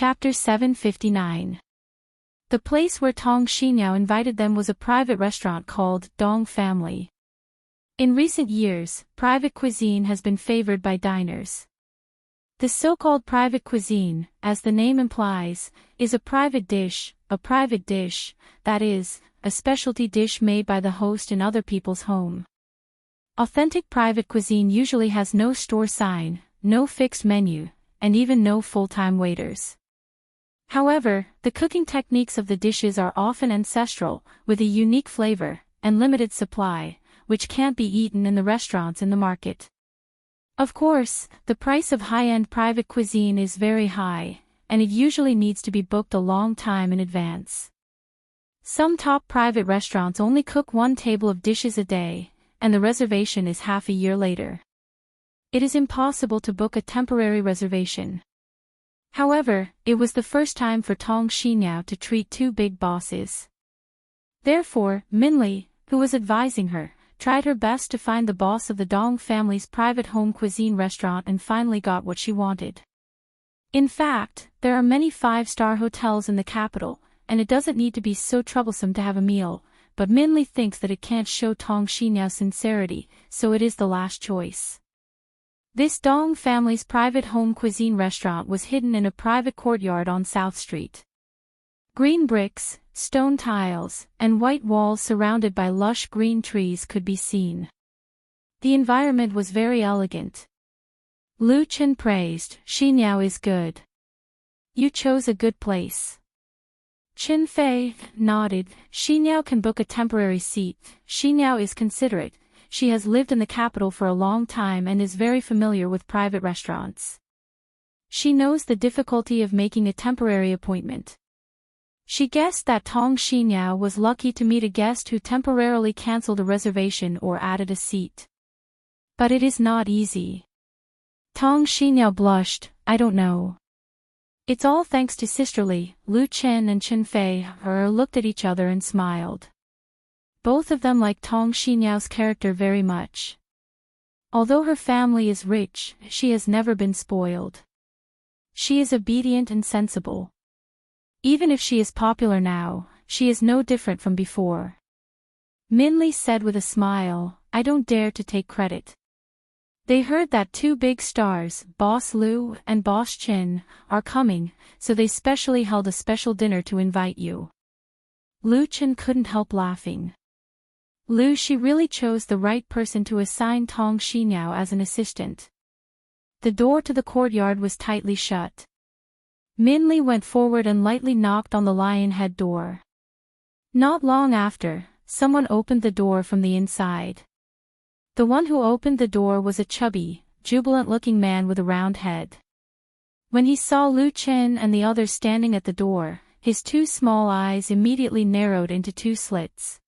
Chapter 759. The place where Tong Xinyao invited them was a private restaurant called Dong Family. In recent years, private cuisine has been favored by diners. The so-called private cuisine, as the name implies, is a private dish, that is, a specialty dish made by the host in other people's home. Authentic private cuisine usually has no store sign, no fixed menu, and even no full-time waiters. However, the cooking techniques of the dishes are often ancestral, with a unique flavor, and limited supply, which can't be eaten in the restaurants in the market. Of course, the price of high-end private cuisine is very high, and it usually needs to be booked a long time in advance. Some top private restaurants only cook one table of dishes a day, and the reservation is half a year later. It is impossible to book a temporary reservation. However, it was the first time for Tong Xinyao to treat two big bosses. Therefore, Minli, who was advising her, tried her best to find the boss of the Dong family's private home cuisine restaurant and finally got what she wanted. In fact, there are many five-star hotels in the capital, and it doesn't need to be so troublesome to have a meal, but Minli thinks that it can't show Tong Xinyao sincerity, so it is the last choice. This Dong family's private home cuisine restaurant was hidden in a private courtyard on South Street. Green bricks, stone tiles, and white walls surrounded by lush green trees could be seen. The environment was very elegant. Lu Chen praised, "Xinyao is good. You chose a good place." Qin Fei nodded, "Xinyao can book a temporary seat. Xinyao is considerate. She has lived in the capital for a long time and is very familiar with private restaurants. She knows the difficulty of making a temporary appointment." She guessed that Tong Xinyao was lucky to meet a guest who temporarily cancelled a reservation or added a seat. But it is not easy. Tong Xinyao blushed, "I don't know." "It's all thanks to sisterly." Lu Chen and Qin Fei looked at each other and smiled. Both of them liked Tong Xinyao's character very much. Although her family is rich, she has never been spoiled. She is obedient and sensible. Even if she is popular now, she is no different from before. Minli said with a smile, "I don't dare to take credit." They heard that two big stars, Boss Lu and Boss Qin, are coming, so they specially held a special dinner to invite you. Lu Chen couldn't help laughing. She really chose the right person to assign Tong Xinyao as an assistant. The door to the courtyard was tightly shut. Minli went forward and lightly knocked on the lion head door. Not long after, someone opened the door from the inside. The one who opened the door was a chubby, jubilant-looking man with a round head. When he saw Lu Chen and the others standing at the door, his two small eyes immediately narrowed into two slits.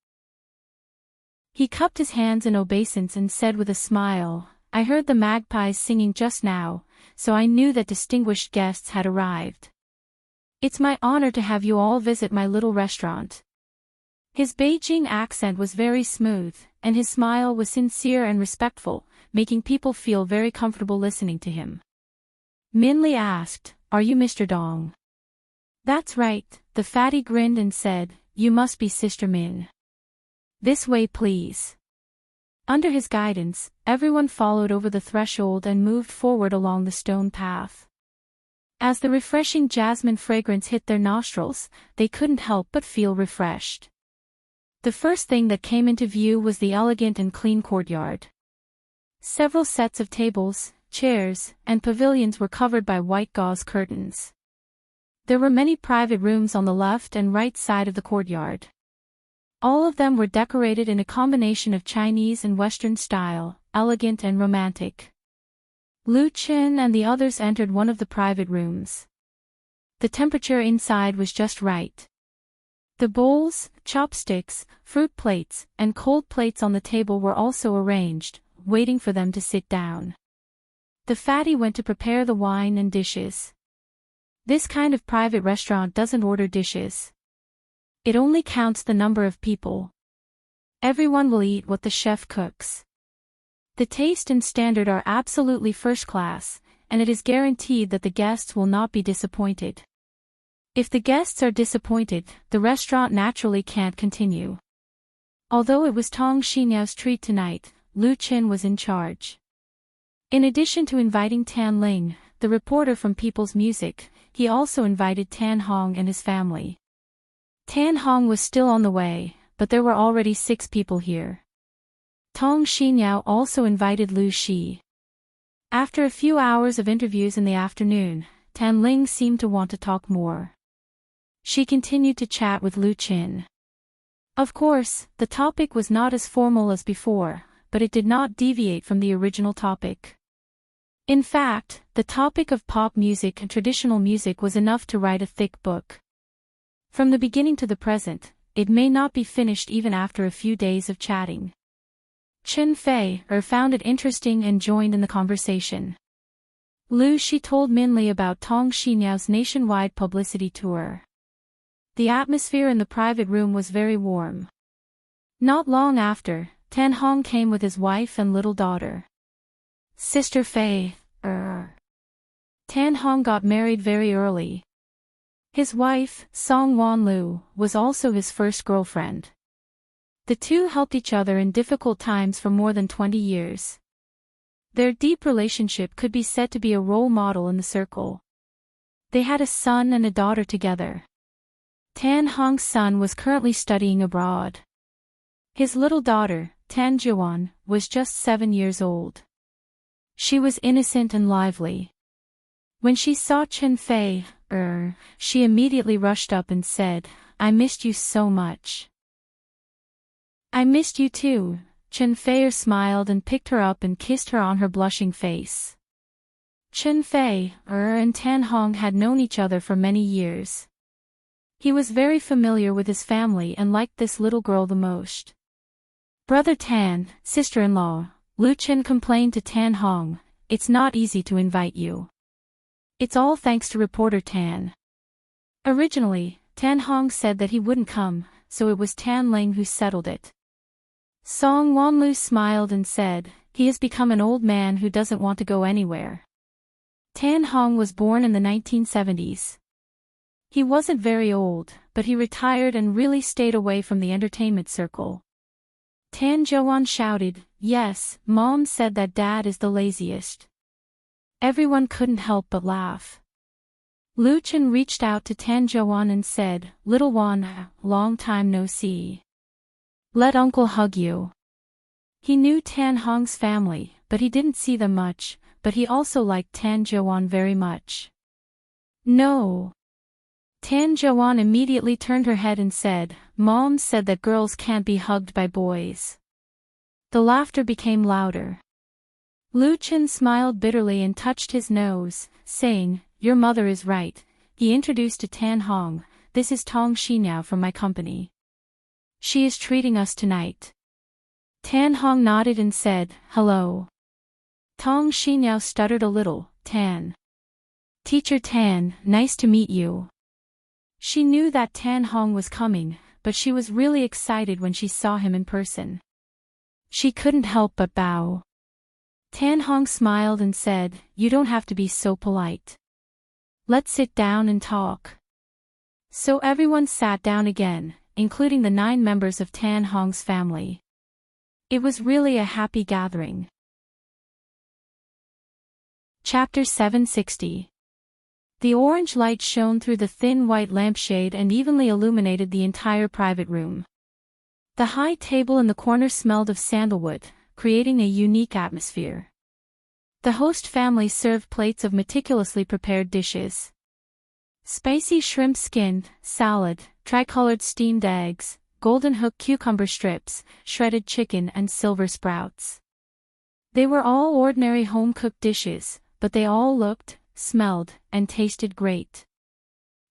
He cupped his hands in obeisance and said with a smile, "I heard the magpies singing just now, so I knew that distinguished guests had arrived. It's my honor to have you all visit my little restaurant." His Beijing accent was very smooth, and his smile was sincere and respectful, making people feel very comfortable listening to him. Minli asked, "Are you Mr. Dong?" "That's right," the fatty grinned and said, "You must be Sister Min. This way please." Under his guidance, everyone followed over the threshold and moved forward along the stone path. As the refreshing jasmine fragrance hit their nostrils, they couldn't help but feel refreshed. The first thing that came into view was the elegant and clean courtyard. Several sets of tables, chairs, and pavilions were covered by white gauze curtains. There were many private rooms on the left and right side of the courtyard. All of them were decorated in a combination of Chinese and Western style, elegant and romantic. Lu Chen and the others entered one of the private rooms. The temperature inside was just right. The bowls, chopsticks, fruit plates, and cold plates on the table were also arranged, waiting for them to sit down. The fatty went to prepare the wine and dishes. This kind of private restaurant doesn't order dishes. It only counts the number of people. Everyone will eat what the chef cooks. The taste and standard are absolutely first class, and it is guaranteed that the guests will not be disappointed. If the guests are disappointed, the restaurant naturally can't continue. Although it was Tong Xiniao's treat tonight, Lu Qin was in charge. In addition to inviting Tan Ling, the reporter from People's Music, he also invited Tan Hong and his family. Tan Hong was still on the way, but there were already 6 people here. Tong Xiniao also invited Lu Shi. After a few hours of interviews in the afternoon, Tan Ling seemed to want to talk more. She continued to chat with Lu Qin. Of course, the topic was not as formal as before, but it did not deviate from the original topic. In fact, the topic of pop music and traditional music was enough to write a thick book. From the beginning to the present, it may not be finished even after a few days of chatting. Chen Fei found it interesting and joined in the conversation. Lu Shi told Minli about Tong Xiniao's nationwide publicity tour. The atmosphere in the private room was very warm. Not long after, Tan Hong came with his wife and little daughter. Sister Fei, Tan Hong got married very early. His wife, Song Wan Lu, was also his first girlfriend. The two helped each other in difficult times for more than 20 years. Their deep relationship could be said to be a role model in the circle. They had a son and a daughter together. Tan Hong's son was currently studying abroad. His little daughter, Tan Jiwan, was just 7 years old. She was innocent and lively. When she saw Chen Fei, she immediately rushed up and said, "I missed you so much." "I missed you too." Chen Fei smiled and picked her up and kissed her on her blushing face. Chen Fei and Tan Hong had known each other for many years. He was very familiar with his family and liked this little girl the most. "Brother Tan, sister-in-law," Lu Qin complained to Tan Hong, "it's not easy to invite you. It's all thanks to reporter Tan." Originally, Tan Hong said that he wouldn't come, so it was Tan Ling who settled it. Song Wanlu smiled and said, "He has become an old man who doesn't want to go anywhere." Tan Hong was born in the 1970s. He wasn't very old, but he retired and really stayed away from the entertainment circle. Tan Zhouan shouted, "Yes, Mom said that Dad is the laziest." Everyone couldn't help but laugh. Lu Qin reached out to Tan Zhouan and said, "Little Wan, long time no see. Let Uncle hug you." He knew Tan Hong's family, but he didn't see them much, but he also liked Tan Zhouan very much. "No." Tan Zhouan immediately turned her head and said, "Mom said that girls can't be hugged by boys." The laughter became louder. Lu Qin smiled bitterly and touched his nose, saying, "Your mother is right." He introduced to Tan Hong, "This is Tong Xiniao from my company. She is treating us tonight." Tan Hong nodded and said, "Hello." Tong Xiniao stuttered a little, "Tan. Teacher Tan, nice to meet you." She knew that Tan Hong was coming, but she was really excited when she saw him in person. She couldn't help but bow. Tan Hong smiled and said, "You don't have to be so polite. Let's sit down and talk." So everyone sat down again, including the 9 members of Tan Hong's family. It was really a happy gathering. Chapter 760. The orange light shone through the thin white lampshade and evenly illuminated the entire private room. The high table in the corner smelled of sandalwood, creating a unique atmosphere. The host family served plates of meticulously prepared dishes. Spicy shrimp skin, salad, tricolored steamed eggs, golden hook cucumber strips, shredded chicken and silver sprouts. They were all ordinary home-cooked dishes, but they all looked, smelled, and tasted great.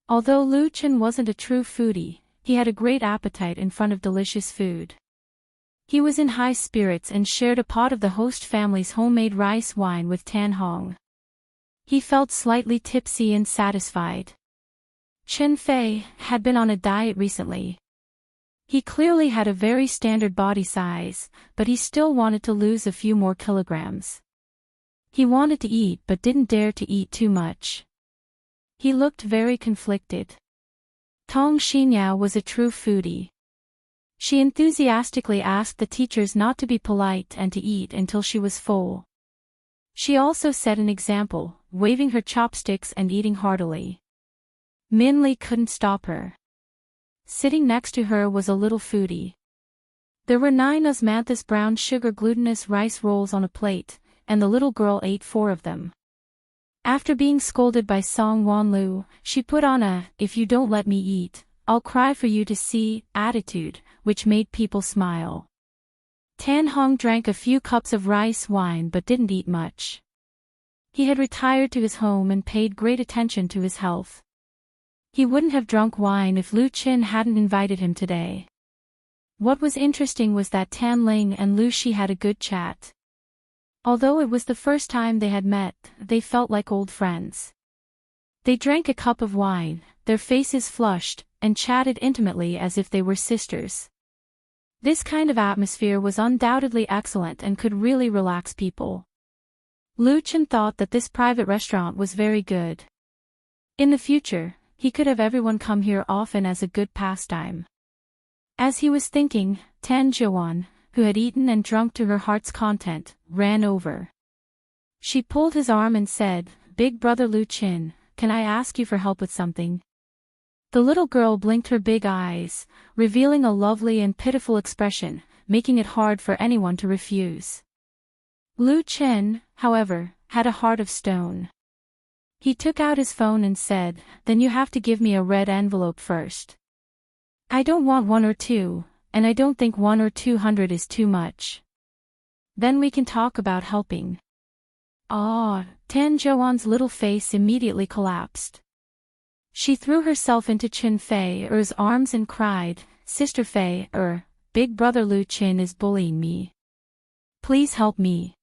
Although Lu Qin wasn't a true foodie, he had a great appetite in front of delicious food. He was in high spirits and shared a pot of the host family's homemade rice wine with Tan Hong. He felt slightly tipsy and satisfied. Chen Fei had been on a diet recently. He clearly had a very standard body size, but he still wanted to lose a few more kilograms. He wanted to eat but didn't dare to eat too much. He looked very conflicted. Tong Xinyao was a true foodie. She enthusiastically asked the teachers not to be polite and to eat until she was full. She also set an example, waving her chopsticks and eating heartily. Min Li couldn't stop her. Sitting next to her was a little foodie. There were 9 osmanthus brown sugar glutinous rice rolls on a plate, and the little girl ate 4 of them. After being scolded by Song Wanlu, she put on a "if you don't let me eat, I'll cry for you to see" attitude, which made people smile. Tan Hong drank a few cups of rice wine but didn't eat much. He had retired to his home and paid great attention to his health. He wouldn't have drunk wine if Lu Qin hadn't invited him today. What was interesting was that Tan Ling and Lu Shi had a good chat. Although it was the first time they had met, they felt like old friends. They drank a cup of wine, their faces flushed, and chatted intimately as if they were sisters. This kind of atmosphere was undoubtedly excellent and could really relax people. Lu Qin thought that this private restaurant was very good. In the future, he could have everyone come here often as a good pastime. As he was thinking, Tan Zhuan, who had eaten and drunk to her heart's content, ran over. She pulled his arm and said, "Big brother Lu Qin, can I ask you for help with something?" The little girl blinked her big eyes, revealing a lovely and pitiful expression, making it hard for anyone to refuse. Lu Qin, however, had a heart of stone. He took out his phone and said, "Then you have to give me a red envelope first. I don't want 1 or 2, and I don't think 1 or 200 is too much. Then we can talk about helping." Tan Zhuan's little face immediately collapsed. She threw herself into Qin Fei Er's arms and cried, "Sister Fei Er, Big brother Lu Qin is bullying me. Please help me."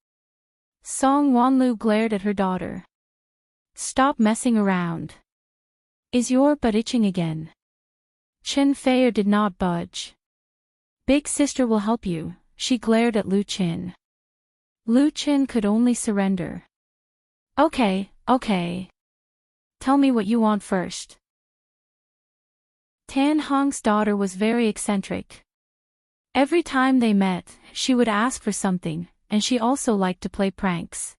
Song Wanlu glared at her daughter. "Stop messing around. Is your butt itching again?" Qin Fei did not budge. "Big sister will help you," she glared at Lu Qin. Lu Qin could only surrender. Okay. Tell me what you want first." Tan Hong's daughter was very eccentric. Every time they met, she would ask for something, and she also liked to play pranks.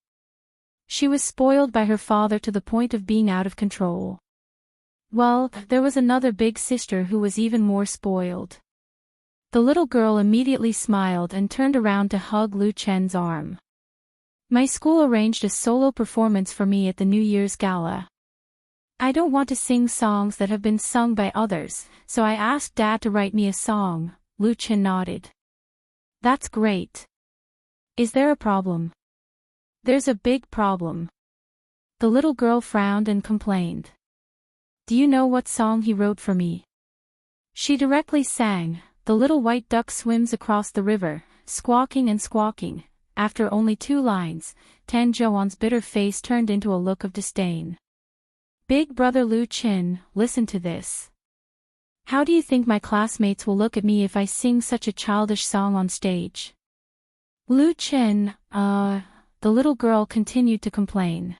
She was spoiled by her father to the point of being out of control. Well, there was another big sister who was even more spoiled. The little girl immediately smiled and turned around to hug Lu Chen's arm. "My school arranged a solo performance for me at the New Year's Gala. I don't want to sing songs that have been sung by others, so I asked Dad to write me a song." Lu Chen nodded. "That's great. Is there a problem?" "There's a big problem." The little girl frowned and complained. "Do you know what song he wrote for me?" She directly sang, "The little white duck swims across the river, squawking and squawking." After only 2 lines, Tan Zhuan's bitter face turned into a look of disdain. "Big brother Lu Qin, listen to this. How do you think my classmates will look at me if I sing such a childish song on stage?" "Lu Qin, the little girl continued to complain.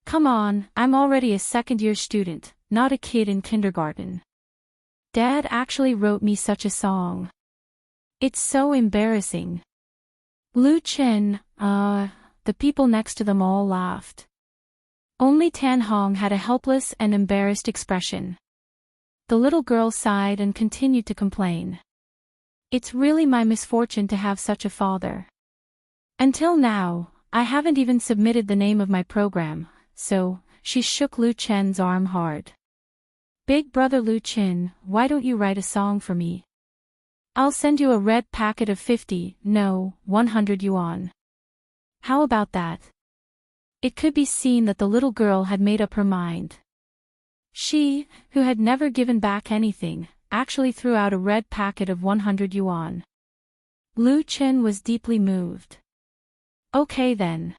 "Come on, I'm already a second-year student, not a kid in kindergarten. Dad actually wrote me such a song. It's so embarrassing." Lu Qin, the people next to them all laughed. Only Tan Hong had a helpless and embarrassed expression. The little girl sighed and continued to complain. "It's really my misfortune to have such a father. Until now, I haven't even submitted the name of my program, so," she shook Lu Chen's arm hard. "Big brother Lu Qin, why don't you write a song for me? I'll send you a red packet of 50, no, 100 yuan. How about that?" It could be seen that the little girl had made up her mind. She, who had never given back anything, actually threw out a red packet of 100 yuan. Lu Qin was deeply moved. "Okay then."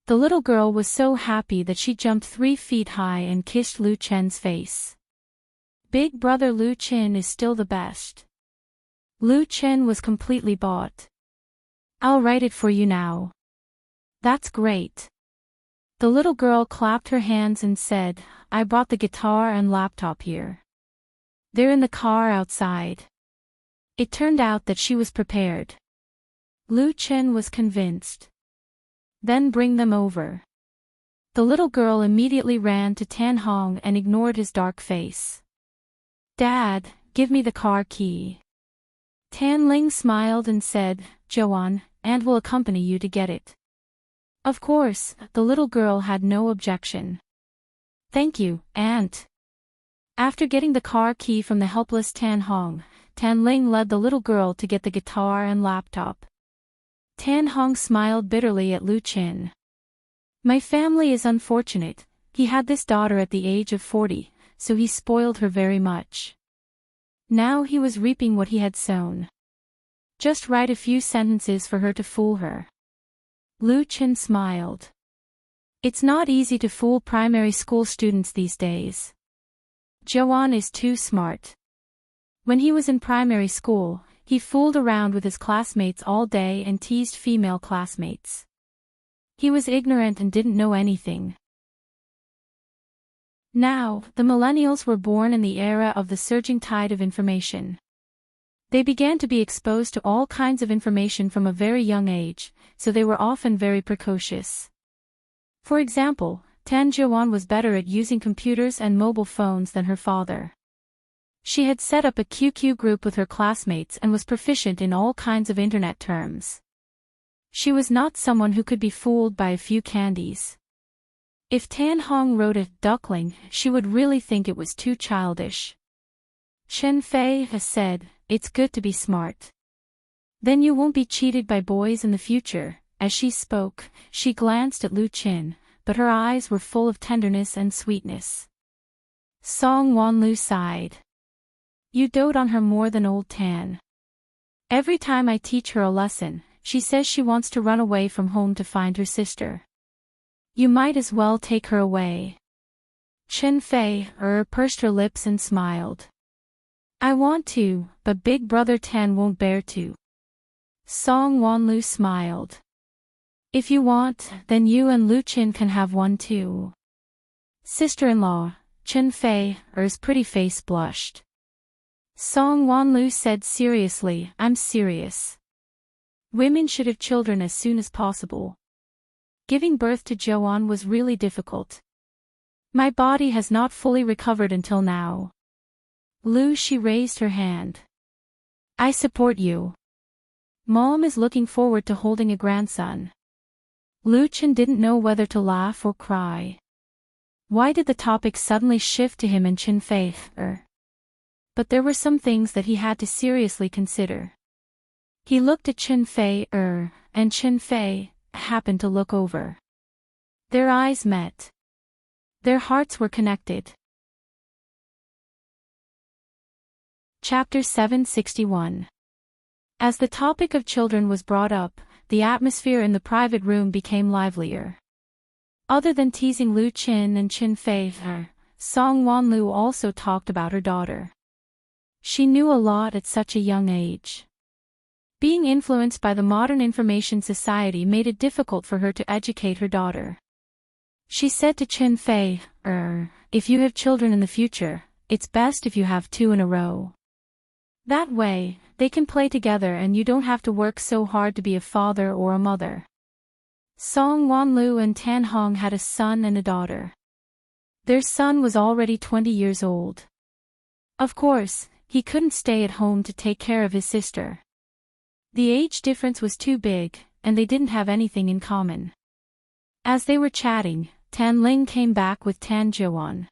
The little girl was so happy that she jumped 3 feet high and kissed Lu Chen's face. "Big brother Lu Qin is still the best." Lu Qin was completely bought. "I'll write it for you now." "That's great." The little girl clapped her hands and said, "I brought the guitar and laptop here. They're in the car outside. It turned out that she was prepared. Lu Chen was convinced. Then bring them over. The little girl immediately ran to Tan Hong and ignored his dark face. Dad, give me the car key. Tan Ling smiled and said, Joanne, Aunt will accompany you to get it. Of course, the little girl had no objection. Thank you, Aunt. After getting the car key from the helpless Tan Hong, Tan Ling led the little girl to get the guitar and laptop. Tan Hong smiled bitterly at Lu Chen. My family is unfortunate. He had this daughter at the age of 40, so he spoiled her very much. Now he was reaping what he had sown. Just write a few sentences for her to fool her. Lu Chen smiled. It's not easy to fool primary school students these days. Joanne is too smart. When he was in primary school, he fooled around with his classmates all day and teased female classmates. He was ignorant and didn't know anything. Now, the millennials were born in the era of the surging tide of information. They began to be exposed to all kinds of information from a very young age, so they were often very precocious. For example, Tan Joanne was better at using computers and mobile phones than her father. She had set up a QQ group with her classmates and was proficient in all kinds of internet terms. She was not someone who could be fooled by a few candies. If Tan Hong wrote a duckling, she would really think it was too childish. Chen Fei has said, it's good to be smart. Then you won't be cheated by boys in the future. As she spoke, she glanced at Lu Chen, but her eyes were full of tenderness and sweetness. Song Wanlu sighed. You dote on her more than old Tan. Every time I teach her a lesson, she says she wants to run away from home to find her sister. You might as well take her away. Chen Fei pursed her lips and smiled. I want to, but Big Brother Tan won't bear to. Song Wanlu smiled. If you want, then you and Lu Chen can have one too. Sister-in-law, Chen Fei's pretty face blushed. Song Wanlu said seriously, I'm serious. Women should have children as soon as possible. Giving birth to Joanne was really difficult. My body has not fully recovered until now. She raised her hand. I support you. Mom is looking forward to holding a grandson. Lu Chen didn't know whether to laugh or cry. Why did the topic suddenly shift to him and Chen Fei? But there were some things that he had to seriously consider. He looked at Chen Fei and Chen Fei happened to look over. Their eyes met. Their hearts were connected. Chapter 761. As the topic of children was brought up, the atmosphere in the private room became livelier. Other than teasing Lu Chen and Chen Fei, Song Wanlu also talked about her daughter. She knew a lot at such a young age. Being influenced by the modern information society made it difficult for her to educate her daughter. She said to Chen Fei, if you have children in the future, it's best if you have 2 in a row. That way, they can play together and you don't have to work so hard to be a father or a mother. Song Wanlu and Tan Hong had a son and a daughter. Their son was already 20 years old. Of course, he couldn't stay at home to take care of his sister. The age difference was too big, and they didn't have anything in common. As they were chatting, Tan Ling came back with Tan Joanne.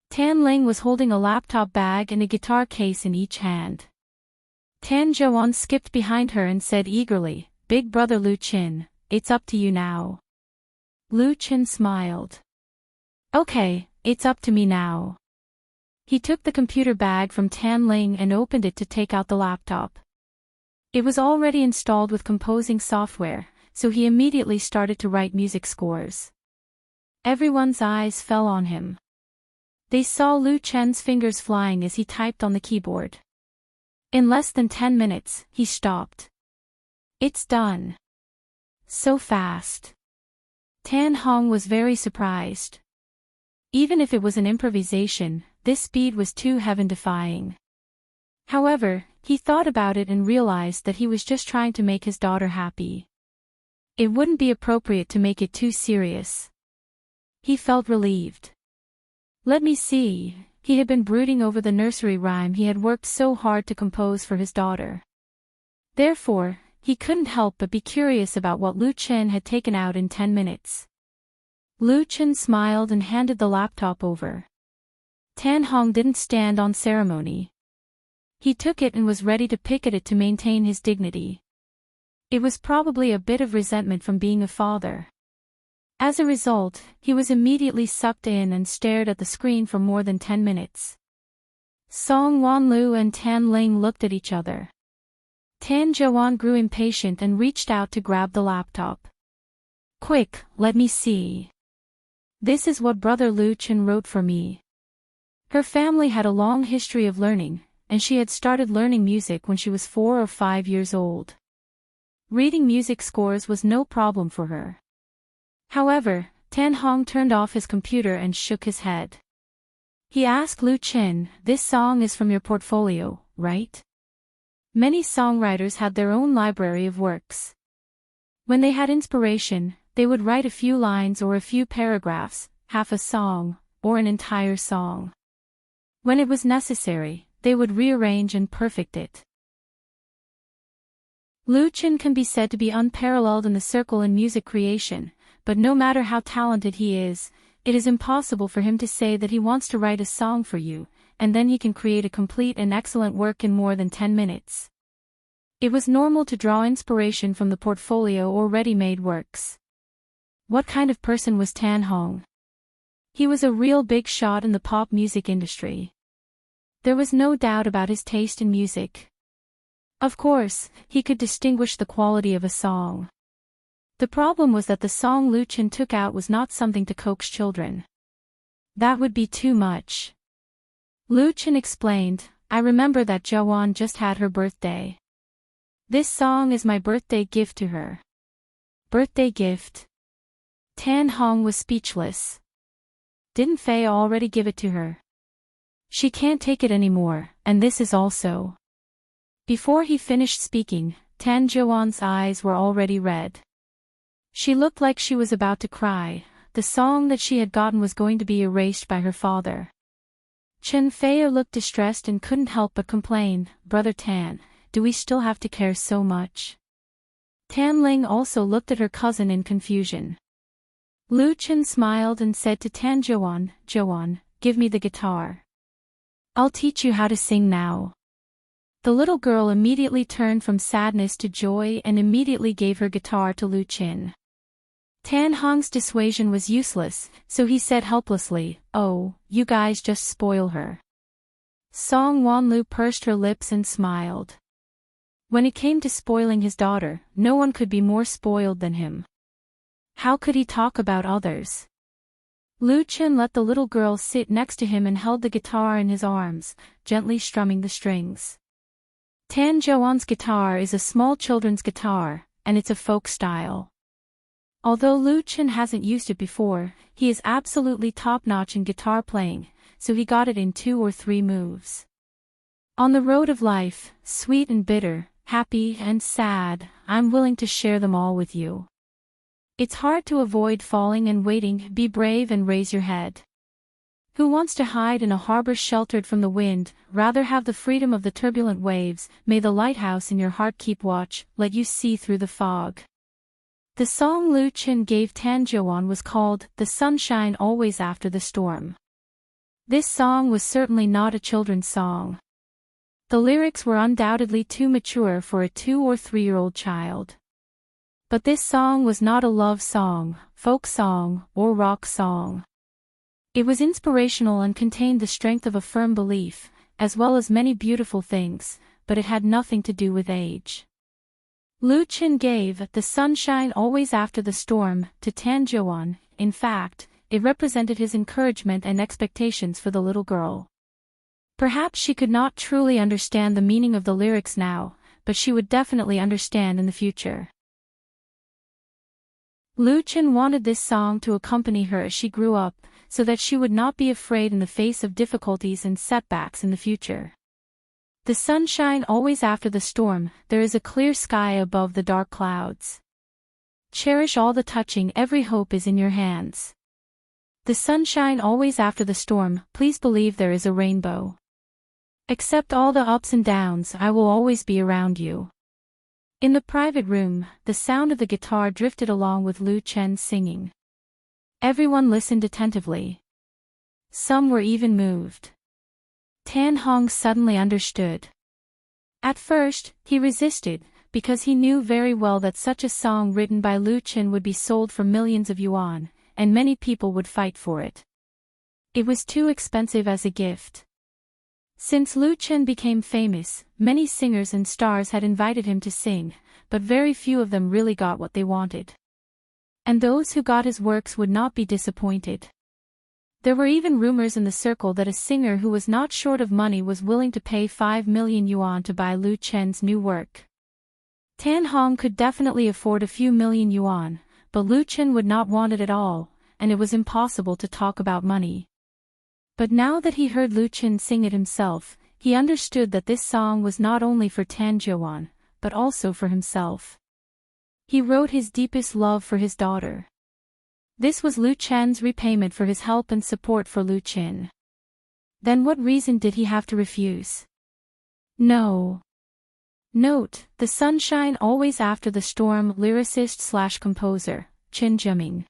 Tan Ling was holding a laptop bag and a guitar case in each hand. Tan Joanne skipped behind her and said eagerly, Big Brother Lu Chen, it's up to you now. Lu Chen smiled. Okay, it's up to me now. He took the computer bag from Tan Ling and opened it to take out the laptop. It was already installed with composing software, so he immediately started to write music scores. Everyone's eyes fell on him. They saw Lu Chen's fingers flying as he typed on the keyboard. In less than 10 minutes, he stopped. It's done. So fast. Tan Hong was very surprised. Even if it was an improvisation, this speed was too heaven-defying. However, he thought about it and realized that he was just trying to make his daughter happy. It wouldn't be appropriate to make it too serious. He felt relieved. Let me see, he had been brooding over the nursery rhyme he had worked so hard to compose for his daughter. Therefore, he couldn't help but be curious about what Lu Chen had taken out in 10 minutes. Lu Chen smiled and handed the laptop over. Tan Hong didn't stand on ceremony. He took it and was ready to pick at it to maintain his dignity. It was probably a bit of resentment from being a father. As a result, he was immediately sucked in and stared at the screen for more than 10 minutes. Song Wanlu and Tan Ling looked at each other. Tan Zhuan grew impatient and reached out to grab the laptop. Quick, let me see. This is what Brother Lu Chen wrote for me. Her family had a long history of learning, and she had started learning music when she was 4 or 5 years old. Reading music scores was no problem for her. However, Tan Hong turned off his computer and shook his head. He asked Lu Chen, "This song is from your portfolio, right?" Many songwriters had their own library of works. When they had inspiration, they would write a few lines or a few paragraphs, half a song, or an entire song. When it was necessary, they would rearrange and perfect it. Lu Chen can be said to be unparalleled in the circle in music creation, but no matter how talented he is, it is impossible for him to say that he wants to write a song for you, and then he can create a complete and excellent work in more than 10 minutes. It was normal to draw inspiration from the portfolio or ready-made works. What kind of person was Tan Hong? He was a real big shot in the pop music industry. There was no doubt about his taste in music. Of course, he could distinguish the quality of a song. The problem was that the song Lu Chen took out was not something to coax children. That would be too much. Lu Chen explained, "I remember that Zhuan just had her birthday. This song is my birthday gift to her." Birthday gift? Tan Hong was speechless. Didn't Faye already give it to her? She can't take it anymore, and this is also. Before he finished speaking, Tan Zhuan's eyes were already red. She looked like she was about to cry. The song that she had gotten was going to be erased by her father. Chen Fei looked distressed and couldn't help but complain, "Brother Tan, do we still have to care so much?" Tan Ling also looked at her cousin in confusion. Lu Chen smiled and said to Tan Zhuan, "Zhuan, give me the guitar. I'll teach you how to sing now." The little girl immediately turned from sadness to joy and immediately gave her guitar to Lu Chen. Tan Hong's dissuasion was useless, so he said helplessly, "Oh, you guys just spoil her." Song Wanlu pursed her lips and smiled. When it came to spoiling his daughter, no one could be more spoiled than him. How could he talk about others? Lu Chen let the little girl sit next to him and held the guitar in his arms, gently strumming the strings. Tan Zhuan's guitar is a small children's guitar, and it's a folk style. Although Lu Chen hasn't used it before, he is absolutely top-notch in guitar playing, so he got it in 2 or 3 moves. On the road of life, sweet and bitter, happy and sad, I'm willing to share them all with you. It's hard to avoid falling and waiting, be brave and raise your head. Who wants to hide in a harbor sheltered from the wind, rather have the freedom of the turbulent waves, may the lighthouse in your heart keep watch, let you see through the fog. The song Lu Chen gave Tan Zhuan was called, "The Sunshine Always After the Storm." This song was certainly not a children's song. The lyrics were undoubtedly too mature for a 2 or 3-year-old child. But this song was not a love song, folk song, or rock song. It was inspirational and contained the strength of a firm belief, as well as many beautiful things, but it had nothing to do with age. Lu Chen gave "The Sunshine Always After the Storm" to Tan Zhuan. In fact, it represented his encouragement and expectations for the little girl. Perhaps she could not truly understand the meaning of the lyrics now, but she would definitely understand in the future. Lu Chen wanted this song to accompany her as she grew up, so that she would not be afraid in the face of difficulties and setbacks in the future. The sunshine always after the storm, there is a clear sky above the dark clouds. Cherish all the touching, every hope is in your hands. The sunshine always after the storm, please believe there is a rainbow. Accept all the ups and downs, I will always be around you. In the private room, the sound of the guitar drifted along with Lu Chen's singing. Everyone listened attentively. Some were even moved. Tan Hong suddenly understood. At first, he resisted, because he knew very well that such a song written by Lu Chen would be sold for millions of yuan, and many people would fight for it. It was too expensive as a gift. Since Lu Chen became famous, many singers and stars had invited him to sing, but very few of them really got what they wanted. And those who got his works would not be disappointed. There were even rumors in the circle that a singer who was not short of money was willing to pay 5 million yuan to buy Lu Chen's new work. Tan Hong could definitely afford a few million yuan, but Lu Chen would not want it at all, and it was impossible to talk about money. But now that he heard Lu Chen sing it himself, he understood that this song was not only for Tan Jiuan, but also for himself. He wrote his deepest love for his daughter. This was Lu Chen's repayment for his help and support for Lu Chen. Then what reason did he have to refuse? No. Note, the sunshine always after the storm, lyricist/composer, Qin Zhiming.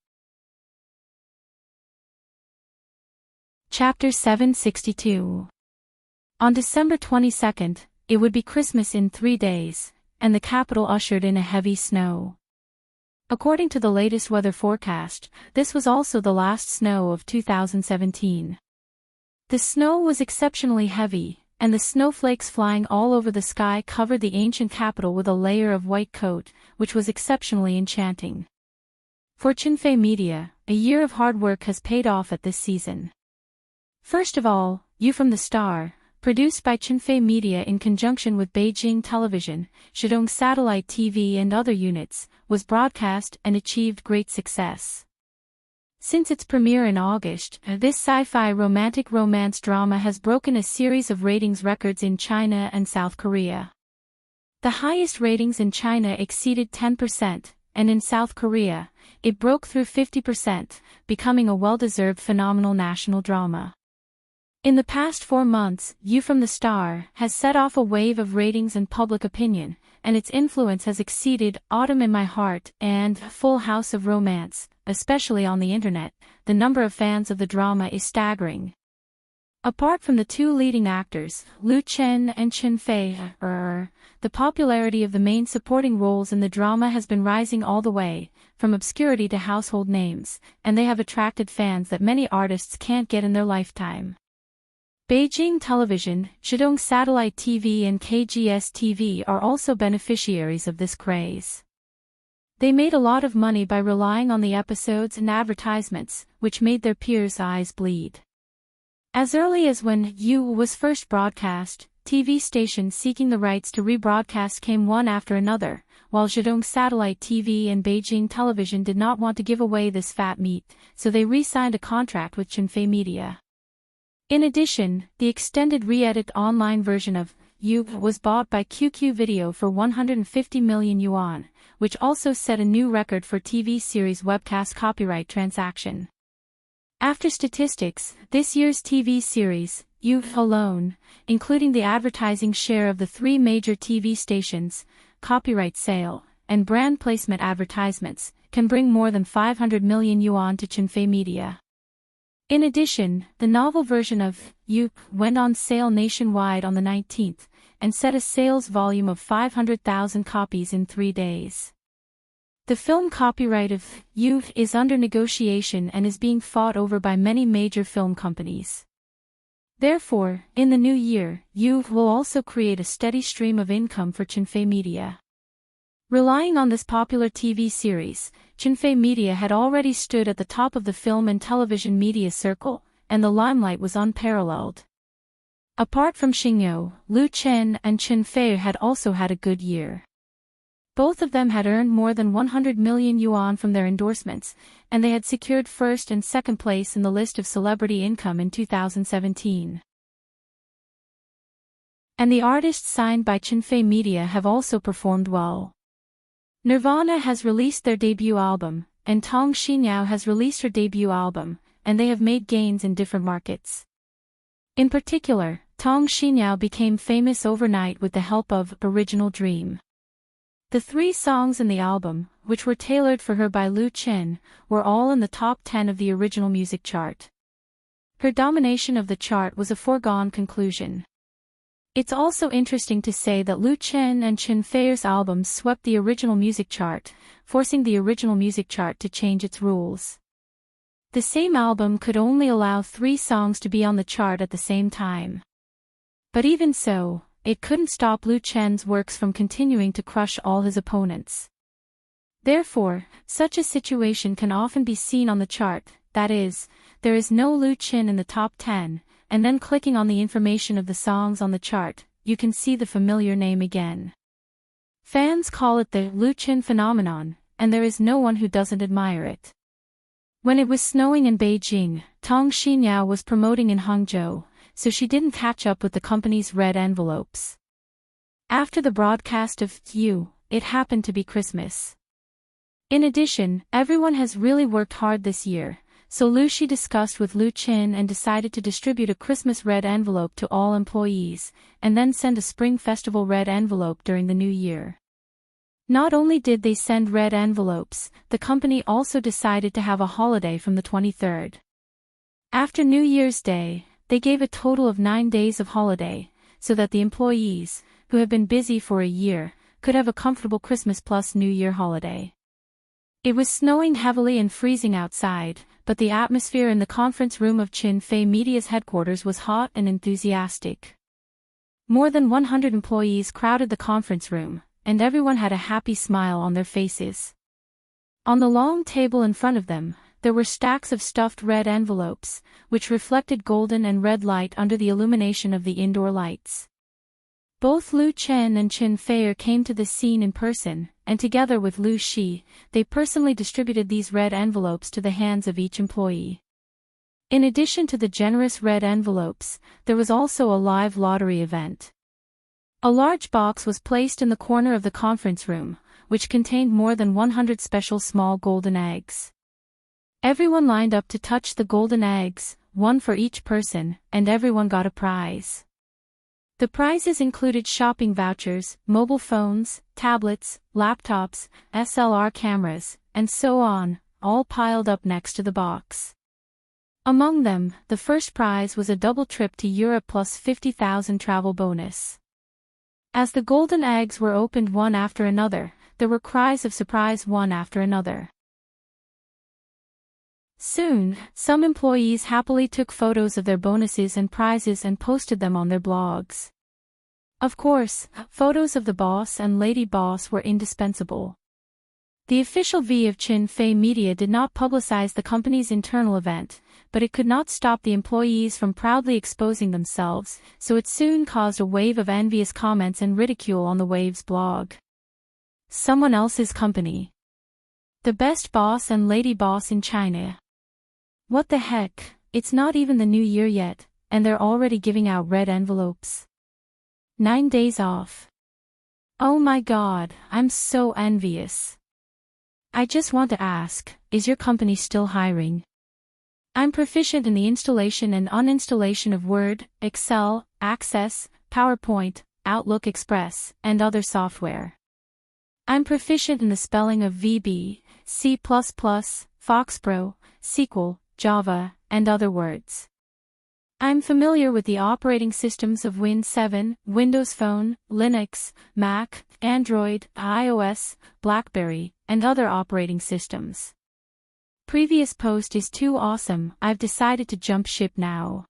Chapter 762. On December 22nd, it would be Christmas in 3 days, and the capital ushered in a heavy snow. According to the latest weather forecast, this was also the last snow of 2017. The snow was exceptionally heavy, and the snowflakes flying all over the sky covered the ancient capital with a layer of white coat, which was exceptionally enchanting. For Qinfei Media, a year of hard work has paid off at this season. First of all, You from the Star, produced by Qinfei Media in conjunction with Beijing Television, Shandong Satellite TV and other units, was broadcast and achieved great success. Since its premiere in August, this sci-fi romantic romance drama has broken a series of ratings records in China and South Korea. The highest ratings in China exceeded 10%, and in South Korea, it broke through 50%, becoming a well-deserved phenomenal national drama. In the past 4 months, You from the Star has set off a wave of ratings and public opinion, and its influence has exceeded Autumn in My Heart and Full House of Romance, especially on the internet. The number of fans of the drama is staggering. Apart from the two leading actors, Lu Chen and Qinfei, the popularity of the main supporting roles in the drama has been rising all the way, from obscurity to household names, and they have attracted fans that many artists can't get in their lifetime. Beijing Television, Shandong Satellite TV and KGS TV are also beneficiaries of this craze. They made a lot of money by relying on the episodes and advertisements, which made their peers' eyes bleed. As early as when You was first broadcast, TV stations seeking the rights to rebroadcast came one after another, while Shandong Satellite TV and Beijing Television did not want to give away this fat meat, so they re-signed a contract with Qinfei Media. In addition, the extended re-edit online version of You was bought by QQ Video for 150 million yuan, which also set a new record for TV series webcast copyright transaction. After statistics, this year's TV series, You alone, including the advertising share of the 3 major TV stations, copyright sale, and brand placement advertisements, can bring more than 500 million yuan to Qinfei Media. In addition, the novel version of You went on sale nationwide on the 19th, and set a sales volume of 500,000 copies in 3 days. The film copyright of You is under negotiation and is being fought over by many major film companies. Therefore, in the new year, You will also create a steady stream of income for Qinfei Media. Relying on this popular TV series, Qinfei Media had already stood at the top of the film and television media circle, and the limelight was unparalleled. Apart from Xingyo, Lu Chen and Qinfei had also had a good year. Both of them had earned more than 100 million yuan from their endorsements, and they had secured first and second place in the list of celebrity income in 2017. And the artists signed by Qinfei Media have also performed well. Nirvana has released their debut album, and Tong Xinyao has released her debut album, and they have made gains in different markets. In particular, Tong Xinyao became famous overnight with the help of Original Dream. The 3 songs in the album, which were tailored for her by Lu Chen, were all in the top 10 of the original music chart. Her domination of the chart was a foregone conclusion. It's also interesting to say that Lu Chen and Chen Fei's albums swept the original music chart, forcing the original music chart to change its rules. The same album could only allow 3 songs to be on the chart at the same time. But even so, it couldn't stop Lu Chen's works from continuing to crush all his opponents. Therefore, such a situation can often be seen on the chart, that is, there is no Lu Chen in the top 10, and then clicking on the information of the songs on the chart, you can see the familiar name again. Fans call it the Lu Chen phenomenon, and there is no one who doesn't admire it. When it was snowing in Beijing, Tong Xinyao was promoting in Hangzhou, so she didn't catch up with the company's red envelopes. After the broadcast of You, it happened to be Christmas. In addition, everyone has really worked hard this year, so Lu Shi discussed with Lu Chen and decided to distribute a Christmas red envelope to all employees, and then send a Spring Festival red envelope during the new year. Not only did they send red envelopes, the company also decided to have a holiday from the 23rd. After New Year's Day, they gave a total of 9 days of holiday, so that the employees, who have been busy for a year, could have a comfortable Christmas plus New Year holiday. It was snowing heavily and freezing outside, but the atmosphere in the conference room of Qinfei Media's headquarters was hot and enthusiastic. More than 100 employees crowded the conference room, and everyone had a happy smile on their faces. On the long table in front of them, there were stacks of stuffed red envelopes, which reflected golden and red light under the illumination of the indoor lights. Both Lu Chen and Chen Fei came to the scene in person, and together with Lu Shi, they personally distributed these red envelopes to the hands of each employee. In addition to the generous red envelopes, there was also a live lottery event. A large box was placed in the corner of the conference room, which contained more than 100 special small golden eggs. Everyone lined up to touch the golden eggs, one for each person, and everyone got a prize. The prizes included shopping vouchers, mobile phones, tablets, laptops, SLR cameras, and so on, all piled up next to the box. Among them, the first prize was a double trip to Europe plus 50,000 travel bonus. As the golden eggs were opened one after another, there were cries of surprise one after another. Soon, some employees happily took photos of their bonuses and prizes and posted them on their blogs. Of course, photos of the boss and lady boss were indispensable. The official V of Qinfei Media did not publicize the company's internal event, but it could not stop the employees from proudly exposing themselves, so it soon caused a wave of envious comments and ridicule on the Wave's blog. Someone else's company. The best boss and lady boss in China. What the heck, it's not even the new year yet, and they're already giving out red envelopes. 9 days off. Oh my god, I'm so envious. I just want to ask, is your company still hiring? I'm proficient in the installation and uninstallation of Word, Excel, Access, PowerPoint, Outlook Express, and other software. I'm proficient in the spelling of VB, C++, FoxPro, SQL, Java, and other words. I'm familiar with the operating systems of Win 7, Windows Phone, Linux, Mac, Android, iOS, BlackBerry, and other operating systems. Previous post is too awesome, I've decided to jump ship now.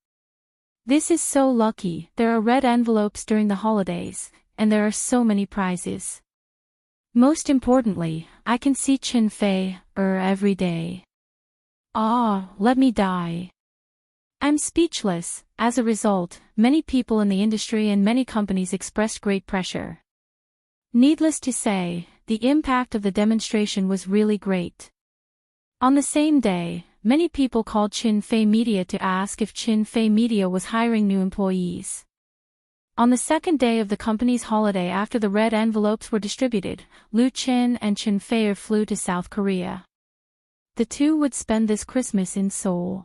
This is so lucky, there are red envelopes during the holidays, and there are so many prizes. Most importantly, I can see Qinfei every day. Let me die. I'm speechless. As a result, many people in the industry and many companies expressed great pressure. Needless to say, the impact of the demonstration was really great. On the same day, many people called Chin Fei Media to ask if Chin Fei Media was hiring new employees. On the second day of the company's holiday after the red envelopes were distributed, Lu Chin and Chin Fei flew to South Korea. The two would spend this Christmas in Seoul.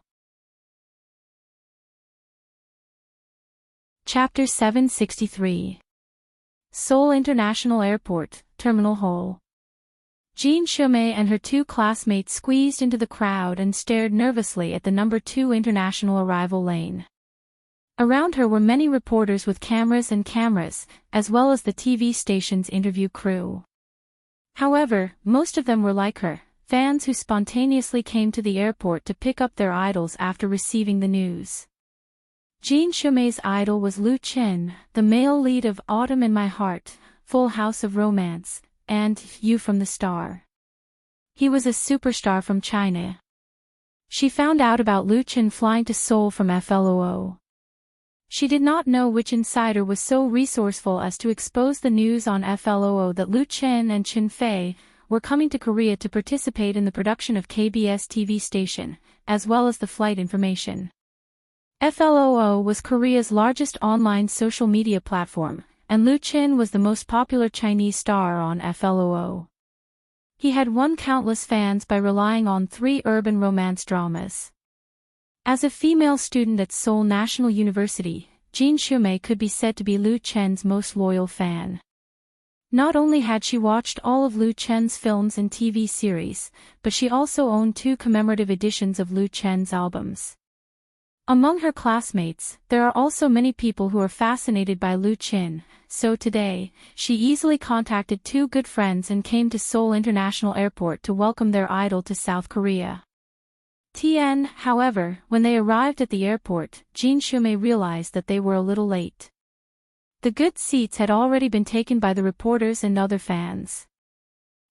Chapter 763. Seoul International Airport, Terminal Hall. Jean Shumei and her two classmates squeezed into the crowd and stared nervously at the number 2 international arrival lane. Around her were many reporters with cameras, as well as the TV station's interview crew. However, most of them were like her, fans who spontaneously came to the airport to pick up their idols after receiving the news. Jean Shumei's idol was Lu Chin, the male lead of Autumn in My Heart, Full House of Romance, and You from the Star. He was a superstar from China. She found out about Lu Chin flying to Seoul from FLOO. She did not know which insider was so resourceful as to expose the news on FLOO that Lu Chin and Chin Fei were coming to Korea to participate in the production of KBS TV station, as well as the flight information. FLOO was Korea's largest online social media platform, and Lu Chin was the most popular Chinese star on FLOO. He had won countless fans by relying on 3 urban romance dramas. As a female student at Seoul National University, Jean Shumei could be said to be Lu Chin's most loyal fan. Not only had she watched all of Lu Chin's films and TV series, but she also owned 2 commemorative editions of Lu Chin's albums. Among her classmates, there are also many people who are fascinated by Lu Chin, so today, she easily contacted 2 good friends and came to Seoul International Airport to welcome their idol to South Korea. However, when they arrived at the airport, Jean Shumei realized that they were a little late. The good seats had already been taken by the reporters and other fans.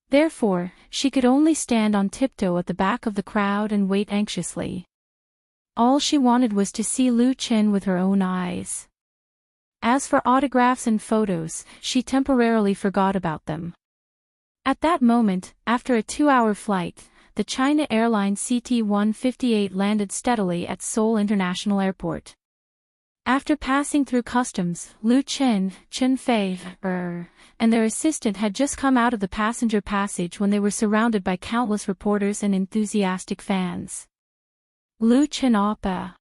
Therefore, she could only stand on tiptoe at the back of the crowd and wait anxiously. All she wanted was to see Lu Chin with her own eyes. As for autographs and photos, she temporarily forgot about them. At that moment, after a 2-hour flight, the China Airlines CT-158 landed steadily at Seoul International Airport. After passing through customs, Lu Chin, Chin Fei, and their assistant had just come out of the passenger passage when they were surrounded by countless reporters and enthusiastic fans. Lu Chin oppa.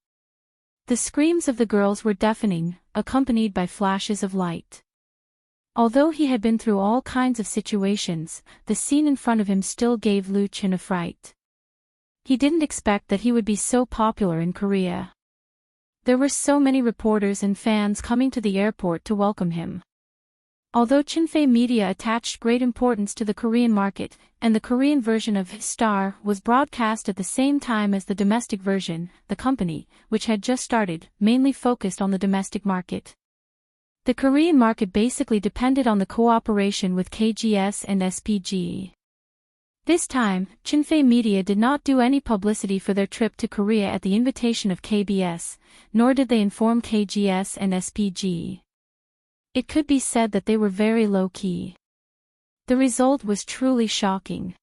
The screams of the girls were deafening, accompanied by flashes of light. Although he had been through all kinds of situations, the scene in front of him still gave Lu Chin a fright. He didn't expect that he would be so popular in Korea. There were so many reporters and fans coming to the airport to welcome him. Although Chin Fei Media attached great importance to the Korean market, and the Korean version of Star was broadcast at the same time as the domestic version, the company, which had just started, mainly focused on the domestic market. The Korean market basically depended on the cooperation with KGS and SPG. This time, Chin Fei Media did not do any publicity for their trip to Korea at the invitation of KBS, nor did they inform KGS and SPG. It could be said that they were very low-key. The result was truly shocking.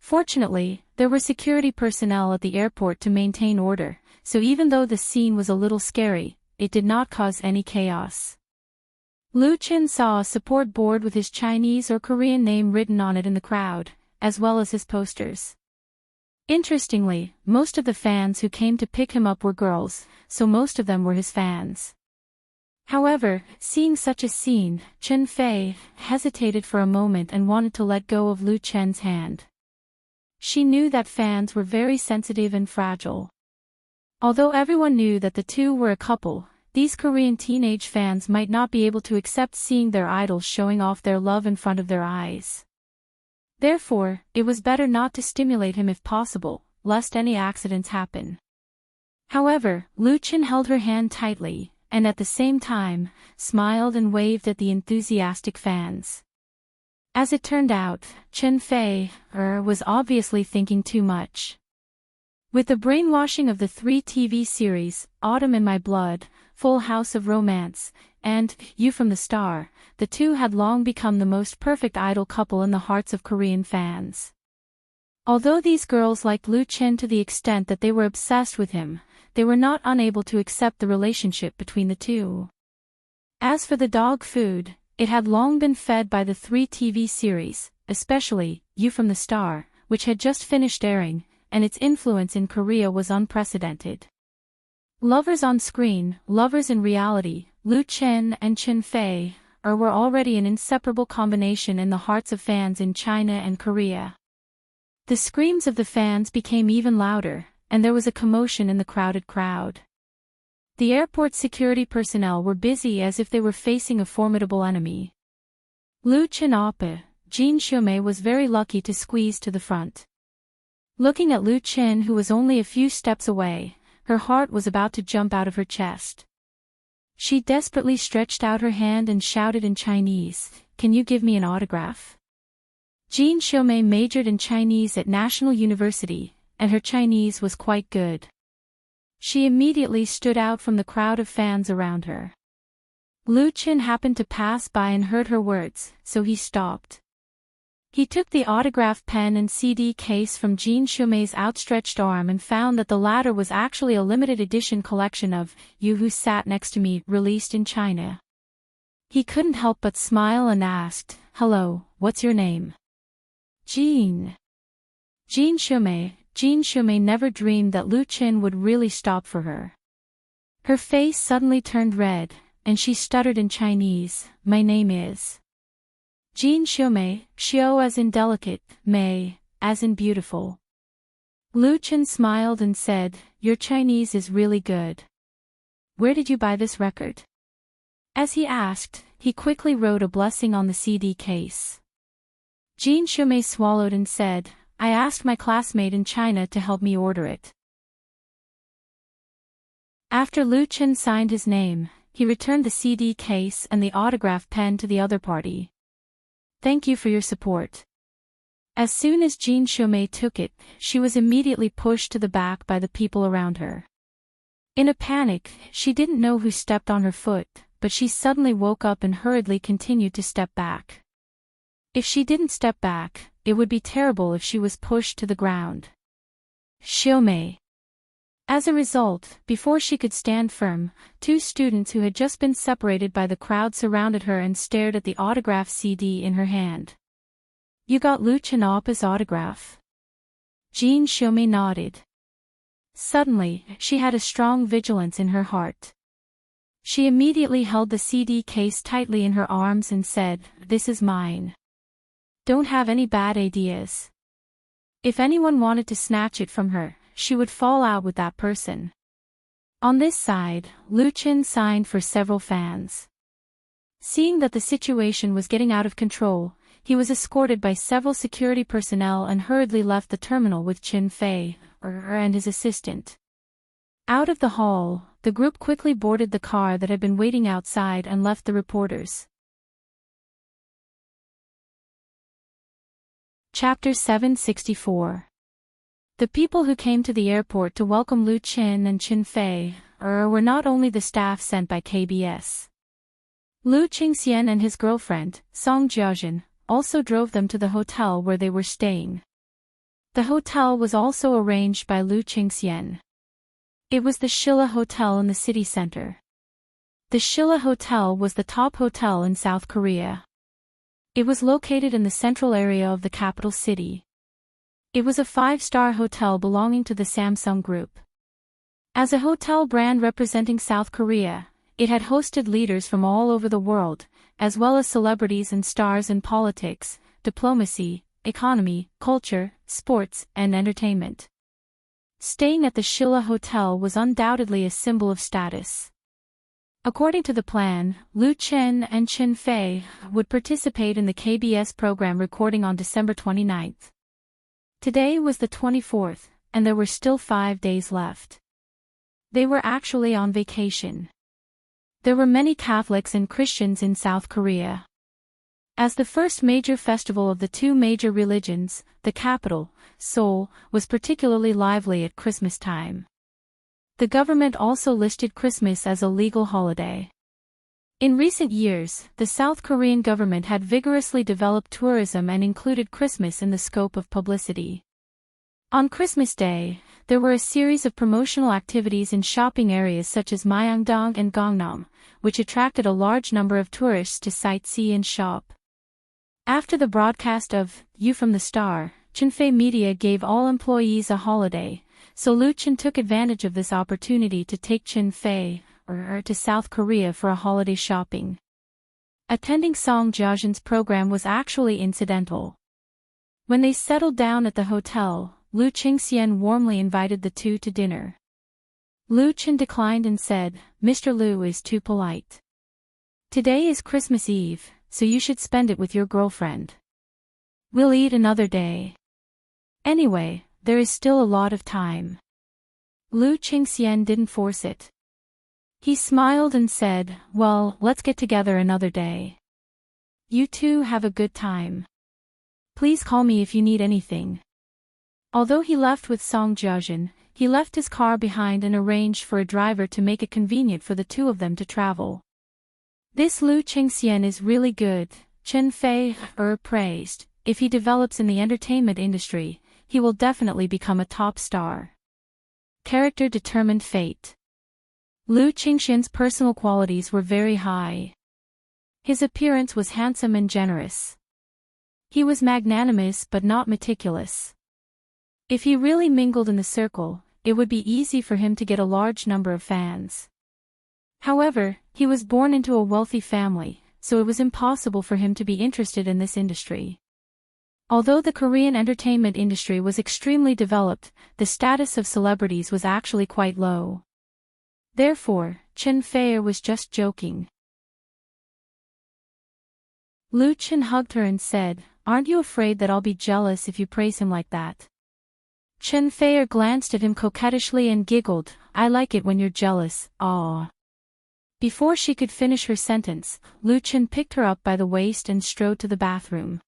Fortunately, there were security personnel at the airport to maintain order, so even though the scene was a little scary, it did not cause any chaos. Lu Chin saw a support board with his Chinese or Korean name written on it in the crowd, as well as his posters. Interestingly, most of the fans who came to pick him up were girls, so most of them were his fans. However, seeing such a scene, Chin Fei hesitated for a moment and wanted to let go of Lu Chin's hand. She knew that fans were very sensitive and fragile. Although everyone knew that the two were a couple, these Korean teenage fans might not be able to accept seeing their idols showing off their love in front of their eyes. Therefore, it was better not to stimulate him if possible, lest any accidents happen. However, Lu Chin held her hand tightly, and at the same time, smiled and waved at the enthusiastic fans. As it turned out, Chin Fei was obviously thinking too much. With the brainwashing of the 3 TV series, Autumn in My Blood, Full House of Romance, and You from the Star, the two had long become the most perfect idol couple in the hearts of Korean fans. Although these girls liked Loo Chin to the extent that they were obsessed with him, they were not unable to accept the relationship between the two. As for the dog food, it had long been fed by the 3 TV series, especially You from the Star, which had just finished airing, and its influence in Korea was unprecedented. Lovers on screen, lovers in reality, Loo Chin and Chin Fei were already an inseparable combination in the hearts of fans in China and Korea. The screams of the fans became even louder, and there was a commotion in the crowded crowd. The airport security personnel were busy as if they were facing a formidable enemy. Loo Chin Oppa, Jin Xiaomei was very lucky to squeeze to the front. Looking at Loo Chin, who was only a few steps away, her heart was about to jump out of her chest. She desperately stretched out her hand and shouted in Chinese, "Can you give me an autograph?" Jin Xiaomei majored in Chinese at National University, and her Chinese was quite good. She immediately stood out from the crowd of fans around her. Loo Chin happened to pass by and heard her words, so he stopped. He took the autograph pen and CD case from Jin Xiaomei's outstretched arm and found that the latter was actually a limited edition collection of You Who Sat Next to Me, released in China. He couldn't help but smile and asked, "Hello, what's your name?" Jin Xiaomei never dreamed that Loo Chin would really stop for her. Her face suddenly turned red, and she stuttered in Chinese, "My name is..." Jin Xiaomei, Xiao as in delicate, Mei, as in beautiful. Loo Chin smiled and said, "Your Chinese is really good. Where did you buy this record?" As he asked, he quickly wrote a blessing on the CD case. Jin Xiaomei swallowed and said, "I asked my classmate in China to help me order it." After Loo Chin signed his name, he returned the CD case and the autograph pen to the other party. "Thank you for your support." As soon as Jin Xiaomei took it, she was immediately pushed to the back by the people around her. In a panic, she didn't know who stepped on her foot, but she suddenly woke up and hurriedly continued to step back. If she didn't step back, it would be terrible if she was pushed to the ground. Xiaomei. As a result, before she could stand firm, 2 students who had just been separated by the crowd surrounded her and stared at the autograph CD in her hand. "You got Loo Chin Oppa's autograph?" Jin Xiaomei nodded. Suddenly, she had a strong vigilance in her heart. She immediately held the CD case tightly in her arms and said, "This is mine. Don't have any bad ideas." If anyone wanted to snatch it from her, she would fall out with that person. On this side, Loo Chin signed for several fans. Seeing that the situation was getting out of control, he was escorted by several security personnel and hurriedly left the terminal with Chin Fei and his assistant. Out of the hall, the group quickly boarded the car that had been waiting outside and left the reporters. Chapter 764. The people who came to the airport to welcome Loo Chin and Chin Fei were not only the staff sent by KBS. Lu Qingxian and his girlfriend, Song Jiaojin, also drove them to the hotel where they were staying. The hotel was also arranged by Lu Qingxian. It was the Shilla Hotel in the city center. The Shilla Hotel was the top hotel in South Korea. It was located in the central area of the capital city. It was a 5-star hotel belonging to the Samsung Group. As a hotel brand representing South Korea, it had hosted leaders from all over the world, as well as celebrities and stars in politics, diplomacy, economy, culture, sports, and entertainment. Staying at the Shilla Hotel was undoubtedly a symbol of status. According to the plan, Loo Chin and Chin Fei would participate in the KBS program recording on December 29th. Today was the 24th, and there were still 5 days left. They were actually on vacation. There were many Catholics and Christians in South Korea. As the first major festival of the two major religions, the capital, Seoul, was particularly lively at Christmas time. The government also listed Christmas as a legal holiday. In recent years, the South Korean government had vigorously developed tourism and included Christmas in the scope of publicity. On Christmas Day, there were a series of promotional activities in shopping areas such as Myeongdong and Gangnam, which attracted a large number of tourists to sightsee and shop. After the broadcast of You from the Star, Chunfei Media gave all employees a holiday, so Lu Chen took advantage of this opportunity to take Chunfei to South Korea for a holiday shopping. Attending Song Jiajin's program was actually incidental. When they settled down at the hotel, Lu Qingxian warmly invited the two to dinner. Lu Chen declined and said, "Mr. Lu is too polite. Today is Christmas Eve, so you should spend it with your girlfriend. We'll eat another day. Anyway, there is still a lot of time." Lu Qingxian didn't force it. He smiled and said, "Well, let's get together another day. You two have a good time. Please call me if you need anything." Although he left with Song Jiajin, he left his car behind and arranged for a driver to make it convenient for the two of them to travel. "This Lu Qingxian is really good," Chen Fei praised. "If he develops in the entertainment industry, he will definitely become a top star." Character determined fate. Lu Qingxian's personal qualities were very high. His appearance was handsome and generous. He was magnanimous but not meticulous. If he really mingled in the circle, it would be easy for him to get a large number of fans. However, he was born into a wealthy family, so it was impossible for him to be interested in this industry. Although the Korean entertainment industry was extremely developed, the status of celebrities was actually quite low. Therefore, Chen Fei was just joking. Lu Chen hugged her and said, "Aren't you afraid that I'll be jealous if you praise him like that?" Chen Fei glanced at him coquettishly and giggled, "I like it when you're jealous, aw." Before she could finish her sentence, Lu Chen picked her up by the waist and strode to the bathroom.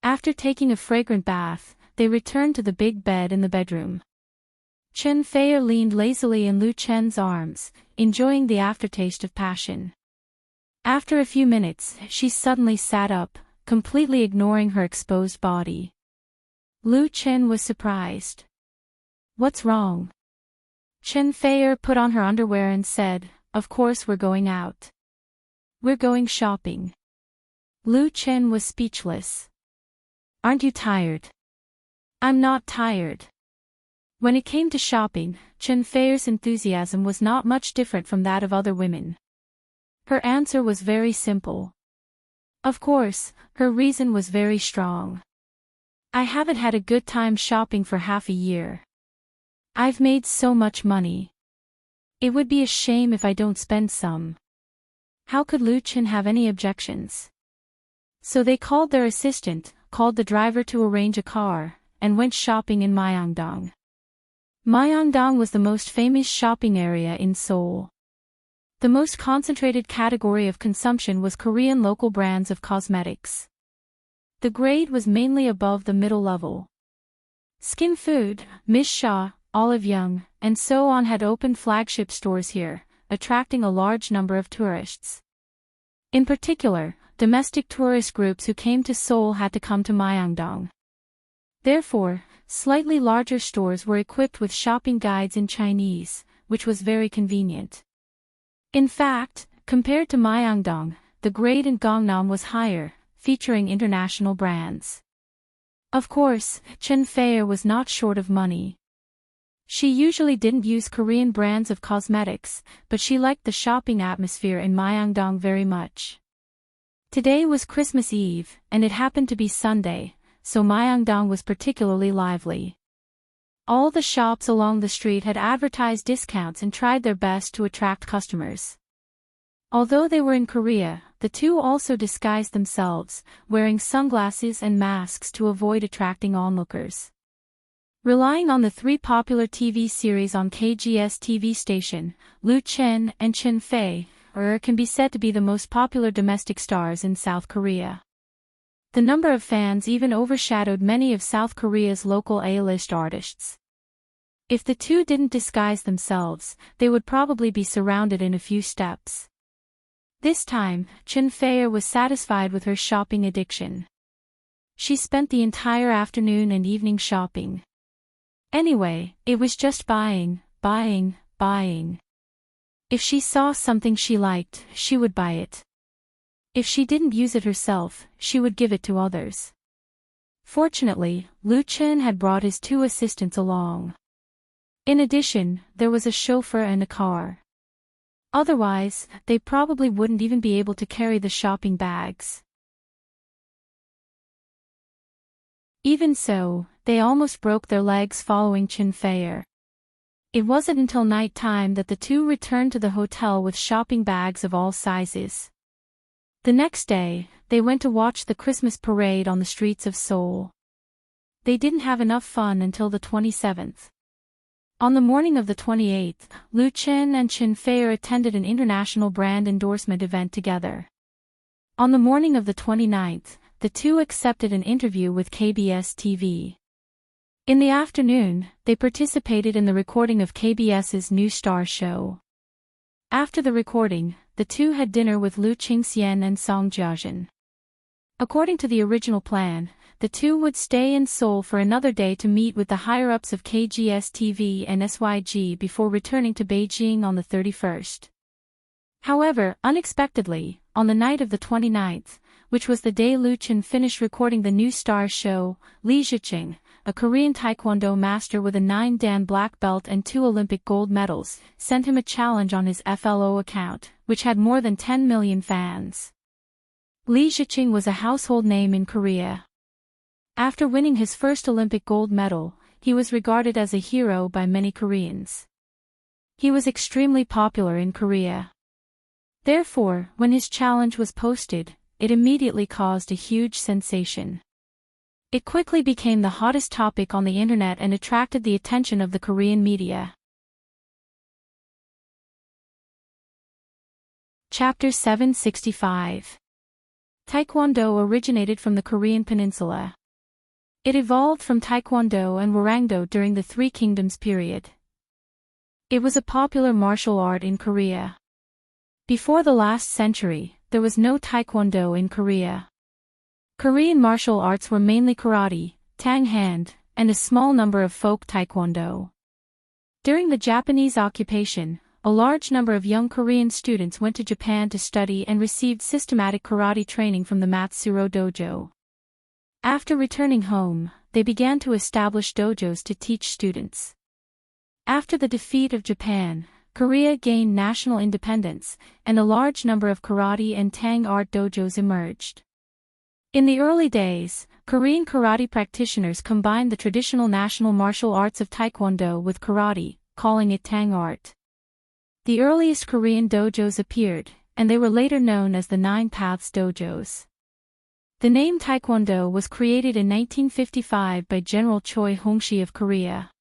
After taking a fragrant bath, they returned to the big bed in the bedroom. Chen Fei leaned lazily in Lu Chen's arms, enjoying the aftertaste of passion. After a few minutes, she suddenly sat up, completely ignoring her exposed body. Lu Chen was surprised. "What's wrong?" Chen Fei put on her underwear and said, "Of course we're going out. We're going shopping." Lu Chen was speechless. "Aren't you tired?" "I'm not tired." When it came to shopping, Chen Fei's enthusiasm was not much different from that of other women. Her answer was very simple. Of course, her reason was very strong. "I haven't had a good time shopping for half a year. I've made so much money. It would be a shame if I don't spend some." How could Lu Chen have any objections? So they called their assistant, called the driver to arrange a car, and went shopping in Myeongdong. Myeongdong was the most famous shopping area in Seoul. The most concentrated category of consumption was Korean local brands of cosmetics. The grade was mainly above the middle level. Skin Food, Miss Shaw, Olive Young, and so on had opened flagship stores here, attracting a large number of tourists. In particular, domestic tourist groups who came to Seoul had to come to Myeongdong. Therefore, slightly larger stores were equipped with shopping guides in Chinese, which was very convenient. In fact, compared to Myeongdong, the grade in Gangnam was higher, featuring international brands. Of course, Chen Fei was not short of money. She usually didn't use Korean brands of cosmetics, but she liked the shopping atmosphere in Myeongdong very much. Today was Christmas Eve, and it happened to be Sunday, so Myeongdong was particularly lively. All the shops along the street had advertised discounts and tried their best to attract customers. Although they were in Korea, the two also disguised themselves, wearing sunglasses and masks to avoid attracting onlookers. Relying on the three popular TV series on KGS TV station, Lu Chen and Chen Fei can be said to be the most popular domestic stars in South Korea. The number of fans even overshadowed many of South Korea's local A-list artists. If the two didn't disguise themselves, they would probably be surrounded in a few steps. This time, Chun Fayer was satisfied with her shopping addiction. She spent the entire afternoon and evening shopping. Anyway, it was just buying, buying, buying. If she saw something she liked, she would buy it. If she didn't use it herself, she would give it to others. Fortunately, Lu Chun had brought his 2 assistants along. In addition, there was a chauffeur and a car. Otherwise, they probably wouldn't even be able to carry the shopping bags. Even so, they almost broke their legs following Chun Fayer. It wasn't until night time that the two returned to the hotel with shopping bags of all sizes. The next day, they went to watch the Christmas parade on the streets of Seoul. They didn't have enough fun until the 27th. On the morning of the 28th, Lu Chun and Chun Fayer attended an international brand endorsement event together. On the morning of the 29th, the two accepted an interview with KBS TV. In the afternoon, they participated in the recording of KBS's new star show. After the recording, the two had dinner with Lu Ching-hsien and Song Jiajin. According to the original plan, the two would stay in Seoul for another day to meet with the higher-ups of KGS-TV and SYG before returning to Beijing on the 31st. However, unexpectedly, on the night of the 29th, which was the day Lu Chun finished recording the new star show, Lee Zhiqing, a Korean Taekwondo master with a 9-dan black belt and 2 Olympic gold medals, sent him a challenge on his FLO account, which had more than 10 million fans. Lee Zhiqing was a household name in Korea. After winning his first Olympic gold medal, he was regarded as a hero by many Koreans. He was extremely popular in Korea. Therefore, when his challenge was posted, it immediately caused a huge sensation. It quickly became the hottest topic on the internet and attracted the attention of the Korean media. Chapter 765. Taekwondo originated from the Korean peninsula. It evolved from Taekwondo and Warangdo during the Three Kingdoms period. It was a popular martial art in Korea. Before the last century, there was no Taekwondo in Korea. Korean martial arts were mainly karate, tang hand, and a small number of folk taekwondo. During the Japanese occupation, a large number of young Korean students went to Japan to study and received systematic karate training from the Matsuro dojo. After returning home, they began to establish dojos to teach students. After the defeat of Japan, Korea gained national independence, and a large number of karate and tang art dojos emerged. In the early days, Korean karate practitioners combined the traditional national martial arts of Taekwondo with karate, calling it tang art. The earliest Korean dojos appeared, and they were later known as the Nine Paths dojos. The name Taekwondo was created in 1955 by General Choi Hongshi of Korea.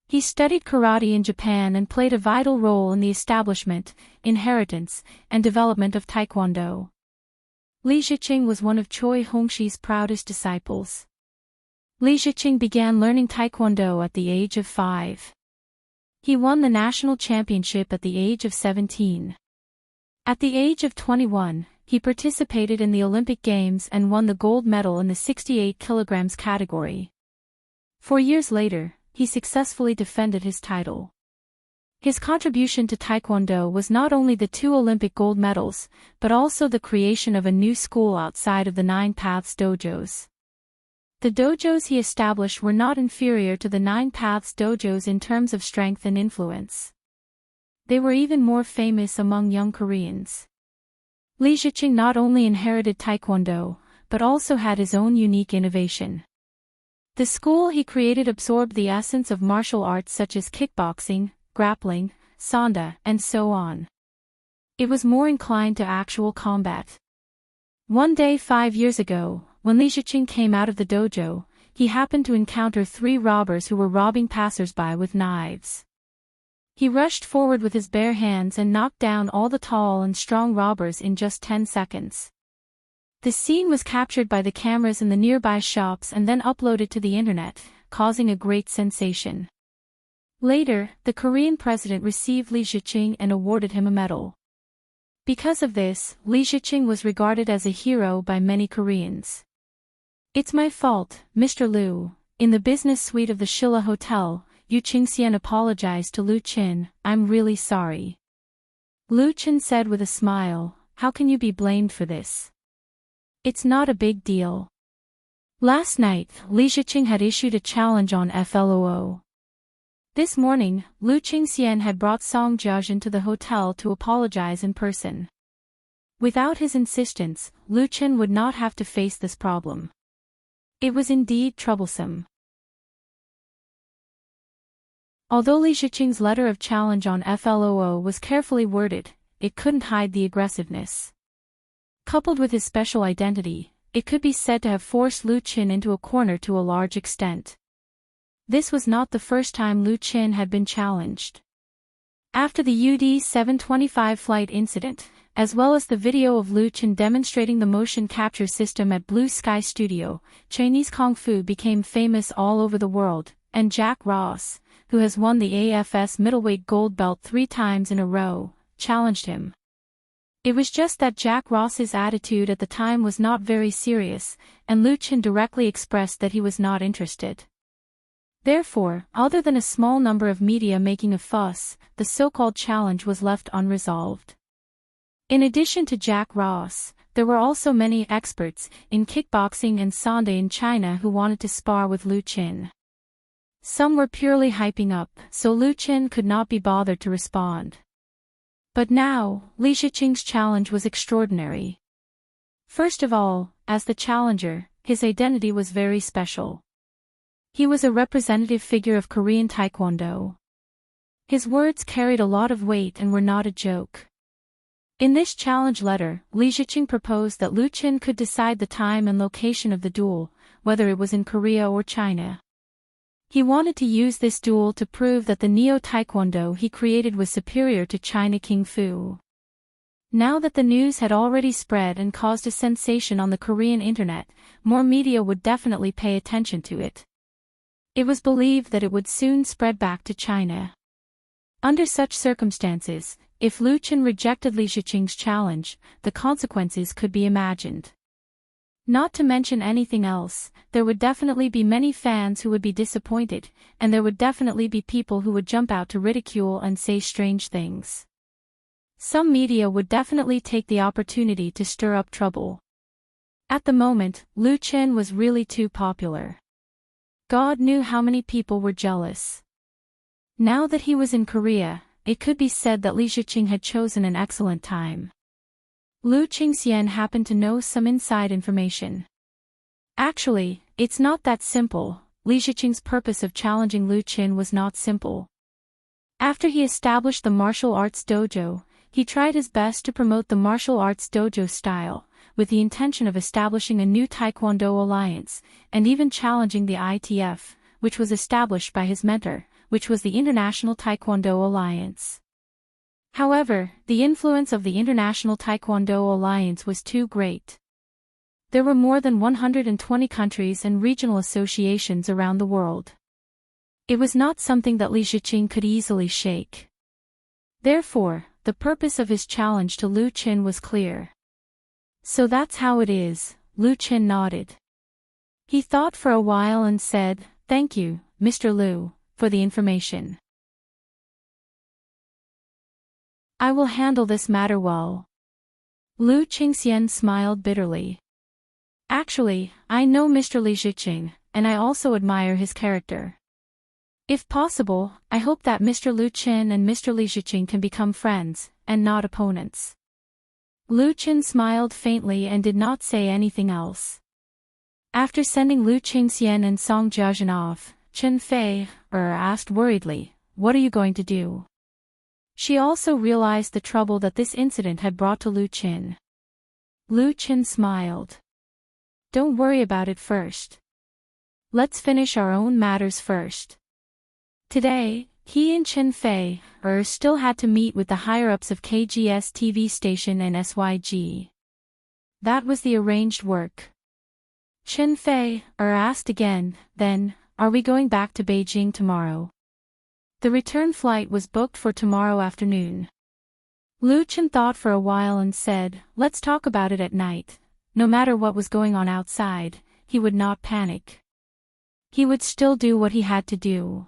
He studied karate in Japan and played a vital role in the establishment, inheritance, and development of Taekwondo. Lee Zhiqing was one of Choi Hongshi's proudest disciples. Lee Zhiqing began learning Taekwondo at the age of 5. He won the national championship at the age of 17. At the age of 21, he participated in the Olympic Games and won the gold medal in the 68 kilograms category. 4 years later, he successfully defended his title. His contribution to Taekwondo was not only the 2 Olympic gold medals, but also the creation of a new school outside of the Nine Paths dojos. The dojos he established were not inferior to the Nine Paths dojos in terms of strength and influence. They were even more famous among young Koreans. Lee Zhiqing not only inherited Taekwondo, but also had his own unique innovation. The school he created absorbed the essence of martial arts such as kickboxing, grappling, sanda, and so on. It was more inclined to actual combat. One day 5 years ago, when Lee Zhiqing came out of the dojo, he happened to encounter 3 robbers who were robbing passers-by with knives. He rushed forward with his bare hands and knocked down all the tall and strong robbers in just 10 seconds. The scene was captured by the cameras in the nearby shops and then uploaded to the internet, causing a great sensation. Later, the Korean president received Lee Zhiqing and awarded him a medal. Because of this, Lee Zhiqing was regarded as a hero by many Koreans. "It's my fault, Mr. Liu." In the business suite of the Shilla Hotel, Yu Qingxian apologized to Lu Qin. "I'm really sorry." Lu Qin said with a smile, "How can you be blamed for this? It's not a big deal." Last night, Li Zhiqing had issued a challenge on FLOO. This morning, Lu Qingxian had brought Song Jiajin to the hotel to apologize in person. Without his insistence, Lu Qin would not have to face this problem. It was indeed troublesome. Although Li Zhiqing's letter of challenge on FLOO was carefully worded, it couldn't hide the aggressiveness. Coupled with his special identity, it could be said to have forced Lu Qin into a corner to a large extent. This was not the first time Lu Qin had been challenged. After the UD-725 flight incident, as well as the video of Lu Qin demonstrating the motion capture system at Blue Sky Studio, Chinese Kung Fu became famous all over the world, and Jack Ross, who has won the AFS middleweight gold belt 3 times in a row, challenged him. It was just that Jack Ross's attitude at the time was not very serious, and Lu Qin directly expressed that he was not interested. Therefore, other than a small number of media making a fuss, the so-called challenge was left unresolved. In addition to Jack Ross, there were also many experts in kickboxing and Sanda in China who wanted to spar with Lu Qin. Some were purely hyping up, so Lu Qin could not be bothered to respond. But now, Li Zhiqing's challenge was extraordinary. First of all, as the challenger, his identity was very special. He was a representative figure of Korean Taekwondo. His words carried a lot of weight and were not a joke. In this challenge letter, Li Zhiqing proposed that Lu Qin could decide the time and location of the duel, whether it was in Korea or China. He wanted to use this duel to prove that the Neo-Taekwondo he created was superior to China Kung Fu. Now that the news had already spread and caused a sensation on the Korean internet, more media would definitely pay attention to it. It was believed that it would soon spread back to China. Under such circumstances, if Lu Qin rejected Li Zhiqing's challenge, the consequences could be imagined. Not to mention anything else, there would definitely be many fans who would be disappointed, and there would definitely be people who would jump out to ridicule and say strange things. Some media would definitely take the opportunity to stir up trouble. At the moment, Lu Qin was really too popular. God knew how many people were jealous. Now that he was in Korea, it could be said that Li Zhiqing had chosen an excellent time. Lu Qingxian happened to know some inside information. Actually, it's not that simple. Li Zhiqing's purpose of challenging Lu Qin was not simple. After he established the martial arts dojo, he tried his best to promote the martial arts dojo style, with the intention of establishing a new Taekwondo alliance, and even challenging the ITF, which was established by his mentor, which was the International Taekwondo Alliance. However, the influence of the International Taekwondo Alliance was too great. There were more than 120 countries and regional associations around the world. It was not something that Li Zhiqing could easily shake. Therefore, the purpose of his challenge to Lu Qin was clear. "So that's how it is," Lu Qin nodded. He thought for a while and said, "Thank you, Mr. Liu, for the information. I will handle this matter well." Lu Qingxian smiled bitterly. "Actually, I know Mr. Li Zhiqing, and I also admire his character. If possible, I hope that Mr. Lu Qin and Mr. Li Zhiqing can become friends, and not opponents." Lu Qin smiled faintly and did not say anything else. After sending Lu Qingxian and Song Jiajin off, Chen Fei asked worriedly, "What are you going to do?" She also realized the trouble that this incident had brought to Lu Qin. Lu Qin smiled. "Don't worry about it first. Let's finish our own matters first." Today, he and Chen Fei still had to meet with the higher-ups of KGS TV station and SYG. That was the arranged work. Chen Fei asked again, then, are we going back to Beijing tomorrow? The return flight was booked for tomorrow afternoon. Lu Chen thought for a while and said, let's talk about it at night. No matter what was going on outside, he would not panic. He would still do what he had to do.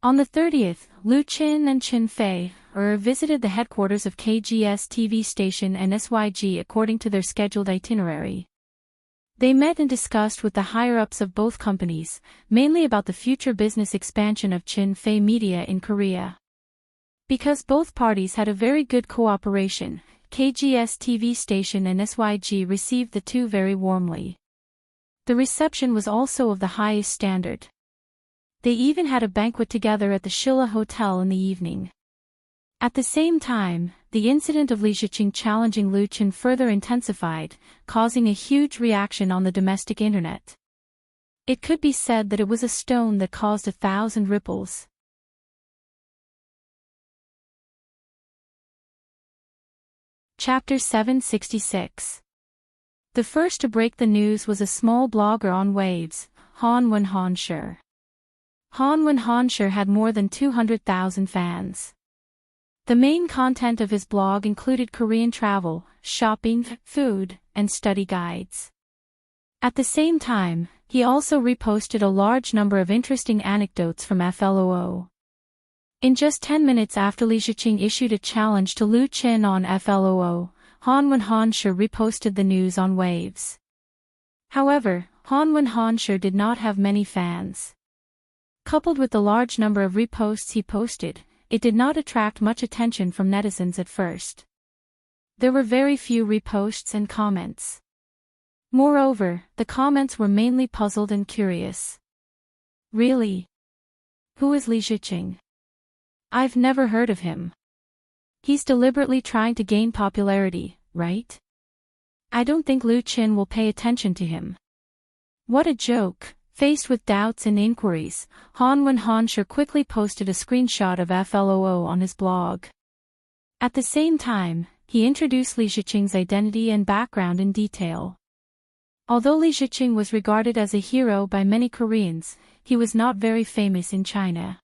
On the 30th, Lu Chen and Chen Fei visited the headquarters of KGS TV station and SYG according to their scheduled itinerary. They met and discussed with the higher-ups of both companies, mainly about the future business expansion of Chen Fei Media in Korea. Because both parties had a very good cooperation, KGS TV station and SYG received the two very warmly. The reception was also of the highest standard. They even had a banquet together at the Shilla Hotel in the evening. At the same time, the incident of Li Zhiqing challenging Lu Chen further intensified, causing a huge reaction on the domestic internet. It could be said that it was a stone that caused 1,000 ripples. Chapter 766. The first to break the news was a small blogger on Waves, Han Wenhanshi. Han Wenhanshi had more than 200,000 fans. The main content of his blog included Korean travel, shopping, food, and study guides. At the same time, he also reposted a large number of interesting anecdotes from FLOO. In just 10 minutes after Li Zhiqing issued a challenge to Lu Chen on FLOO, Han Wenhanshi reposted the news on Waves. However, Han Wenhanshi did not have many fans. Coupled with the large number of reposts he posted, it did not attract much attention from netizens at first. There were very few reposts and comments. Moreover, the comments were mainly puzzled and curious. Really? Who is Li Zhiqing? I've never heard of him. He's deliberately trying to gain popularity, right? I don't think Lu Chen will pay attention to him. What a joke. Faced with doubts and inquiries, Han Wenhanshi quickly posted a screenshot of FLOO on his blog. At the same time, he introduced Li Zhiqing's identity and background in detail. Although Li Zhiqing was regarded as a hero by many Koreans, he was not very famous in China.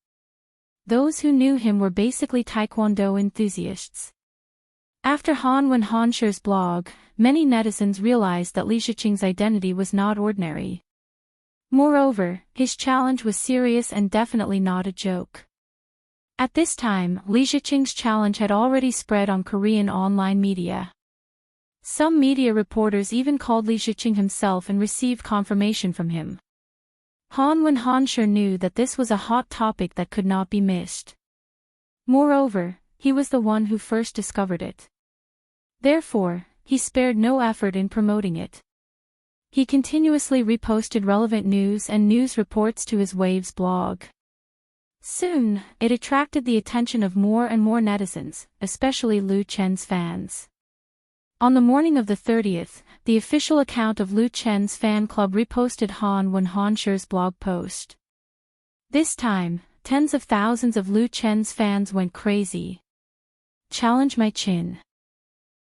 Those who knew him were basically Taekwondo enthusiasts. After Han Wenhanshi's blog, many netizens realized that Li Zhiqing's identity was not ordinary. Moreover, his challenge was serious and definitely not a joke. At this time, Li Zhiqing's challenge had already spread on Korean online media. Some media reporters even called Li Zhiqing himself and received confirmation from him. Han Wenhanshi knew that this was a hot topic that could not be missed. Moreover, he was the one who first discovered it. Therefore, he spared no effort in promoting it. He continuously reposted relevant news and news reports to his Waves blog. Soon, it attracted the attention of more and more netizens, especially Lu Chen's fans. On the morning of the 30th, the official account of Lu Chen's fan club reposted Han Wenhanshi's blog post. This time, tens of thousands of Lu Chen's fans went crazy. Challenge my chin.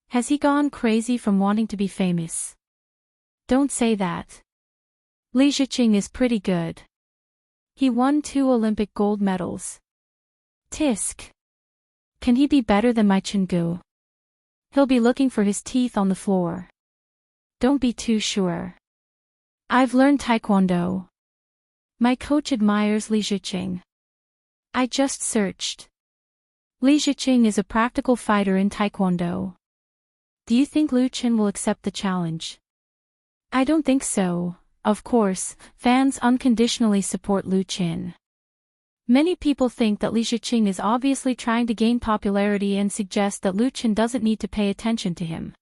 Has he gone crazy from wanting to be famous? Don't say that. Li Zhiqing is pretty good. He won 2 Olympic gold medals. Tisk. Can he be better than my Chin-gu? He'll be looking for his teeth on the floor. Don't be too sure. I've learned Taekwondo. My coach admires Li Zhiqing. I just searched. Li Zhiqing is a practical fighter in Taekwondo. Do you think Lu Chen will accept the challenge? I don't think so. Of course, fans unconditionally support Lu Chen. Many people think that Li Zhiqing is obviously trying to gain popularity and suggest that Lu Chen doesn't need to pay attention to him.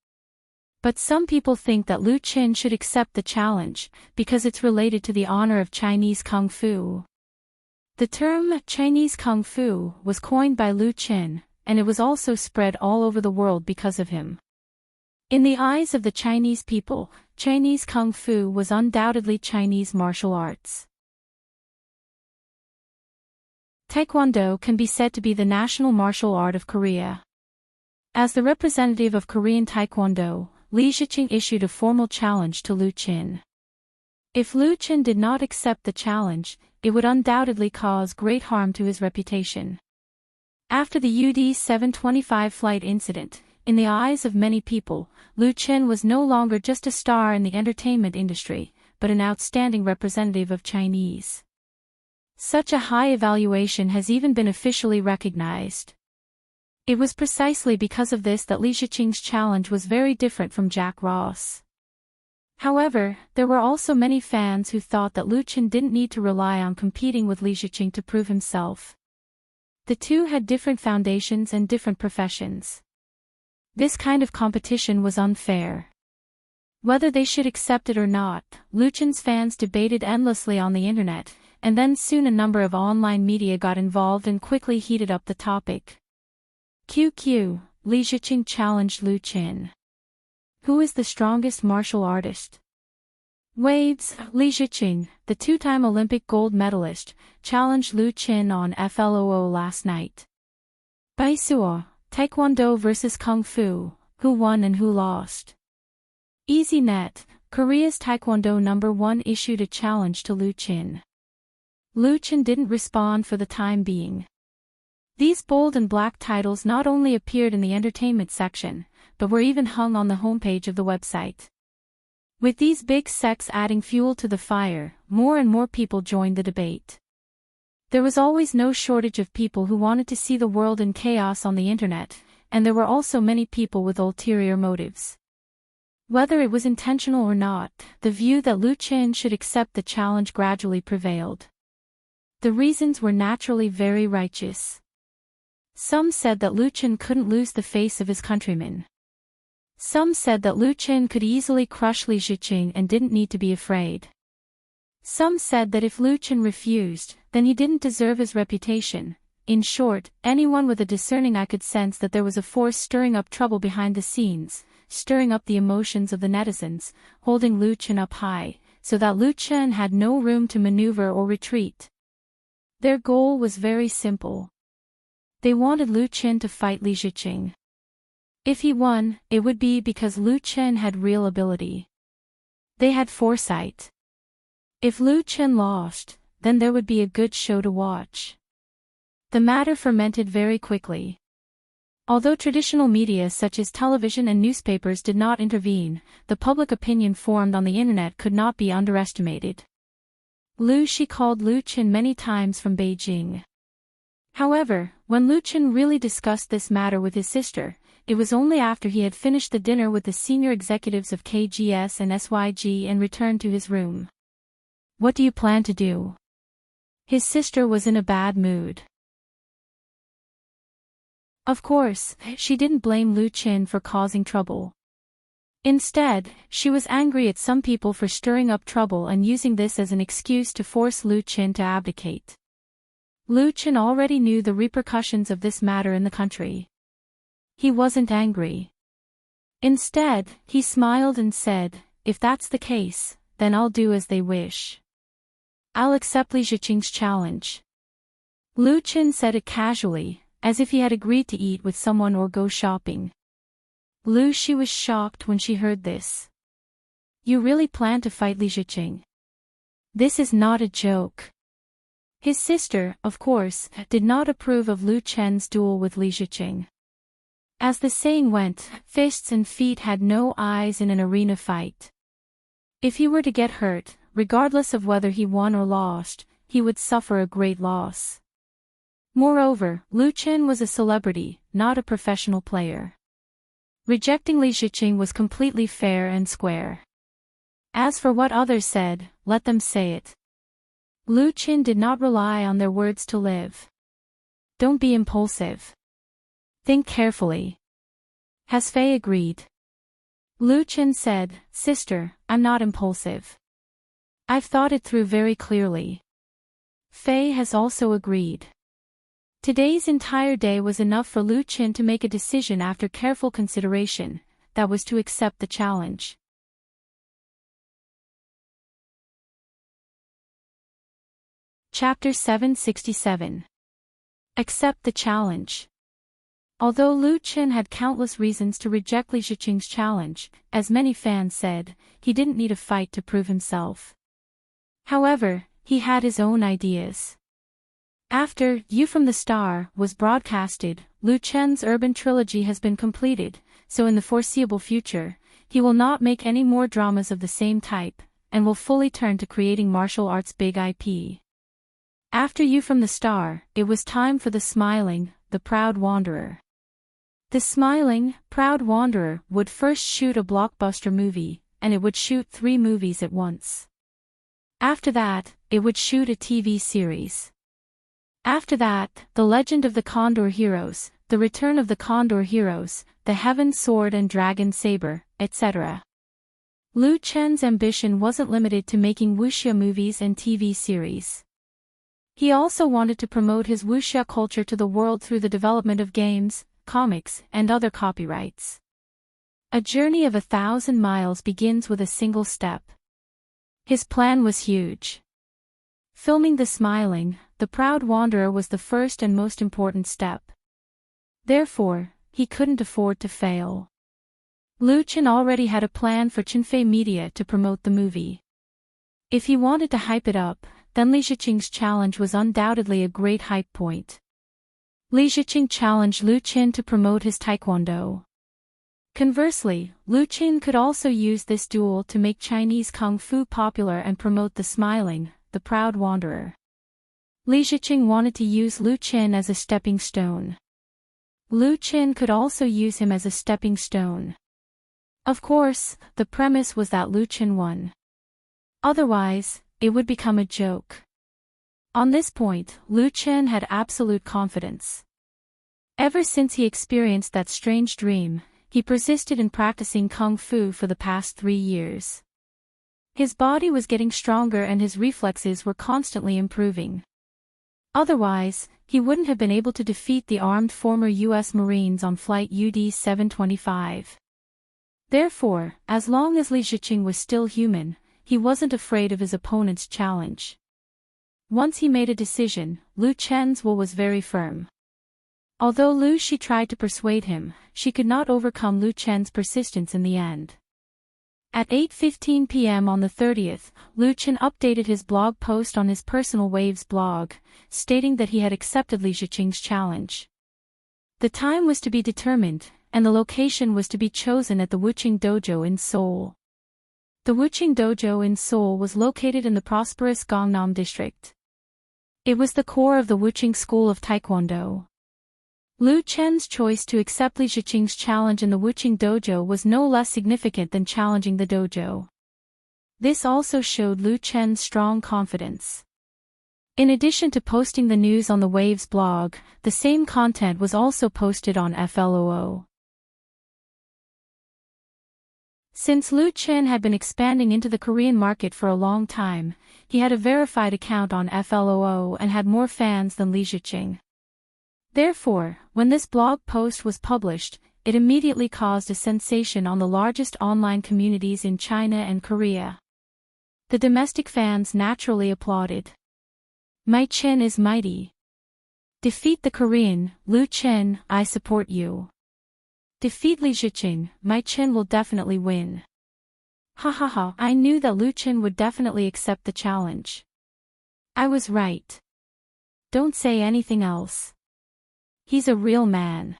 But some people think that Lu Chen should accept the challenge, because it's related to the honor of Chinese Kung Fu. The term Chinese Kung Fu was coined by Lu Chen, and it was also spread all over the world because of him. In the eyes of the Chinese people, Chinese Kung Fu was undoubtedly Chinese martial arts. Taekwondo can be said to be the national martial art of Korea. As the representative of Korean Taekwondo, Li Ziqing issued a formal challenge to Lu Qin. If Lu Qin did not accept the challenge, it would undoubtedly cause great harm to his reputation. After the UD-725 flight incident, in the eyes of many people, Lu Qin was no longer just a star in the entertainment industry, but an outstanding representative of Chinese. Such a high evaluation has even been officially recognized. It was precisely because of this that Li Ziqing's challenge was very different from Jack Ross. However, there were also many fans who thought that Lu Qin didn't need to rely on competing with Li Ziqing to prove himself. The two had different foundations and different professions. This kind of competition was unfair. Whether they should accept it or not, Lu Qin's fans debated endlessly on the internet, and then soon a number of online media got involved and quickly heated up the topic. QQ, Li Ziqing challenged Lu Qin. Who is the strongest martial artist? Waves, Li Ziqing, the two-time Olympic gold medalist, challenged Lu Qin on FLOO last night. Baisuo, Taekwondo vs Kung Fu, who won and who lost? EasyNet, Korea's Taekwondo #1 issued a challenge to Lu Qin. Lu Qin didn't respond for the time being. These bold and black titles not only appeared in the entertainment section, but were even hung on the homepage of the website. With these big sects adding fuel to the fire, more and more people joined the debate. There was always no shortage of people who wanted to see the world in chaos on the internet, and there were also many people with ulterior motives. Whether it was intentional or not, the view that Lu Qin should accept the challenge gradually prevailed. The reasons were naturally very righteous. Some said that Lu Qin couldn't lose the face of his countrymen. Some said that Lu Qin could easily crush Li Ziqing and didn't need to be afraid. Some said that if Lu Qin refused, then he didn't deserve his reputation. In short, anyone with a discerning eye could sense that there was a force stirring up trouble behind the scenes, stirring up the emotions of the netizens, holding Lu Qin up high, so that Lu Qin had no room to maneuver or retreat. Their goal was very simple. They wanted Lu Qin to fight Li Ziqing. If he won, it would be because Lu Qin had real ability. They had foresight. If Lu Qin lost, then there would be a good show to watch. The matter fermented very quickly. Although traditional media such as television and newspapers did not intervene, the public opinion formed on the internet could not be underestimated. Lu Shi called Lu Qin many times from Beijing. However, when Lu Qin really discussed this matter with his sister, it was only after he had finished the dinner with the senior executives of KGS and SYG and returned to his room. What do you plan to do? His sister was in a bad mood. Of course, she didn't blame Lu Qin for causing trouble. Instead, she was angry at some people for stirring up trouble and using this as an excuse to force Lu Qin to abdicate. Lu Qin already knew the repercussions of this matter in the country. He wasn't angry. Instead, he smiled and said, "If that's the case, then I'll do as they wish. I'll accept Li Ziqing's challenge." Lu Qin said it casually, as if he had agreed to eat with someone or go shopping. Lu Shi was shocked when she heard this. "You really plan to fight Li Ziqing? This is not a joke." His sister, of course, did not approve of Lu Qin's duel with Li Ziqing. As the saying went, fists and feet had no eyes in an arena fight. If he were to get hurt, regardless of whether he won or lost, he would suffer a great loss. Moreover, Lu Qin was a celebrity, not a professional player. Rejecting Li Ziqing was completely fair and square. As for what others said, let them say it. Lu Qin did not rely on their words to live. Don't be impulsive. Think carefully. Has Fei agreed? Lu Qin said, "Sister, I'm not impulsive. I've thought it through very clearly." Fei has also agreed. Today's entire day was enough for Lu Qin to make a decision after careful consideration, that was to accept the challenge. Chapter 767. Accept the challenge. Although Lu Chen had countless reasons to reject Li Ziqing's challenge, as many fans said, he didn't need a fight to prove himself. However, he had his own ideas. After You from the Star was broadcasted, Lu Chen's urban trilogy has been completed, so in the foreseeable future, he will not make any more dramas of the same type, and will fully turn to creating martial arts big IP. After You from the Star, it was time for The Smiling, The Proud Wanderer. The Smiling, Proud Wanderer would first shoot a blockbuster movie, and it would shoot 3 movies at once. After that, it would shoot a TV series. After that, The Legend of the Condor Heroes, The Return of the Condor Heroes, The Heaven Sword and Dragon Saber, etc. Lu Chen's ambition wasn't limited to making wuxia movies and TV series. He also wanted to promote his wuxia culture to the world through the development of games, comics, and other copyrights. A journey of 1,000 miles begins with a single step. His plan was huge. Filming The Smiling, The Proud Wanderer was the first and most important step. Therefore, he couldn't afford to fail. Lu Chen already had a plan for Qinfei Media to promote the movie. If he wanted to hype it up, then Li Ziqing's challenge was undoubtedly a great hype point. Li Ziqing challenged Lu Chen to promote his taekwondo. Conversely, Lu Chen could also use this duel to make Chinese kung fu popular and promote The Smiling, The Proud Wanderer. Li Ziqing wanted to use Lu Chen as a stepping stone. Lu Chen could also use him as a stepping stone. Of course, the premise was that Lu Chen won. Otherwise, it would become a joke. On this point, Lu Chen had absolute confidence. Ever since he experienced that strange dream, he persisted in practicing kung fu for the past 3 years. His body was getting stronger and his reflexes were constantly improving. Otherwise, he wouldn't have been able to defeat the armed former U.S. Marines on Flight UD-725. Therefore, as long as Li Ziqing was still human, he wasn't afraid of his opponent's challenge. Once he made a decision, Lu Chen's will was very firm. Although Lu Shi tried to persuade him, she could not overcome Lu Chen's persistence in the end. At 8:15 p.m. on the 30th, Lu Chen updated his blog post on his personal Waves blog, stating that he had accepted Li Ziqing's challenge. The time was to be determined, and the location was to be chosen at the Wuqing Dojo in Seoul. The Wuqing Dojo in Seoul was located in the prosperous Gangnam district. It was the core of the Wuqing School of Taekwondo. Lu Chen's choice to accept Li Ziqing's challenge in the Wuqing Dojo was no less significant than challenging the dojo. This also showed Lu Chen's strong confidence. In addition to posting the news on the Waves blog, the same content was also posted on FLOO. Since Lu Chen had been expanding into the Korean market for a long time, he had a verified account on FLOO and had more fans than Li Ziqing. Therefore, when this blog post was published, it immediately caused a sensation on the largest online communities in China and Korea. The domestic fans naturally applauded. My Chen is mighty. Defeat the Korean, Lu Chen, I support you. Defeat Li Ziqing, my Chen will definitely win. Ha ha ha, I knew that Lu Chen would definitely accept the challenge. I was right. Don't say anything else. He's a real man.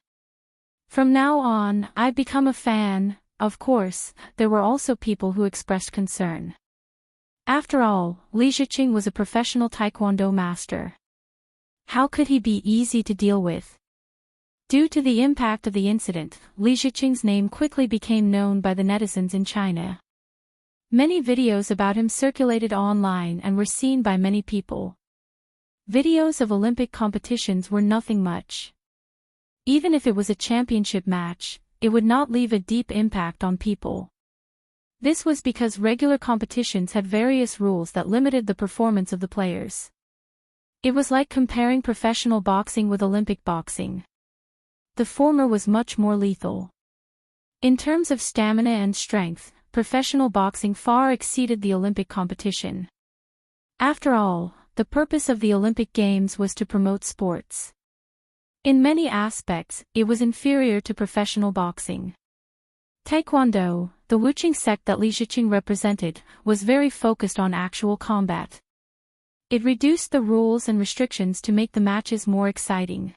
From now on, I've become a fan. Of course, there were also people who expressed concern. After all, Li Ziqing was a professional taekwondo master. How could he be easy to deal with? Due to the impact of the incident, Li Ziqing's name quickly became known by the netizens in China. Many videos about him circulated online and were seen by many people. Videos of Olympic competitions were nothing much. Even if it was a championship match, it would not leave a deep impact on people. This was because regular competitions had various rules that limited the performance of the players. It was like comparing professional boxing with Olympic boxing. The former was much more lethal. In terms of stamina and strength, professional boxing far exceeded the Olympic competition. After all, the purpose of the Olympic Games was to promote sports. In many aspects, it was inferior to professional boxing. Taekwondo, the Wuqing sect that Li Ziqing represented, was very focused on actual combat. It reduced the rules and restrictions to make the matches more exciting.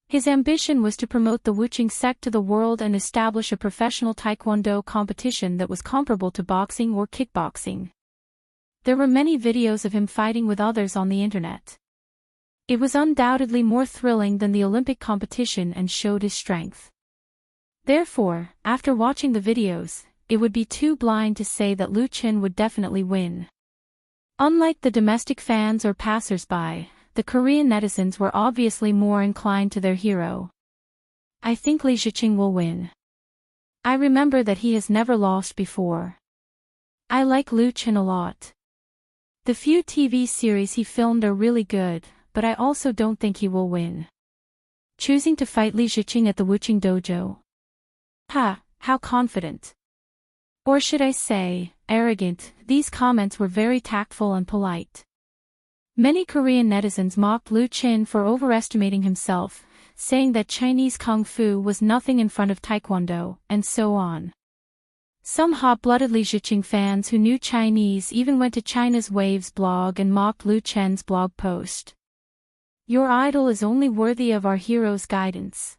His ambition was to promote the Wuqing sect to the world and establish a professional Taekwondo competition that was comparable to boxing or kickboxing. There were many videos of him fighting with others on the internet. It was undoubtedly more thrilling than the Olympic competition and showed his strength. Therefore, after watching the videos, it would be too blind to say that Lu Qin would definitely win. Unlike the domestic fans or passers-by, the Korean netizens were obviously more inclined to their hero. I think Li Ziqing will win. I remember that he has never lost before. I like Lu Qin a lot. The few TV series he filmed are really good, but I also don't think he will win. Choosing to fight Li Ziqing at the Wuqing dojo. Ha, how confident. Or should I say, arrogant. These comments were very tactful and polite. Many Korean netizens mocked Lu Qin for overestimating himself, saying that Chinese kung fu was nothing in front of Taekwondo, and so on. Some hot-blooded Li Ziqing fans who knew Chinese even went to China's Waves blog and mocked Lu Qin's blog post. Your idol is only worthy of our hero's guidance.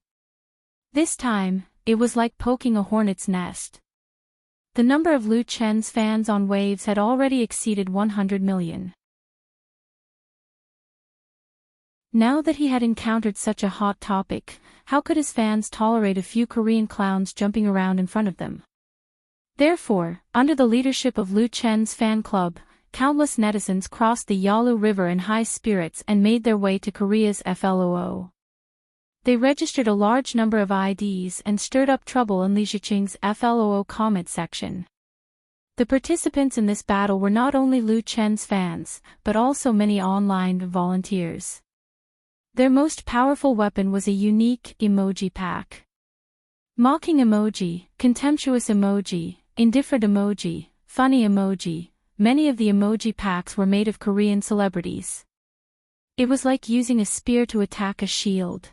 This time, it was like poking a hornet's nest. The number of Lu Qin's fans on Waves had already exceeded 100 million. Now that he had encountered such a hot topic, how could his fans tolerate a few Korean clowns jumping around in front of them? Therefore, under the leadership of Lu Qin's fan club, countless netizens crossed the Yalu River in high spirits and made their way to Korea's FLOO. They registered a large number of IDs and stirred up trouble in Li Ziqing's FLOO comment section. The participants in this battle were not only Lu Qin's fans, but also many online volunteers. Their most powerful weapon was a unique emoji pack. Mocking emoji, contemptuous emoji, indifferent emoji, funny emoji. Many of the emoji packs were made of Korean celebrities. It was like using a spear to attack a shield.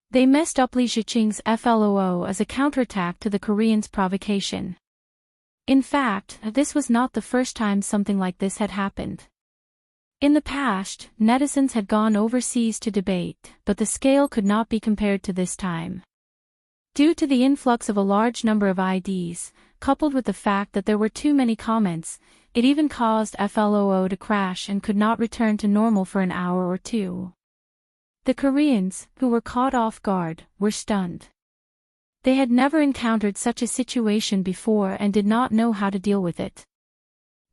They messed up Li Ziqing's FLOO as a counterattack to the Koreans' provocation. In fact, this was not the first time something like this had happened. In the past, netizens had gone overseas to debate, but the scale could not be compared to this time. Due to the influx of a large number of IDs, coupled with the fact that there were too many comments, it even caused FLOO to crash and could not return to normal for an hour or two. The Koreans, who were caught off guard, were stunned. They had never encountered such a situation before and did not know how to deal with it.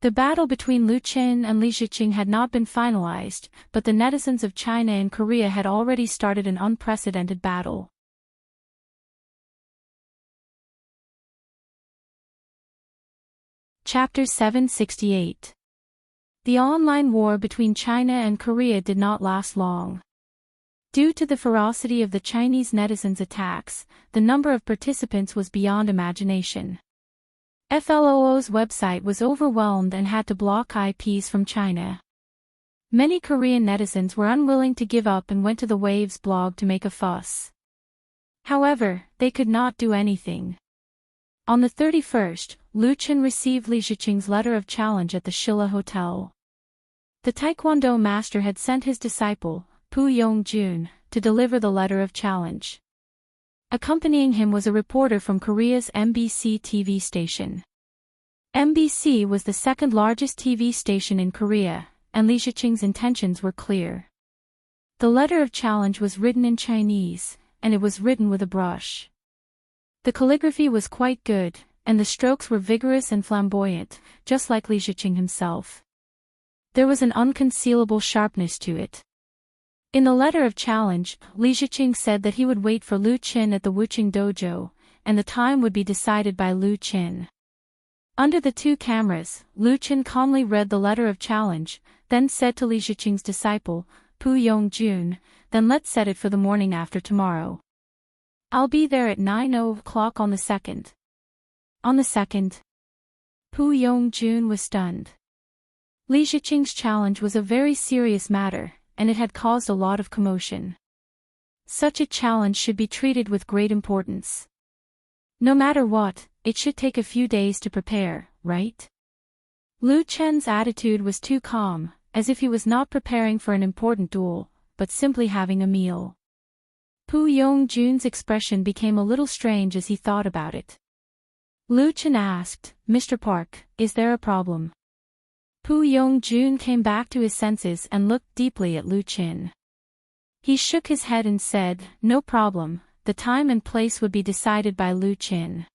The battle between Lu Qin and Li Ziqing had not been finalized, but the netizens of China and Korea had already started an unprecedented battle. Chapter 768. The online war between China and Korea did not last long. Due to the ferocity of the Chinese netizens' attacks, the number of participants was beyond imagination. FLOO's website was overwhelmed and had to block IPs from China. Many Korean netizens were unwilling to give up and went to the Waves blog to make a fuss. However, they could not do anything. On the 31st, Lu Qin received Li Ziqing's letter of challenge at the Shilla Hotel. The Taekwondo master had sent his disciple, Pu Yong-jun, to deliver the letter of challenge. Accompanying him was a reporter from Korea's MBC TV station. MBC was the second largest TV station in Korea, and Li Ziqing's intentions were clear. The letter of challenge was written in Chinese, and it was written with a brush. The calligraphy was quite good, and the strokes were vigorous and flamboyant, just like Li Ziqing himself. There was an unconcealable sharpness to it. In the letter of challenge, Li Ziqing said that he would wait for Lu Qin at the Wuqing dojo, and the time would be decided by Lu Qin. Under the two cameras, Lu Qin calmly read the letter of challenge, then said to Li Ziqing's disciple, Pu Yong-jun, "Then let's set it for the morning after tomorrow. I'll be there at 9 o'clock on the 2nd. On the 2nd? Pu Yong-jun was stunned. Li Ziqing's challenge was a very serious matter, and it had caused a lot of commotion. Such a challenge should be treated with great importance. No matter what, it should take a few days to prepare, right? Lu Chen's attitude was too calm, as if he was not preparing for an important duel, but simply having a meal. Pu Yongjun's expression became a little strange as he thought about it. Lu Chen asked, "Mr. Park, is there a problem?" Pu Yongjun came back to his senses and looked deeply at Lu Chen. He shook his head and said, "No problem, the time and place would be decided by Lu Chen."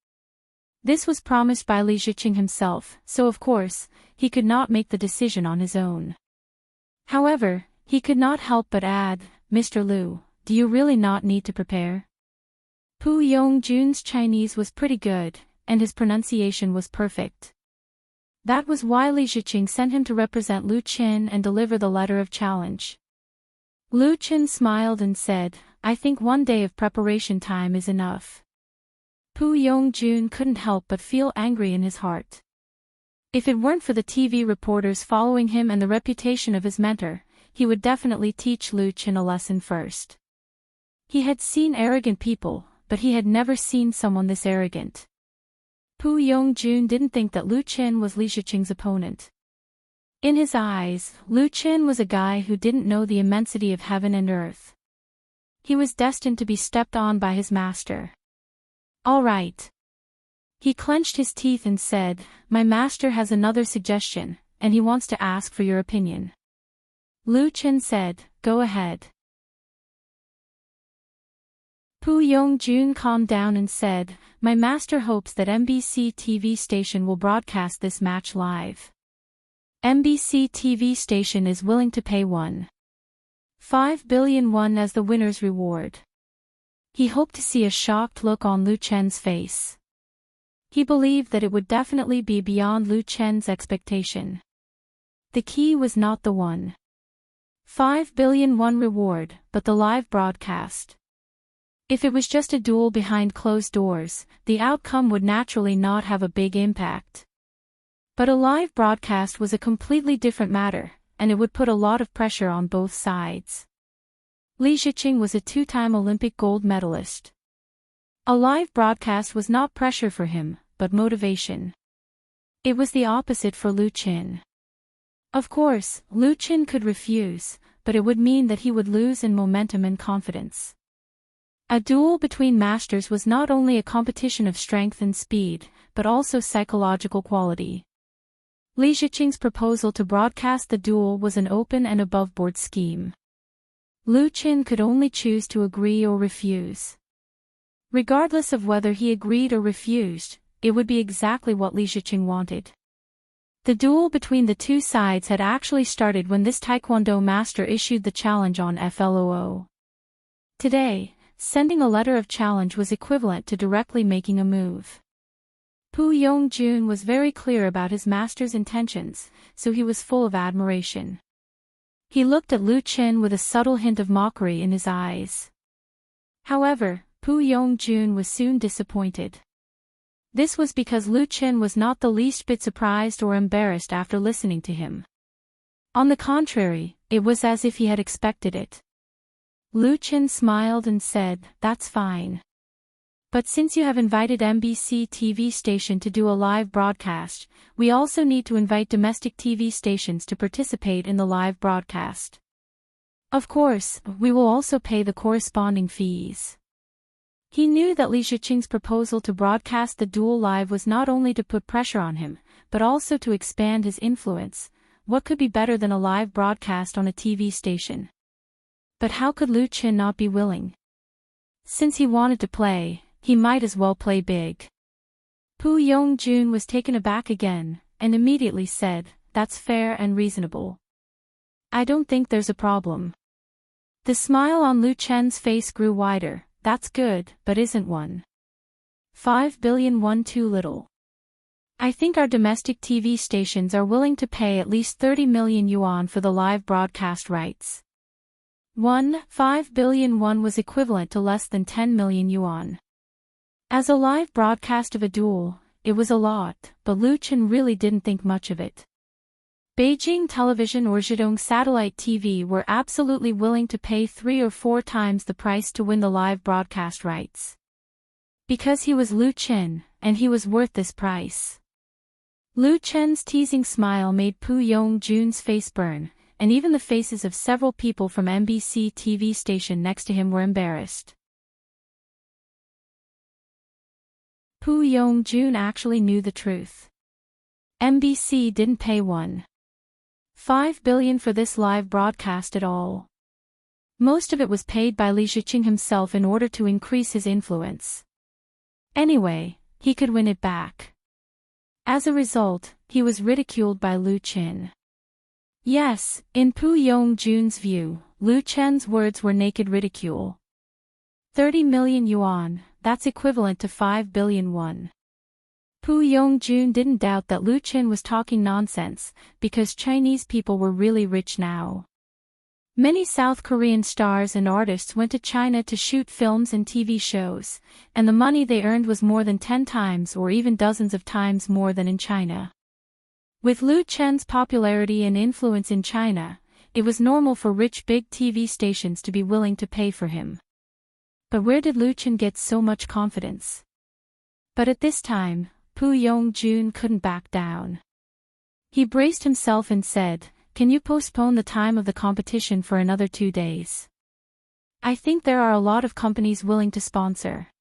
This was promised by Li Ziqing himself, so of course, he could not make the decision on his own. However, he could not help but add, "Mr. Lu, do you really not need to prepare?" Pu Yongjun's Chinese was pretty good, and his pronunciation was perfect. That was why Li Ziqing sent him to represent Lu Chen and deliver the letter of challenge. Lu Chen smiled and said, "I think one day of preparation time is enough." Pu Yongjun couldn't help but feel angry in his heart. If it weren't for the TV reporters following him and the reputation of his mentor, he would definitely teach Lu Chen a lesson first. He had seen arrogant people, but he had never seen someone this arrogant. Pu Yongjun didn't think that Lu Chen was Li Ziqing's opponent. In his eyes, Lu Chen was a guy who didn't know the immensity of heaven and earth. He was destined to be stepped on by his master. "All right." He clenched his teeth and said, "My master has another suggestion, and he wants to ask for your opinion." Lu Chen said, "Go ahead." Pu Yongjun calmed down and said, "My master hopes that MBC TV station will broadcast this match live. MBC TV station is willing to pay 1.5 billion won as the winner's reward." He hoped to see a shocked look on Lu Chen's face. He believed that it would definitely be beyond Lu Chen's expectation. The key was not the 1.5 billion won reward, but the live broadcast. If it was just a duel behind closed doors, the outcome would naturally not have a big impact. But a live broadcast was a completely different matter, and it would put a lot of pressure on both sides. Li Ziqing was a two-time Olympic gold medalist. A live broadcast was not pressure for him, but motivation. It was the opposite for Lu Chen. Of course, Lu Chen could refuse, but it would mean that he would lose in momentum and confidence. A duel between masters was not only a competition of strength and speed, but also psychological quality. Li Ziqing's proposal to broadcast the duel was an open and above-board scheme. Lu Chen could only choose to agree or refuse. Regardless of whether he agreed or refused, it would be exactly what Li Ziqing wanted. The duel between the two sides had actually started when this Taekwondo master issued the challenge on FLOO. Today, sending a letter of challenge was equivalent to directly making a move. Pu Yongjun was very clear about his master's intentions, so he was full of admiration. He looked at Lu Chen with a subtle hint of mockery in his eyes. However, Pu Yongjun was soon disappointed. This was because Lu Chen was not the least bit surprised or embarrassed after listening to him. On the contrary, it was as if he had expected it. Lu Chen smiled and said, "That's fine. But since you have invited MBC TV station to do a live broadcast, we also need to invite domestic TV stations to participate in the live broadcast. Of course, we will also pay the corresponding fees." He knew that Li Ziqing's proposal to broadcast the duel live was not only to put pressure on him, but also to expand his influence. What could be better than a live broadcast on a TV station? But how could Lu Chen not be willing? Since he wanted to play, he might as well play big. Pu Yongjun was taken aback again, and immediately said, "That's fair and reasonable. I don't think there's a problem." The smile on Lu Chen's face grew wider. "That's good, but isn't 1.5 billion won too little? I think our domestic TV stations are willing to pay at least 30 million yuan for the live broadcast rights." 1.5 billion won was equivalent to less than 10 million yuan. As a live broadcast of a duel, it was a lot, but Lu Chen really didn't think much of it. Beijing Television or Zhejiang Satellite TV were absolutely willing to pay 3 or 4 times the price to win the live broadcast rights. Because he was Lu Chen, and he was worth this price. Lu Chen's teasing smile made Pu Yong-jun's face burn, and even the faces of several people from MBC TV station next to him were embarrassed. Pu Yong-jun actually knew the truth. MBC didn't pay 1.5 billion for this live broadcast at all. Most of it was paid by Li Shiqing himself in order to increase his influence. Anyway, he could win it back. As a result, he was ridiculed by Lu Chen. Yes, in Pu Yong-jun's view, Lu Chen's words were naked ridicule. 30 million yuan, that's equivalent to 5 billion won. Pu Yong-jun didn't doubt that Lu Chen was talking nonsense, because Chinese people were really rich now. Many South Korean stars and artists went to China to shoot films and TV shows, and the money they earned was more than 10 times or even dozens of times more than in China. With Lu Chen's popularity and influence in China, it was normal for rich big TV stations to be willing to pay for him. But where did Lu Chen get so much confidence? But at this time, Pu Yong-jun couldn't back down. He braced himself and said, "Can you postpone the time of the competition for another 2 days? I think there are a lot of companies willing to sponsor."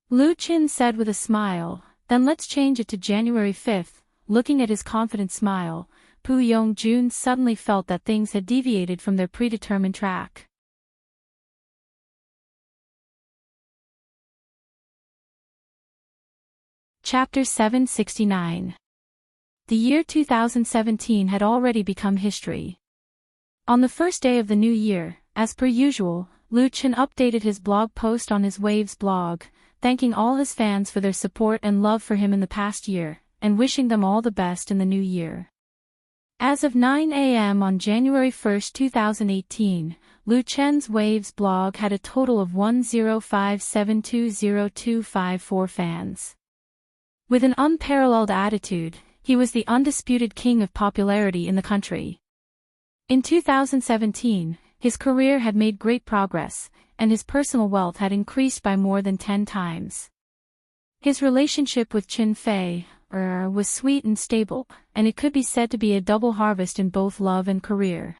Lu Chen said with a smile, "Then let's change it to January 5th. Looking at his confident smile, Pu Yong-jun suddenly felt that things had deviated from their predetermined track. Chapter 769. The year 2017 had already become history. On the first day of the new year, as per usual, Lu Chen updated his blog post on his Waves blog, thanking all his fans for their support and love for him in the past year, and wishing them all the best in the new year. As of 9 a.m. on January 1, 2018, Lu Chen's Waves blog had a total of 105720254 fans. With an unparalleled attitude, he was the undisputed king of popularity in the country. In 2017, his career had made great progress, and his personal wealth had increased by more than 10 times. His relationship with Chen Fei was sweet and stable, and it could be said to be a double harvest in both love and career.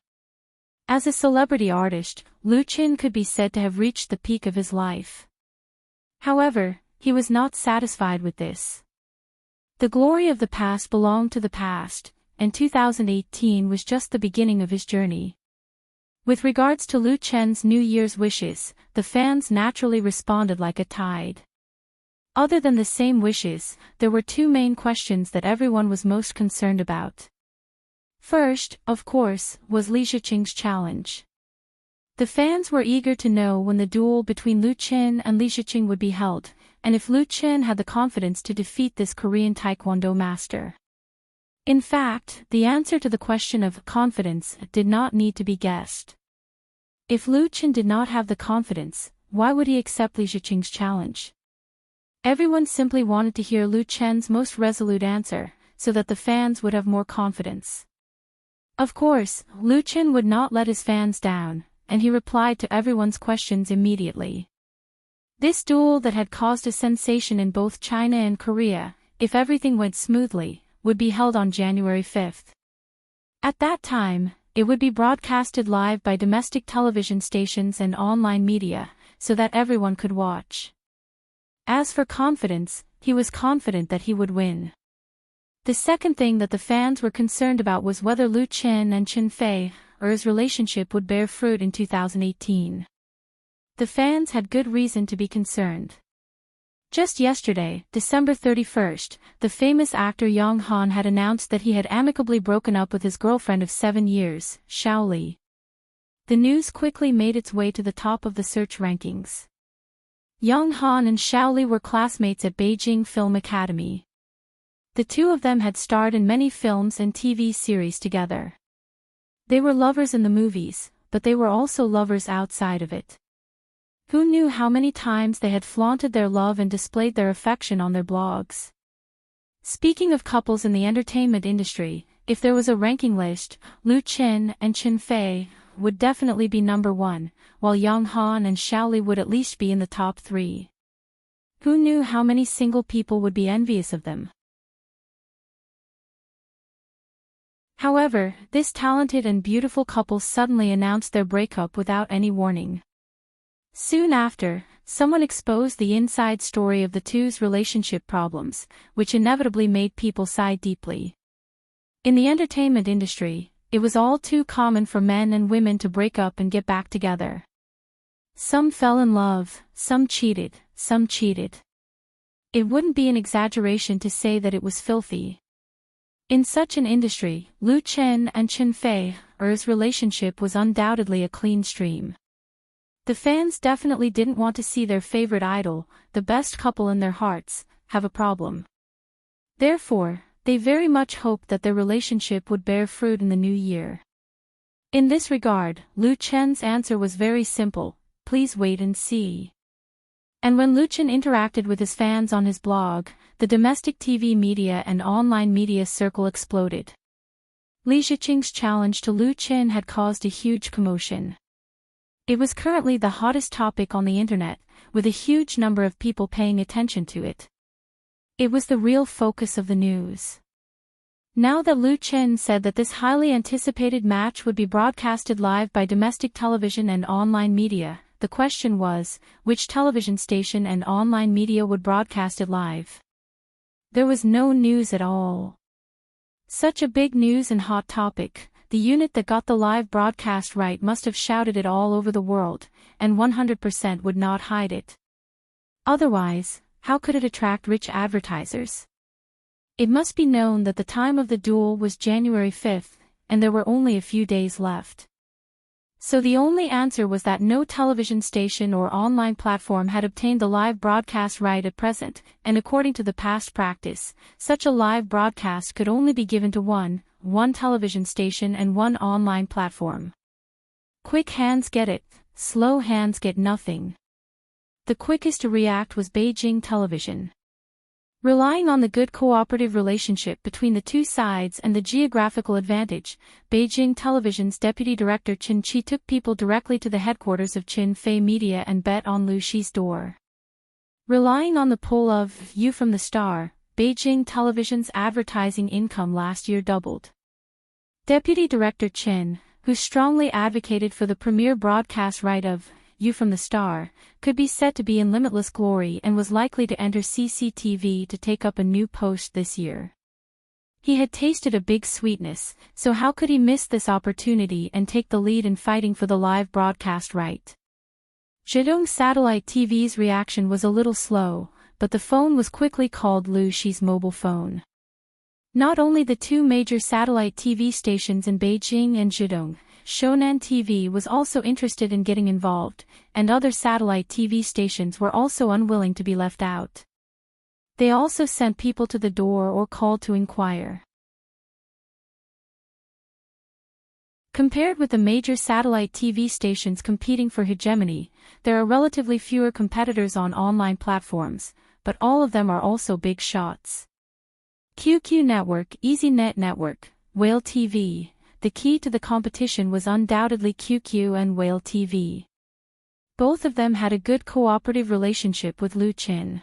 As a celebrity artist, Lu Chen could be said to have reached the peak of his life. However, he was not satisfied with this. The glory of the past belonged to the past, and 2018 was just the beginning of his journey. With regards to Lu Chen's New Year's wishes, the fans naturally responded like a tide. Other than the same wishes, there were 2 main questions that everyone was most concerned about. First, of course, was Li Shiqing's challenge. The fans were eager to know when the duel between Lu Chen and Li Shiqing would be held, and if Lu Chen had the confidence to defeat this Korean Taekwondo master. In fact, the answer to the question of confidence did not need to be guessed. If Lu Chen did not have the confidence, why would he accept Li Shiqing's challenge? Everyone simply wanted to hear Lu Chen's most resolute answer, so that the fans would have more confidence. Of course, Lu Chen would not let his fans down, and he replied to everyone's questions immediately. This duel that had caused a sensation in both China and Korea, if everything went smoothly, would be held on January 5th. At that time, it would be broadcasted live by domestic television stations and online media, so that everyone could watch. As for confidence, he was confident that he would win. The second thing that the fans were concerned about was whether Lu Chen and Chen Fei's relationship would bear fruit in 2018. The fans had good reason to be concerned. Just yesterday, December 31st, the famous actor Yang Han had announced that he had amicably broken up with his girlfriend of 7 years, Xiao Li. The news quickly made its way to the top of the search rankings. Yang Han and Xiao Li were classmates at Beijing Film Academy. The 2 of them had starred in many films and TV series together. They were lovers in the movies, but they were also lovers outside of it. Who knew how many times they had flaunted their love and displayed their affection on their blogs? Speaking of couples in the entertainment industry, if there was a ranking list, Lu Qin and Qin Fei would definitely be number 1, while Yang Han and Xiaoli would at least be in the top 3. Who knew how many single people would be envious of them? However, this talented and beautiful couple suddenly announced their breakup without any warning. Soon after, someone exposed the inside story of the two's relationship problems, which inevitably made people sigh deeply. In the entertainment industry, it was all too common for men and women to break up and get back together. Some fell in love, some cheated, some cheated. It wouldn't be an exaggeration to say that it was filthy. In such an industry, Lu Qin and Qin Fei's relationship was undoubtedly a clean stream. The fans definitely didn't want to see their favorite idol, the best couple in their hearts, have a problem. Therefore, they very much hoped that their relationship would bear fruit in the new year. In this regard, Lu Chen's answer was very simple: please wait and see. And when Lu Chen interacted with his fans on his blog, the domestic TV media and online media circle exploded. Li Ziqing's challenge to Lu Chen had caused a huge commotion. It was currently the hottest topic on the internet, with a huge number of people paying attention to it. It was the real focus of the news. Now that Lu Chen said that this highly anticipated match would be broadcasted live by domestic television and online media, the question was, which television station and online media would broadcast it live? There was no news at all. Such a big news and hot topic, the unit that got the live broadcast right must have shouted it all over the world, and 100% would not hide it. Otherwise, how could it attract rich advertisers? It must be known that the time of the duel was January 5th, and there were only a few days left. So the only answer was that no television station or online platform had obtained the live broadcast right at present, and according to the past practice, such a live broadcast could only be given to one television station and one online platform. Quick hands get it, slow hands get nothing. The quickest to react was Beijing Television. Relying on the good cooperative relationship between the two sides and the geographical advantage, Beijing Television's deputy director Qin Qi took people directly to the headquarters of Qin Fei Media and bet on Lu Xi's door. Relying on the pull of "You from the Star," Beijing Television's advertising income last year doubled. Deputy Director Qin, who strongly advocated for the premier broadcast right of "You from the Star," could be said to be in limitless glory and was likely to enter CCTV to take up a new post this year. He had tasted a big sweetness, so how could he miss this opportunity and take the lead in fighting for the live broadcast right? Zhejiang Satellite TV's reaction was a little slow, but the phone was quickly called Lu Xi's mobile phone. Not only the two major satellite TV stations in Beijing and Zhejiang, Shonan TV was also interested in getting involved, and other satellite TV stations were also unwilling to be left out. They also sent people to the door or called to inquire. Compared with the major satellite TV stations competing for hegemony, there are relatively fewer competitors on online platforms, but all of them are also big shots. QQ Network, EasyNet Network, Whale TV. The key to the competition was undoubtedly QQ and Whale TV. Both of them had a good cooperative relationship with Lu Chen.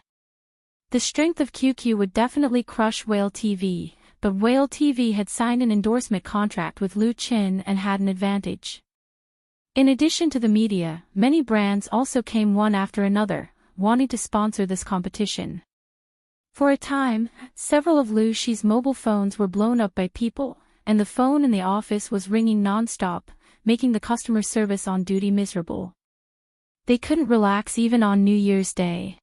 The strength of QQ would definitely crush Whale TV, but Whale TV had signed an endorsement contract with Lu Chen and had an advantage. In addition to the media, many brands also came one after another, wanting to sponsor this competition. For a time, several of Lu Xi's mobile phones were blown up by people, and the phone in the office was ringing non-stop, making the customer service on duty miserable. They couldn't relax even on New Year's Day.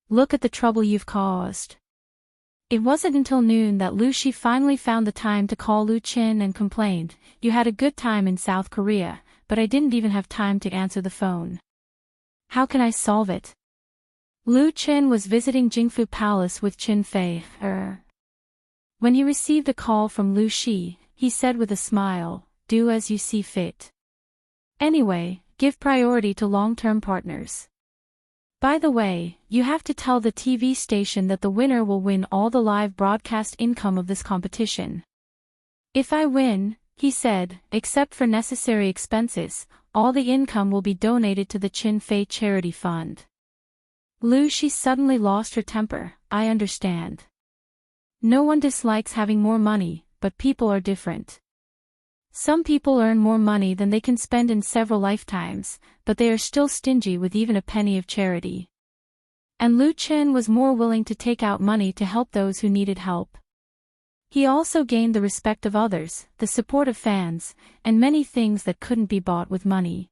Look at the trouble you've caused. It wasn't until noon that Lu Xi finally found the time to call Lu Chen and complained, "You had a good time in South Korea, but I didn't even have time to answer the phone. How can I solve it?" Lu Chen was visiting Jingfu Palace with Qin Fei. When he received a call from Lu Xi, he said with a smile, "Do as you see fit. Anyway, give priority to long-term partners. By the way, you have to tell the TV station that the winner will win all the live broadcast income of this competition." If I win, he said, except for necessary expenses, all the income will be donated to the Qin Fei Charity Fund. She suddenly lost her temper. I understand. No one dislikes having more money, but people are different. Some people earn more money than they can spend in several lifetimes, but they are still stingy with even a penny of charity. And Lu Qin was more willing to take out money to help those who needed help. He also gained the respect of others, the support of fans, and many things that couldn't be bought with money.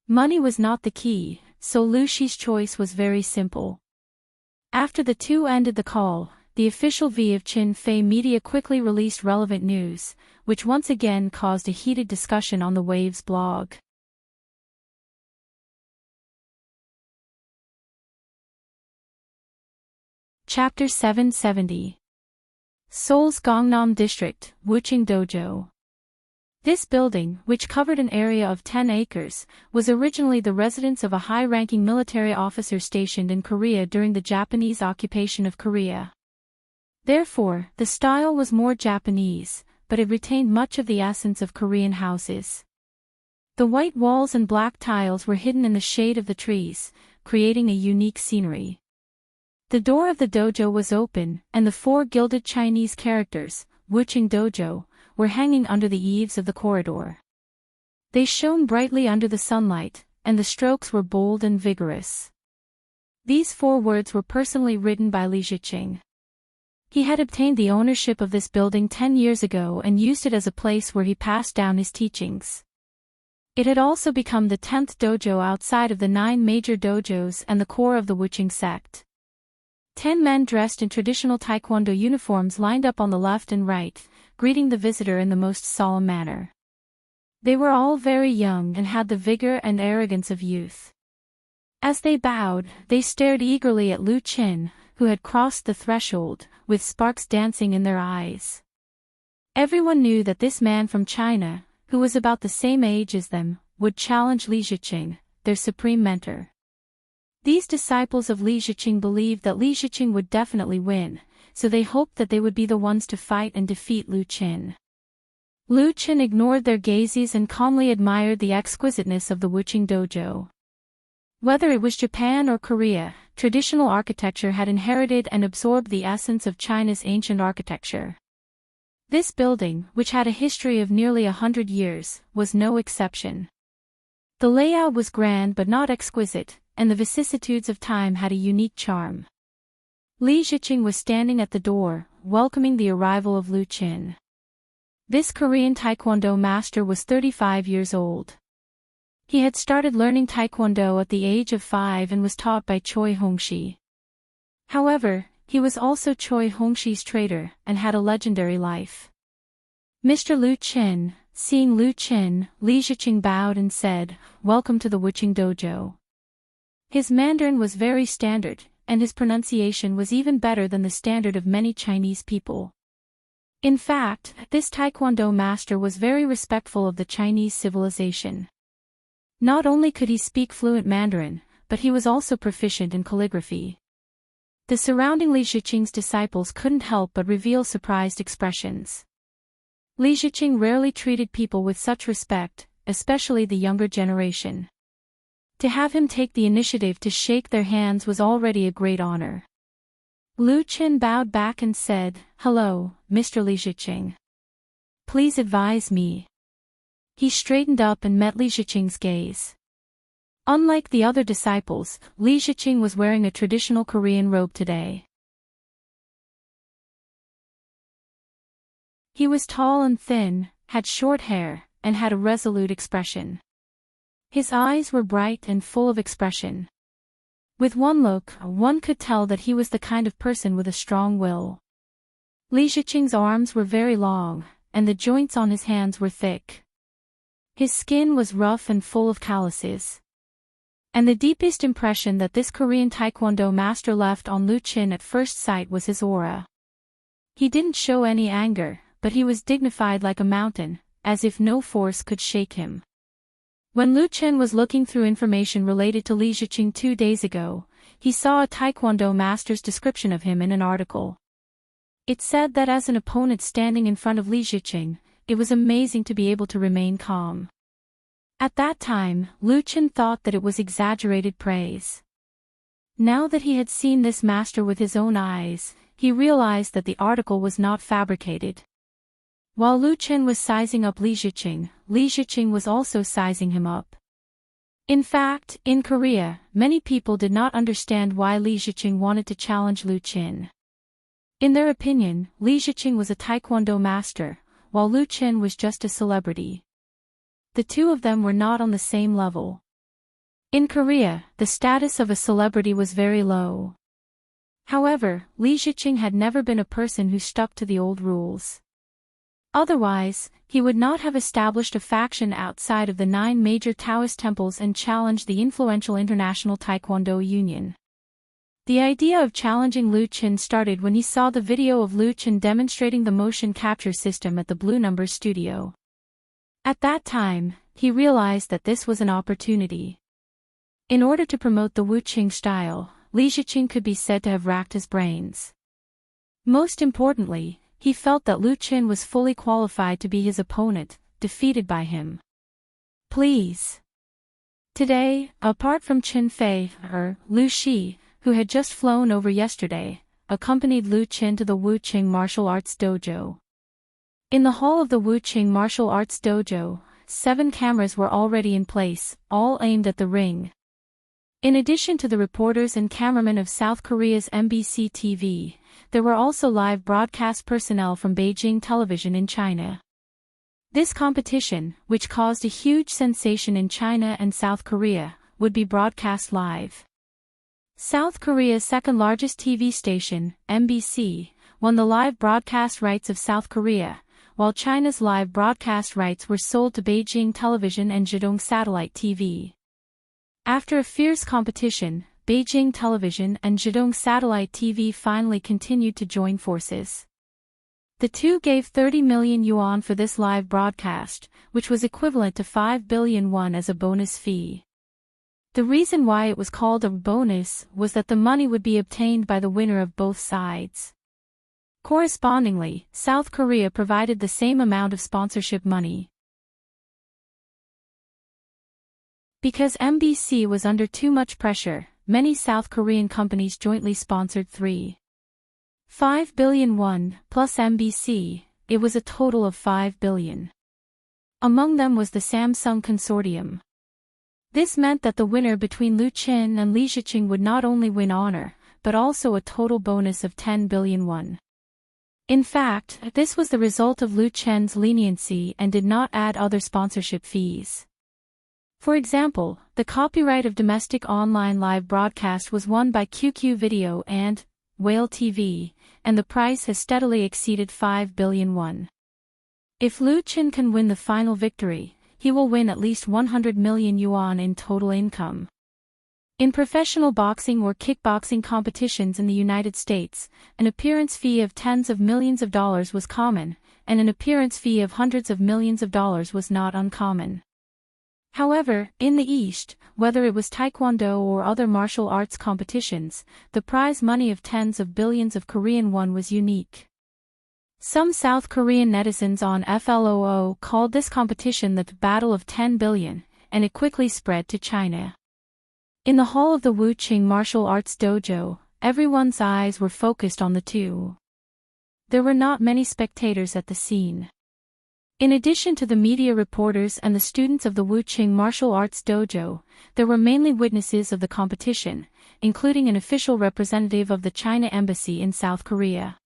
Money was not the key, so Lu Shi's choice was very simple. After the two ended the call, the official V of Qin Fei Media quickly released relevant news, which once again caused a heated discussion on the Waves blog. Chapter 770. Seoul's Gangnam District, Wuching Dojo. This building, which covered an area of 10 acres, was originally the residence of a high-ranking military officer stationed in Korea during the Japanese occupation of Korea. Therefore, the style was more Japanese, but it retained much of the essence of Korean houses. The white walls and black tiles were hidden in the shade of the trees, creating a unique scenery. The door of the dojo was open, and the 4 gilded Chinese characters, Wuching Dojo, were hanging under the eaves of the corridor. They shone brightly under the sunlight, and the strokes were bold and vigorous. These 4 words were personally written by Li Ziqing. He had obtained the ownership of this building 10 years ago and used it as a place where he passed down his teachings. It had also become the 10th dojo outside of the 9 major dojos and the core of the Wuching sect. 10 men dressed in traditional taekwondo uniforms lined up on the left and right, greeting the visitor in the most solemn manner. They were all very young and had the vigor and arrogance of youth. As they bowed, they stared eagerly at Lu Qin, who had crossed the threshold, with sparks dancing in their eyes. Everyone knew that this man from China, who was about the same age as them, would challenge Li Ziqing, their supreme mentor. These disciples of Li Ziqing believed that Li Ziqing would definitely win, so they hoped that they would be the ones to fight and defeat Lu Qin. Lu Qin ignored their gazes and calmly admired the exquisiteness of the Wuching Dojo. Whether it was Japan or Korea, traditional architecture had inherited and absorbed the essence of China's ancient architecture. This building, which had a history of nearly 100 years, was no exception. The layout was grand but not exquisite, and the vicissitudes of time had a unique charm. Li Ziqing was standing at the door, welcoming the arrival of Lu Qin. This Korean taekwondo master was 35 years old. He had started learning taekwondo at the age of 5 and was taught by Choi Hongxi. However, he was also Choi Hongxi's traitor and had a legendary life. Mr. Lu Qin, seeing Lu Qin, Li Ziqing bowed and said, "Welcome to the Wuching Dojo." His Mandarin was very standard, and his pronunciation was even better than the standard of many Chinese people. In fact, this taekwondo master was very respectful of the Chinese civilization. Not only could he speak fluent Mandarin, but he was also proficient in calligraphy. The surrounding Li Ziqing's disciples couldn't help but reveal surprised expressions. Li Ziqing rarely treated people with such respect, especially the younger generation. To have him take the initiative to shake their hands was already a great honor. Lu Qin bowed back and said, "Hello, Mr. Li Ziqing. Please advise me." He straightened up and met Li Ziqing's gaze. Unlike the other disciples, Li Ziqing was wearing a traditional Korean robe today. He was tall and thin, had short hair, and had a resolute expression. His eyes were bright and full of expression. With one look, one could tell that he was the kind of person with a strong will. Li Ziqing's arms were very long, and the joints on his hands were thick. His skin was rough and full of calluses. And the deepest impression that this Korean taekwondo master left on Lu Qin at first sight was his aura. He didn't show any anger, but he was dignified like a mountain, as if no force could shake him. When Lu Qin was looking through information related to Li Ziqing 2 days ago, he saw a taekwondo master's description of him in an article. It said that as an opponent standing in front of Li Ziqing, it was amazing to be able to remain calm. At that time, Lu Qin thought that it was exaggerated praise. Now that he had seen this master with his own eyes, he realized that the article was not fabricated. While Lu Qin was sizing up Li Ziqing was also sizing him up. In fact, in Korea, many people did not understand why Li Ziqing wanted to challenge Lu Qin. In their opinion, Li Ziqing was a taekwondo master, while Lu Qin was just a celebrity. The two of them were not on the same level. In Korea, the status of a celebrity was very low. However, Li Ziqing had never been a person who stuck to the old rules. Otherwise, he would not have established a faction outside of the 9 major Taoist temples and challenged the influential International Taekwondo Union. The idea of challenging Lu Qin started when he saw the video of Lu Qin demonstrating the motion capture system at the Blue Numbers studio. At that time, he realized that this was an opportunity. In order to promote the Wuqing style, Li Ziqing could be said to have racked his brains. Most importantly, he felt that Lu Qin was fully qualified to be his opponent, defeated by him. Please. Today, apart from Qin Fei, Lu Shi, who had just flown over yesterday, accompanied Lu Qin to the Wuqing martial arts dojo. In the hall of the Wuqing martial arts dojo, 7 cameras were already in place, all aimed at the ring. In addition to the reporters and cameramen of South Korea's MBC TV, there were also live broadcast personnel from Beijing Television in China. This competition, which caused a huge sensation in China and South Korea, would be broadcast live. South Korea's second-largest TV station, MBC, won the live broadcast rights of South Korea, while China's live broadcast rights were sold to Beijing Television and Zhejiang Satellite TV. After a fierce competition, Beijing Television and Zhejiang Satellite TV finally continued to join forces. The two gave 30 million yuan for this live broadcast, which was equivalent to 5 billion won as a bonus fee. The reason why it was called a bonus was that the money would be obtained by the winner of both sides. Correspondingly, South Korea provided the same amount of sponsorship money. Because MBC was under too much pressure, many South Korean companies jointly sponsored 3.5 billion won, plus MBC, it was a total of 5 billion. Among them was the Samsung Consortium. This meant that the winner between Lu Qin and Li Ziqing would not only win honor, but also a total bonus of 10 billion won. In fact, this was the result of Lu Qin's leniency and did not add other sponsorship fees. For example, the copyright of domestic online live broadcast was won by QQ Video and Whale TV, and the price has steadily exceeded 5 billion won. If Lu Qin can win the final victory, he will win at least 100 million yuan in total income. In professional boxing or kickboxing competitions in the United States, an appearance fee of tens of millions of dollars was common, and an appearance fee of hundreds of millions of dollars was not uncommon. However, in the East, whether it was taekwondo or other martial arts competitions, the prize money of tens of billions of Korean won was unique. Some South Korean netizens on FLOO called this competition the Battle of 10 Billion, and it quickly spread to China. In the hall of the Wuqing Martial Arts Dojo, everyone's eyes were focused on the two. There were not many spectators at the scene. In addition to the media reporters and the students of the Wuqing Martial Arts Dojo, there were mainly witnesses of the competition, including an official representative of the China Embassy in South Korea.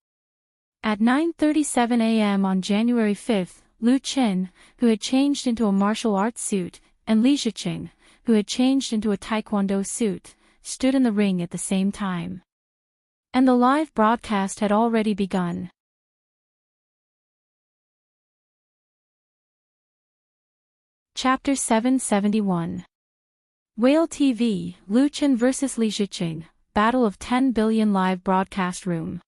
At 9:37 a.m. on January 5, Lu Qin, who had changed into a martial arts suit, and Li Ziqing, who had changed into a taekwondo suit, stood in the ring at the same time. And the live broadcast had already begun. Chapter 771. Whale TV, Lu Qin vs. Li Ziqing, Battle of 10 Billion Live Broadcast Room.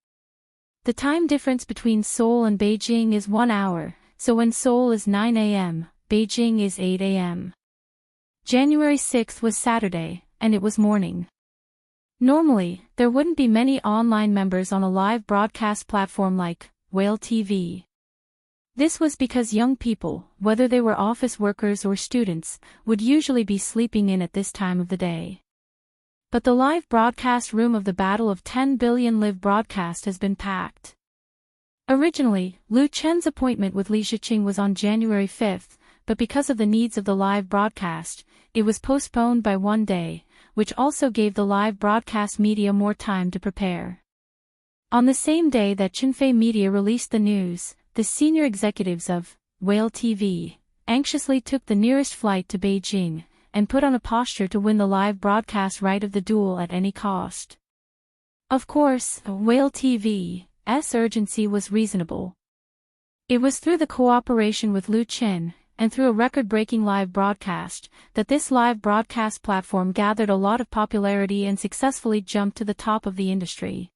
The time difference between Seoul and Beijing is 1 hour, so when Seoul is 9 a.m., Beijing is 8 a.m. January 6 was Saturday, and it was morning. Normally, there wouldn't be many online members on a live broadcast platform like Whale TV. This was because young people, whether they were office workers or students, would usually be sleeping in at this time of the day. But the live broadcast room of the Battle of 10 Billion Live broadcast has been packed. Originally, Lu Chen's appointment with Li Shiqing was on January 5th, but because of the needs of the live broadcast, it was postponed by one day, which also gave the live broadcast media more time to prepare. On the same day that Qinfei Media released the news, the senior executives of Whale TV anxiously took the nearest flight to Beijing and put on a posture to win the live broadcast right of the duel at any cost. Of course, Whale TV's urgency was reasonable. It was through the cooperation with Lu Chen, and through a record-breaking live broadcast, that this live broadcast platform gathered a lot of popularity and successfully jumped to the top of the industry.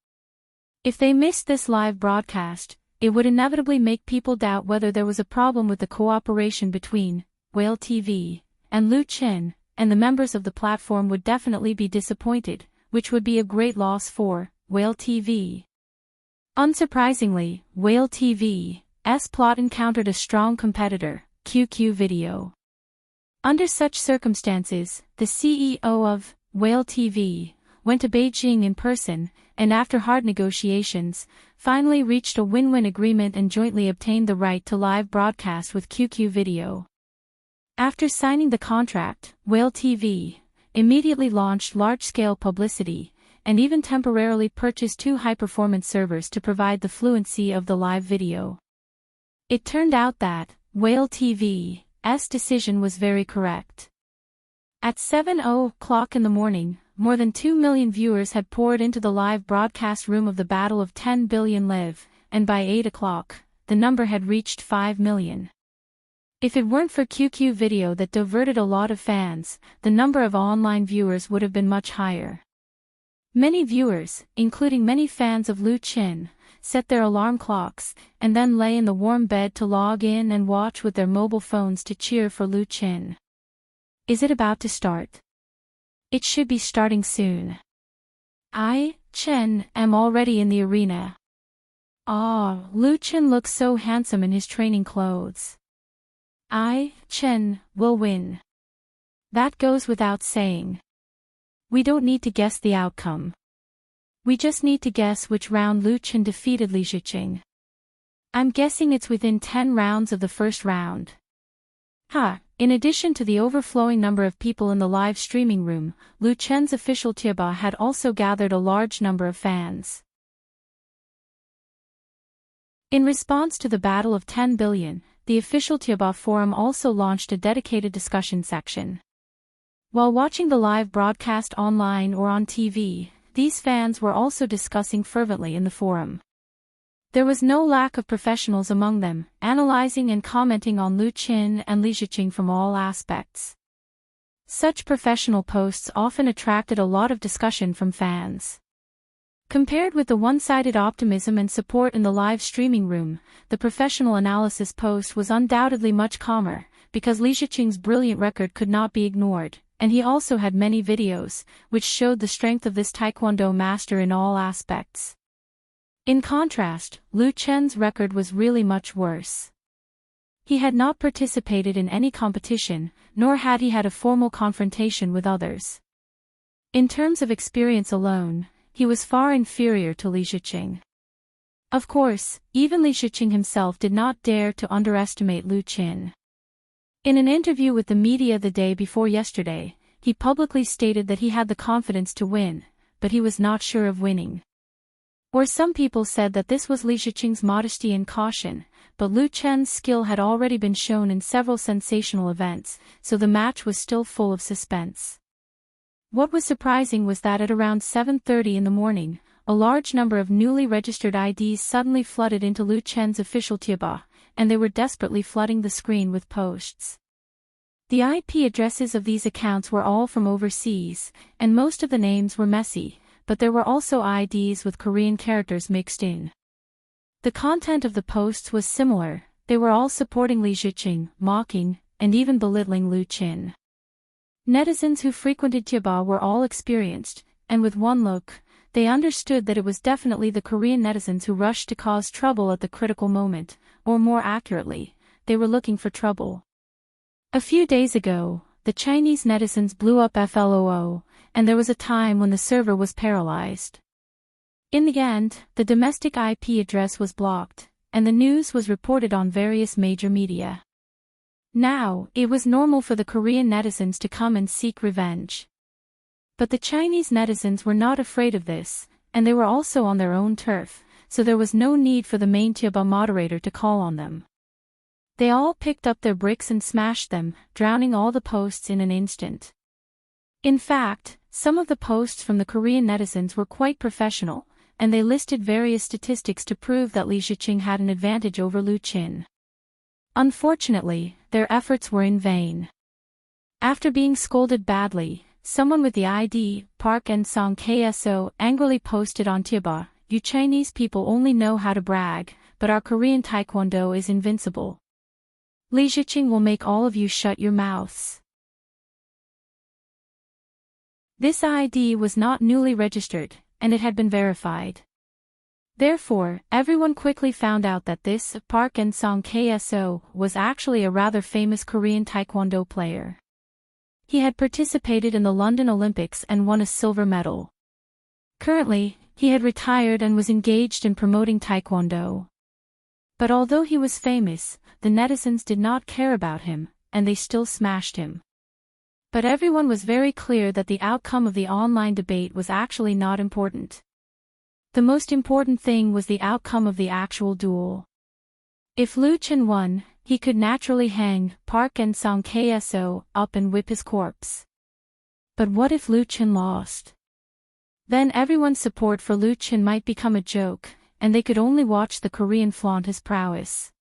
If they missed this live broadcast, it would inevitably make people doubt whether there was a problem with the cooperation between Whale TV and Lu Chen, and the members of the platform would definitely be disappointed, which would be a great loss for Whale TV. Unsurprisingly, Whale TV's plot encountered a strong competitor, QQ Video. Under such circumstances, the CEO of Whale TV went to Beijing in person, and after hard negotiations, finally reached a win-win agreement and jointly obtained the right to live broadcast with QQ Video. After signing the contract, Whale TV immediately launched large-scale publicity, and even temporarily purchased 2 high-performance servers to provide the fluency of the live video. It turned out that Whale TV's decision was very correct. At 7:00 in the morning, more than 2 million viewers had poured into the live broadcast room of the Battle of 10 Billion Live, and by 8:00, the number had reached 5 million. If it weren't for QQ Video that diverted a lot of fans, the number of online viewers would have been much higher. Many viewers, including many fans of Lu Chen, set their alarm clocks, and then lay in the warm bed to log in and watch with their mobile phones to cheer for Lu Chen. Is it about to start? It should be starting soon. Chen am already in the arena. Lu Chen looks so handsome in his training clothes. Chen will win. That goes without saying. We don't need to guess the outcome. We just need to guess which round Lu Chen defeated Li Shiqing. I'm guessing it's within 10 rounds of the first round. In addition to the overflowing number of people in the live streaming room, Lu Chen's official Tieba had also gathered a large number of fans. In response to the Battle of 10 Billion, the official Tieba forum also launched a dedicated discussion section. While watching the live broadcast online or on TV, these fans were also discussing fervently in the forum. There was no lack of professionals among them, analyzing and commenting on Lu Chen and Li Shiqing from all aspects. Such professional posts often attracted a lot of discussion from fans. Compared with the one-sided optimism and support in the live streaming room, the professional analysis post was undoubtedly much calmer, because Li Shiqing's brilliant record could not be ignored, and he also had many videos, which showed the strength of this taekwondo master in all aspects. In contrast, Lu Chen's record was really much worse. He had not participated in any competition, nor had he had a formal confrontation with others. In terms of experience alone, he was far inferior to Li Shiqing. Of course, even Li Shiqing himself did not dare to underestimate Lu Chen. In an interview with the media the day before yesterday, he publicly stated that he had the confidence to win, but he was not sure of winning. Or some people said that this was Li Shiqing's modesty and caution, but Lu Chen's skill had already been shown in several sensational events, so the match was still full of suspense. What was surprising was that at around 7:30 in the morning, a large number of newly registered IDs suddenly flooded into Lu Chen's official Tieba, and they were desperately flooding the screen with posts. The IP addresses of these accounts were all from overseas, and most of the names were messy, but there were also IDs with Korean characters mixed in. The content of the posts was similar, they were all supporting Li Shiqing, mocking, and even belittling Lu Chen. Netizens who frequented Tieba were all experienced, and with one look, they understood that it was definitely the Korean netizens who rushed to cause trouble at the critical moment, or more accurately, they were looking for trouble. A few days ago, the Chinese netizens blew up FLOO, and there was a time when the server was paralyzed. In the end, the domestic IP address was blocked, and the news was reported on various major media. Now, it was normal for the Korean netizens to come and seek revenge. But the Chinese netizens were not afraid of this, and they were also on their own turf, so there was no need for the main Tieba moderator to call on them. They all picked up their bricks and smashed them, drowning all the posts in an instant. In fact, some of the posts from the Korean netizens were quite professional, and they listed various statistics to prove that Li Ziqing had an advantage over Lu Qin. Unfortunately, their efforts were in vain. After being scolded badly, someone with the ID, Park and Song KSO, angrily posted on Tieba, "You Chinese people only know how to brag, but our Korean Taekwondo is invincible. Li Ziqing will make all of you shut your mouths." This ID was not newly registered, and it had been verified. Therefore, everyone quickly found out that this Park and Song KSO was actually a rather famous Korean Taekwondo player. He had participated in the London Olympics and won a silver medal. Currently, he had retired and was engaged in promoting Taekwondo. But although he was famous, the netizens did not care about him, and they still smashed him. But everyone was very clear that the outcome of the online debate was actually not important. The most important thing was the outcome of the actual duel. If Lu Qin won, he could naturally hang Park and Song KSO up and whip his corpse. But what if Lu Qin lost? Then everyone's support for Lu Qin might become a joke, and they could only watch the Korean flaunt his prowess.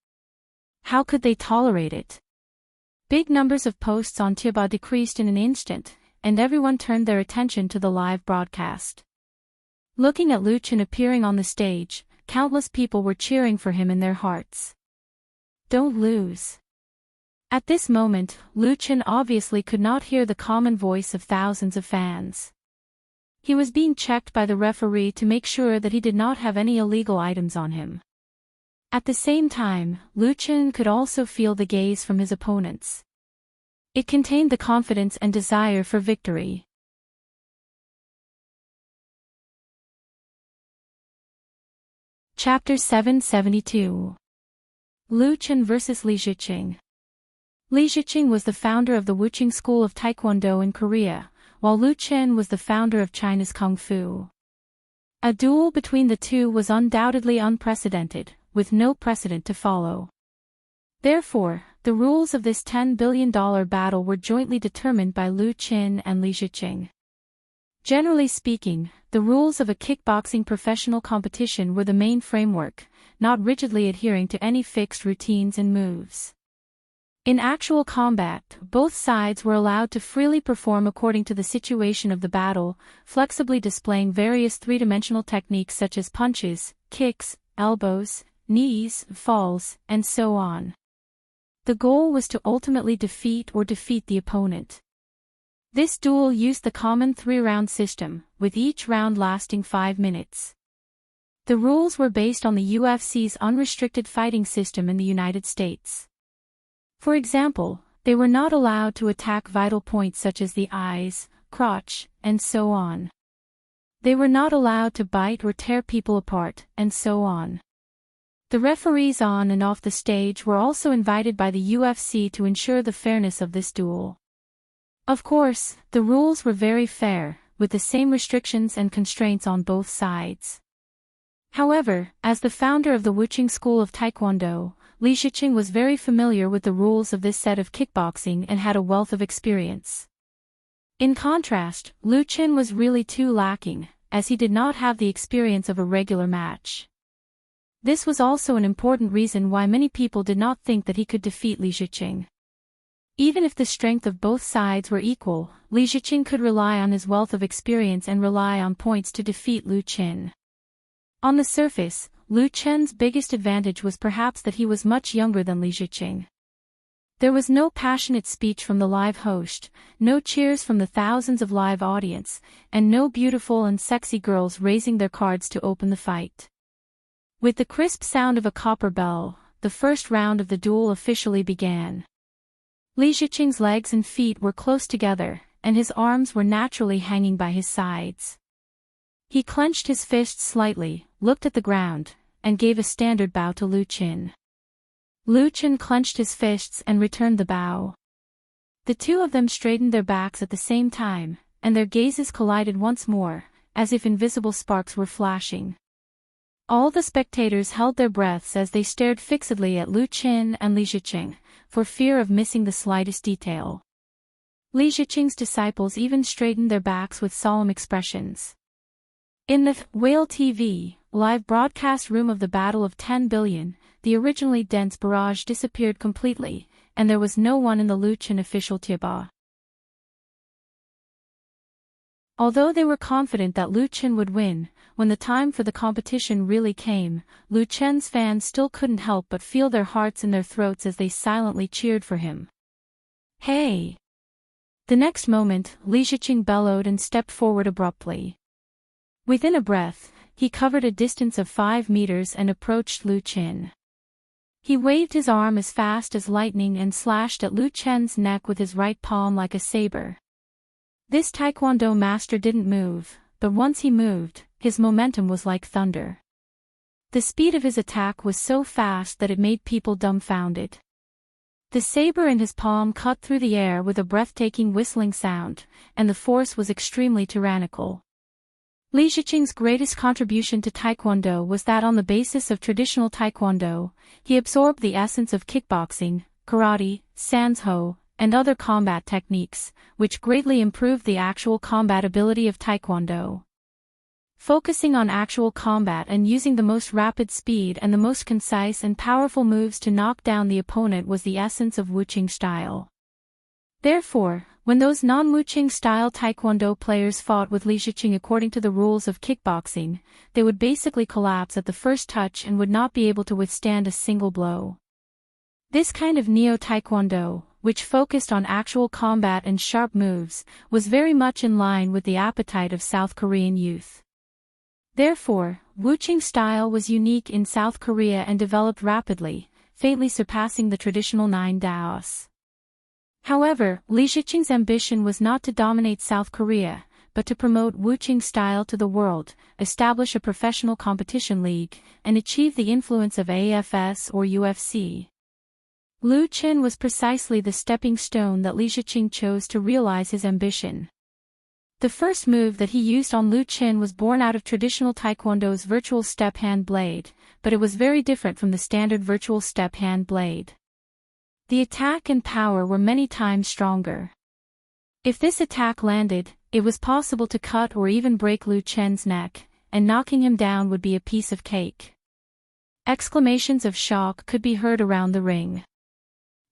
How could they tolerate it? Big numbers of posts on Tieba decreased in an instant, and everyone turned their attention to the live broadcast. Looking at Lu Qin appearing on the stage, countless people were cheering for him in their hearts. Don't lose. At this moment, Lu Qin obviously could not hear the common voice of thousands of fans. He was being checked by the referee to make sure that he did not have any illegal items on him. At the same time, Lu Qin could also feel the gaze from his opponents. It contained the confidence and desire for victory. Chapter 772. Lu Qin vs. Li Ziqing. Li Ziqing was the founder of the Wuching School of Taekwondo in Korea, while Lu Qin was the founder of China's Kung Fu. A duel between the two was undoubtedly unprecedented, with no precedent to follow. Therefore, the rules of this $10 billion battle were jointly determined by Lu Qin and Li Ziqing. Generally speaking, the rules of a kickboxing professional competition were the main framework, not rigidly adhering to any fixed routines and moves. In actual combat, both sides were allowed to freely perform according to the situation of the battle, flexibly displaying various three-dimensional techniques such as punches, kicks, elbows, knees, falls, and so on. The goal was to ultimately defeat the opponent. This duel used the common 3-round system, with each round lasting 5 minutes. The rules were based on the UFC's unrestricted fighting system in the United States. For example, they were not allowed to attack vital points such as the eyes, crotch, and so on. They were not allowed to bite or tear people apart, and so on. The referees on and off the stage were also invited by the UFC to ensure the fairness of this duel. Of course, the rules were very fair, with the same restrictions and constraints on both sides. However, as the founder of the Wuching School of Taekwondo, Li Ziqing was very familiar with the rules of this set of kickboxing and had a wealth of experience. In contrast, Lu Qin was really too lacking, as he did not have the experience of a regular match. This was also an important reason why many people did not think that he could defeat Li Ziqing. Even if the strength of both sides were equal, Li Ziqing could rely on his wealth of experience and rely on points to defeat Lu Qin. On the surface, Lu Qin's biggest advantage was perhaps that he was much younger than Li Ziqing. There was no passionate speech from the live host, no cheers from the thousands of live audience, and no beautiful and sexy girls raising their cards to open the fight. With the crisp sound of a copper bell, the first round of the duel officially began. Li Ziqing's legs and feet were close together, and his arms were naturally hanging by his sides. He clenched his fists slightly, looked at the ground, and gave a standard bow to Lu Qin. Lu Qin clenched his fists and returned the bow. The two of them straightened their backs at the same time, and their gazes collided once more, as if invisible sparks were flashing. All the spectators held their breaths as they stared fixedly at Lu Qin and Li Ziqing, for fear of missing the slightest detail. Li Ziqing's disciples even straightened their backs with solemn expressions. In the Whale TV live broadcast room of the Battle of 10 Billion, the originally dense barrage disappeared completely, and there was no one in the Lu Qin official tieba. Although they were confident that Lu Qin would win, when the time for the competition really came, Lu Qin's fans still couldn't help but feel their hearts in their throats as they silently cheered for him. Hey! The next moment, Li Ziqing bellowed and stepped forward abruptly. Within a breath, he covered a distance of 5 meters and approached Lu Qin. He waved his arm as fast as lightning and slashed at Lu Qin's neck with his right palm like a saber. This taekwondo master didn't move, but once he moved, his momentum was like thunder. The speed of his attack was so fast that it made people dumbfounded. The saber in his palm cut through the air with a breathtaking whistling sound, and the force was extremely tyrannical. Li Ziqing's greatest contribution to taekwondo was that on the basis of traditional taekwondo, he absorbed the essence of kickboxing, karate, sanzhou, and other combat techniques, which greatly improved the actual combat ability of taekwondo. Focusing on actual combat and using the most rapid speed and the most concise and powerful moves to knock down the opponent was the essence of Wuqing style. Therefore, when those non-Wuqing style taekwondo players fought with Li Ziqing according to the rules of kickboxing, they would basically collapse at the first touch and would not be able to withstand a single blow. This kind of neo-taekwondo, which focused on actual combat and sharp moves, was very much in line with the appetite of South Korean youth. Therefore, Wuqing style was unique in South Korea and developed rapidly, faintly surpassing the traditional 9 Daos. However, Li Ziqing's ambition was not to dominate South Korea, but to promote Wuqing style to the world, establish a professional competition league, and achieve the influence of AFS or UFC. Lu Qin was precisely the stepping stone that Li Ziqing chose to realize his ambition. The first move that he used on Lu Qin was born out of traditional taekwondo's virtual step hand blade, but it was very different from the standard virtual step hand blade. The attack and power were many times stronger. If this attack landed, it was possible to cut or even break Lu Qin's neck, and knocking him down would be a piece of cake. Exclamations of shock could be heard around the ring.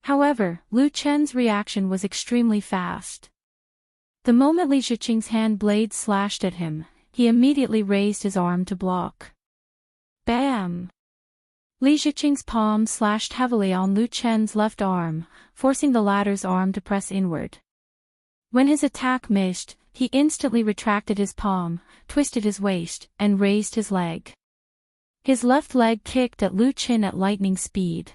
However, Lu Qin's reaction was extremely fast. The moment Li Ziqing's hand blade slashed at him, he immediately raised his arm to block. Bam! Li Ziqing's palm slashed heavily on Lu Qin's left arm, forcing the latter's arm to press inward. When his attack missed, he instantly retracted his palm, twisted his waist, and raised his leg. His left leg kicked at Lu Qin at lightning speed.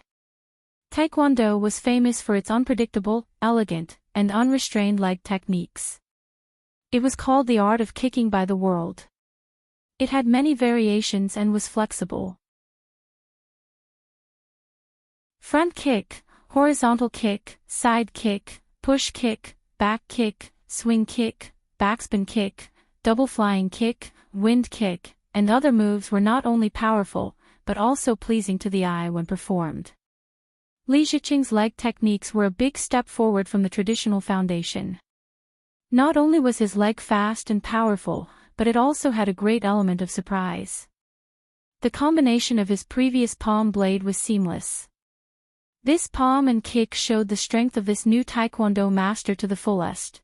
Taekwondo was famous for its unpredictable, elegant, and unrestrained leg techniques. It was called the art of kicking by the world. It had many variations and was flexible. Front kick, horizontal kick, side kick, push kick, back kick, swing kick, backspin kick, double flying kick, wind kick, and other moves were not only powerful, but also pleasing to the eye when performed. Li Ziqing's leg techniques were a big step forward from the traditional foundation. Not only was his leg fast and powerful, but it also had a great element of surprise. The combination of his previous palm blade was seamless. This palm and kick showed the strength of this new taekwondo master to the fullest.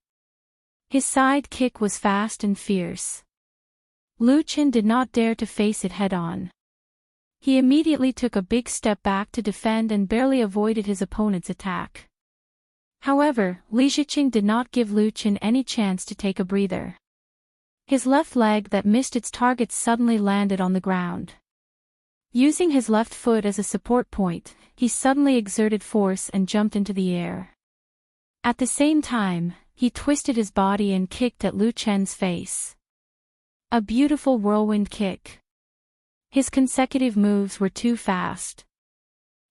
His side kick was fast and fierce. Lu Qin did not dare to face it head-on. He immediately took a big step back to defend and barely avoided his opponent's attack. However, Li Ziqing did not give Lu Qin any chance to take a breather. His left leg that missed its target suddenly landed on the ground. Using his left foot as a support point, he suddenly exerted force and jumped into the air. At the same time, he twisted his body and kicked at Lu Chen's face. A beautiful whirlwind kick. His consecutive moves were too fast.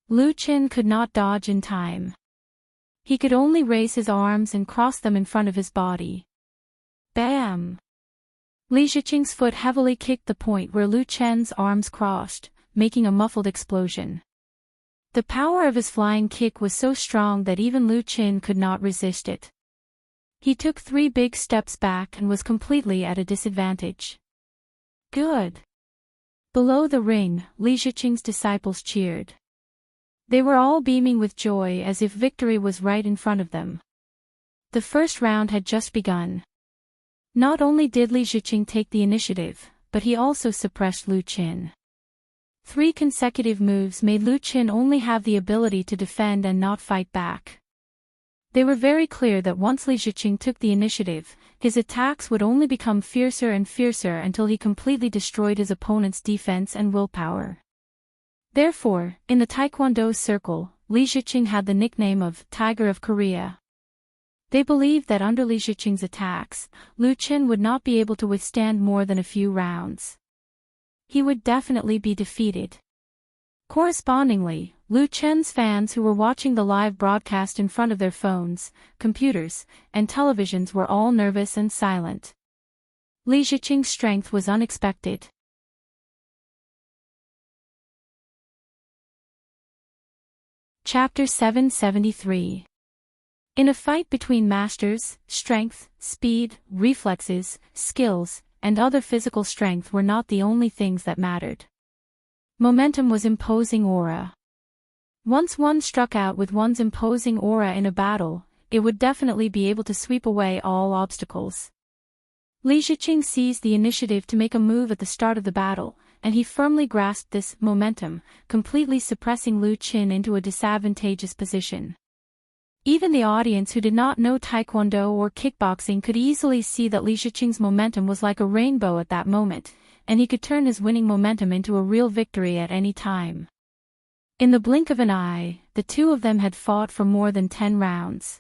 Lu Chen could not dodge in time. He could only raise his arms and cross them in front of his body. Bam! Li Ziqing's foot heavily kicked the point where Lu Chen's arms crossed, making a muffled explosion. The power of his flying kick was so strong that even Lu Chen could not resist it. He took 3 big steps back and was completely at a disadvantage. Good! Below the ring, Li Ziqing's disciples cheered. They were all beaming with joy as if victory was right in front of them. The first round had just begun. Not only did Li Ziqing take the initiative, but he also suppressed Lu Qin. 3 consecutive moves made Lu Qin only have the ability to defend and not fight back. They were very clear that once Li Ziqing took the initiative, his attacks would only become fiercer and fiercer until he completely destroyed his opponent's defense and willpower. Therefore, in the Taekwondo circle, Li Ziqing had the nickname of Tiger of Korea. They believed that under Li Ziqing's attacks, Lu Qin would not be able to withstand more than a few rounds. He would definitely be defeated. Correspondingly, Lu Chen's fans who were watching the live broadcast in front of their phones, computers, and televisions were all nervous and silent. Li Ziqing's strength was unexpected. Chapter 773. In a fight between masters, strength, speed, reflexes, skills, and other physical strength were not the only things that mattered. Momentum was imposing aura. Once one struck out with one's imposing aura in a battle, it would definitely be able to sweep away all obstacles. Li Ziqing seized the initiative to make a move at the start of the battle, and he firmly grasped this momentum, completely suppressing Lu Qin into a disadvantageous position. Even the audience who did not know Taekwondo or kickboxing could easily see that Li Ziqing's momentum was like a rainbow at that moment, and he could turn his winning momentum into a real victory at any time. In the blink of an eye, the two of them had fought for more than 10 rounds.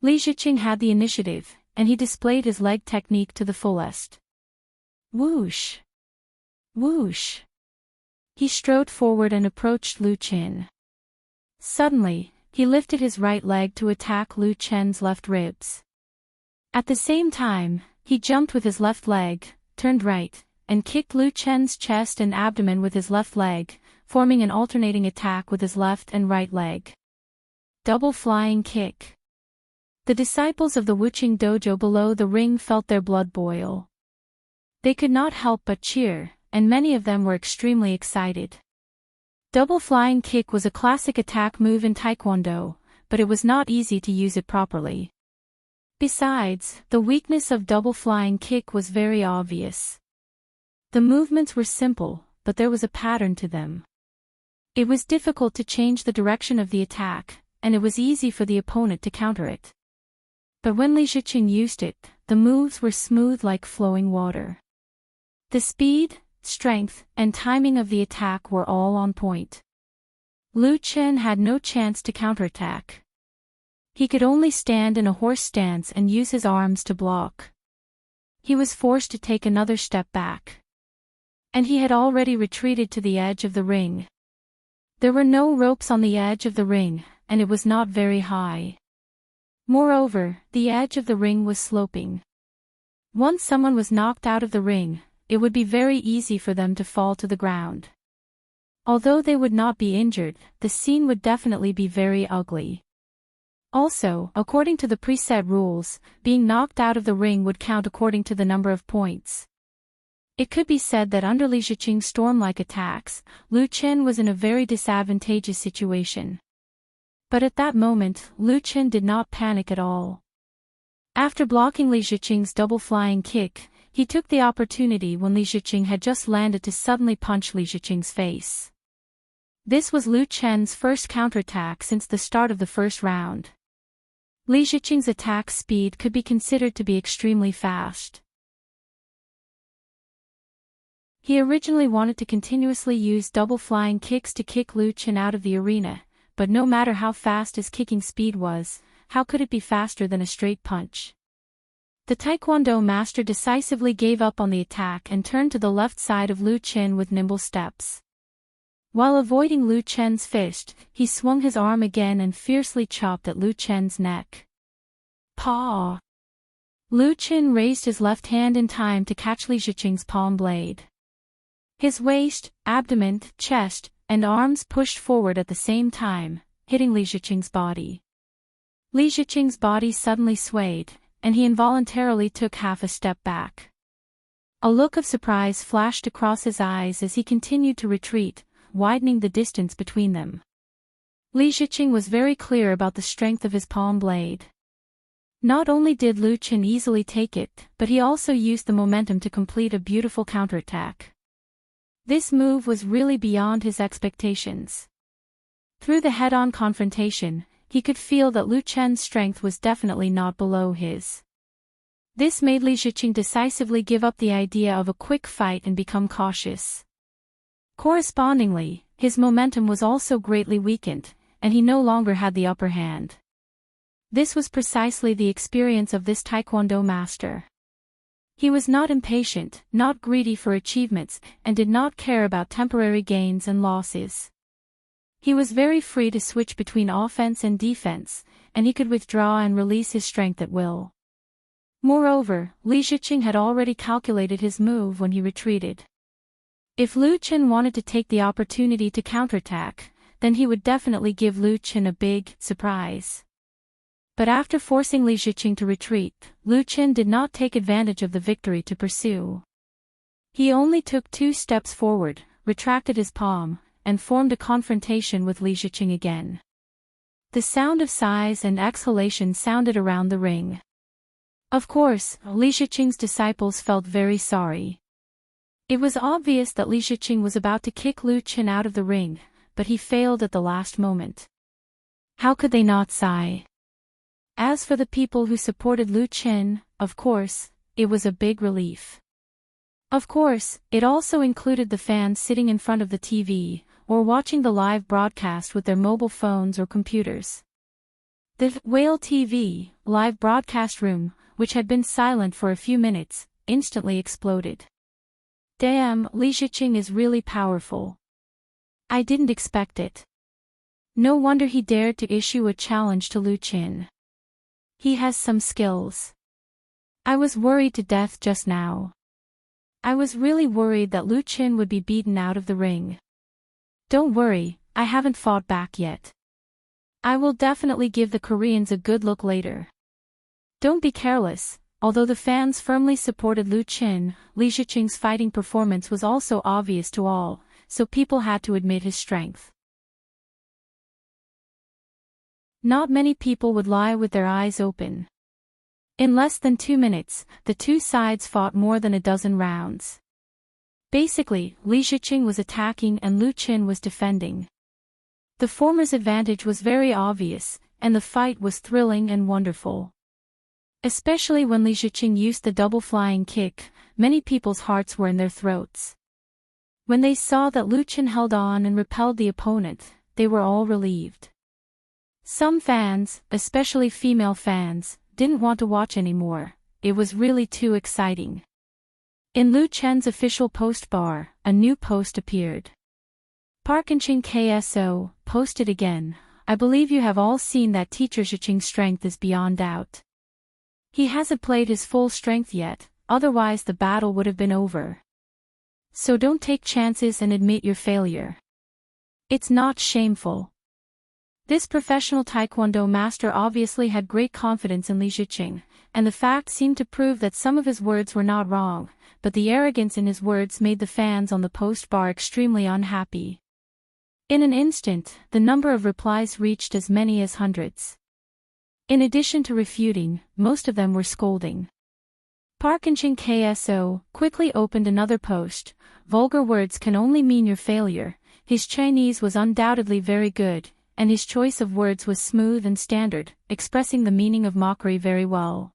Li Ziqing had the initiative, and he displayed his leg technique to the fullest. Whoosh! Whoosh! He strode forward and approached Lu Qin. Suddenly, he lifted his right leg to attack Lu Chen's left ribs. At the same time, he jumped with his left leg, turned right, and kicked Lu Chen's chest and abdomen with his left leg, forming an alternating attack with his left and right leg. Double flying kick. The disciples of the Wuqing dojo below the ring felt their blood boil. They could not help but cheer, and many of them were extremely excited. Double flying kick was a classic attack move in Taekwondo, but it was not easy to use it properly. Besides, the weakness of double flying kick was very obvious. The movements were simple, but there was a pattern to them. It was difficult to change the direction of the attack, and it was easy for the opponent to counter it. But when Li Ziqing used it, the moves were smooth like flowing water. The speed, strength, and timing of the attack were all on point. Lu Qin had no chance to counterattack. He could only stand in a horse stance and use his arms to block. He was forced to take another step back. And he had already retreated to the edge of the ring. There were no ropes on the edge of the ring, and it was not very high. Moreover, the edge of the ring was sloping. Once someone was knocked out of the ring, it would be very easy for them to fall to the ground. Although they would not be injured, the scene would definitely be very ugly. Also, according to the preset rules, being knocked out of the ring would count according to the number of points. It could be said that under Li Ziqing's storm-like attacks, Lu Qin was in a very disadvantageous situation. But at that moment, Lu Qin did not panic at all. After blocking Li Ziqing's double flying kick, he took the opportunity when Li Ziqing had just landed to suddenly punch Li Ziqing's face. This was Lu Chen's first counterattack since the start of the first round. Li Ziqing's attack speed could be considered to be extremely fast. He originally wanted to continuously use double flying kicks to kick Lu Qin out of the arena, but no matter how fast his kicking speed was, how could it be faster than a straight punch? The Taekwondo master decisively gave up on the attack and turned to the left side of Lu Qin with nimble steps. While avoiding Lu Chen's fist, he swung his arm again and fiercely chopped at Lu Chen's neck. Paw! Lu Qin raised his left hand in time to catch Li Ziqing's palm blade. His waist, abdomen, chest, and arms pushed forward at the same time, hitting Li Ziqing's body. Li Ziqing's body suddenly swayed, and he involuntarily took half a step back. A look of surprise flashed across his eyes as he continued to retreat, widening the distance between them. Li Ziqing was very clear about the strength of his palm blade. Not only did Lu Qin easily take it, but he also used the momentum to complete a beautiful counterattack. This move was really beyond his expectations. Through the head-on confrontation, he could feel that Lu Chen's strength was definitely not below his. This made Li Ziqing decisively give up the idea of a quick fight and become cautious. Correspondingly, his momentum was also greatly weakened, and he no longer had the upper hand. This was precisely the experience of this Taekwondo master. He was not impatient, not greedy for achievements, and did not care about temporary gains and losses. He was very free to switch between offense and defense, and he could withdraw and release his strength at will. Moreover, Li Ziqing had already calculated his move when he retreated. If Lu Qin wanted to take the opportunity to counterattack, then he would definitely give Lu Qin a big surprise. But after forcing Li Ziqing to retreat, Lu Qin did not take advantage of the victory to pursue. He only took 2 steps forward, retracted his palm, and formed a confrontation with Li Ziqing again. The sound of sighs and exhalations sounded around the ring. Of course, Li Ziqing's disciples felt very sorry. It was obvious that Li Ziqing was about to kick Lu Qin out of the ring, but he failed at the last moment. How could they not sigh? As for the people who supported Lu Qin, of course, it was a big relief. Of course, it also included the fans sitting in front of the TV, or watching the live broadcast with their mobile phones or computers. The Whale TV live broadcast room, which had been silent for a few minutes, instantly exploded. Damn, Li Ziqing is really powerful. I didn't expect it. No wonder he dared to issue a challenge to Lu Qin. He has some skills. I was worried to death just now. I was really worried that Lu Qin would be beaten out of the ring. Don't worry, I haven't fought back yet. I will definitely give the Koreans a good look later. Don't be careless. Although the fans firmly supported Lu Qin, Li Ziqing's fighting performance was also obvious to all, so people had to admit his strength. Not many people would lie with their eyes open. In less than 2 minutes, the two sides fought more than a dozen rounds. Basically, Li Ziqing was attacking and Lu Qin was defending. The former's advantage was very obvious, and the fight was thrilling and wonderful. Especially when Li Ziqing used the double flying kick, many people's hearts were in their throats. When they saw that Lu Qin held on and repelled the opponent, they were all relieved. Some fans, especially female fans, didn't want to watch anymore. It was really too exciting. In Lu Chen's official post bar, a new post appeared. Parkinching KSO posted again. I believe you have all seen that teacher Ziqing's strength is beyond doubt. He hasn't played his full strength yet, otherwise the battle would have been over. So don't take chances and admit your failure. It's not shameful. This professional Taekwondo master obviously had great confidence in Li Ziqing, and the fact seemed to prove that some of his words were not wrong, but the arrogance in his words made the fans on the post bar extremely unhappy. In an instant, the number of replies reached as many as hundreds. In addition to refuting, most of them were scolding. Parkinching KSO quickly opened another post. Vulgar words can only mean your failure. His Chinese was undoubtedly very good. and his choice of words was smooth and standard, expressing the meaning of mockery very well.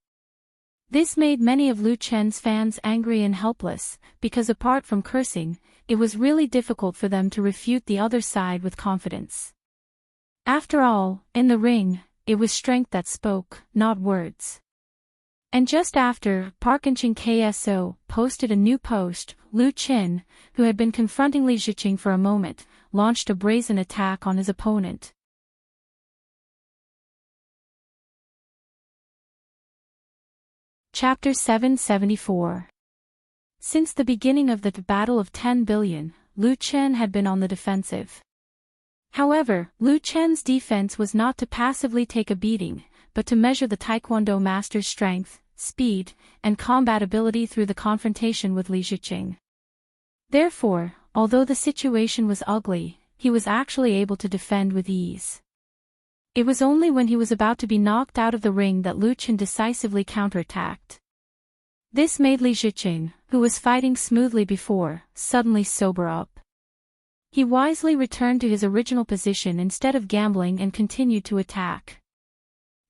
This made many of Lu Chen's fans angry and helpless, because apart from cursing, it was really difficult for them to refute the other side with confidence. After all, in the ring, it was strength that spoke, not words. And just after Park Enchanting KSO posted a new post, Lu Chen, who had been confronting Li Ziqing for a moment, launched a brazen attack on his opponent. Chapter 774. Since the beginning of the Battle of 10 Billion, Lu Chen had been on the defensive. However, Lu Chen's defense was not to passively take a beating, but to measure the Taekwondo master's strength, speed, and combat ability through the confrontation with Li Ziqing. Therefore, although the situation was ugly, he was actually able to defend with ease. It was only when he was about to be knocked out of the ring that Lu Chen decisively counterattacked. This made Li Ziqing, who was fighting smoothly before, suddenly sober up. He wisely returned to his original position instead of gambling and continued to attack.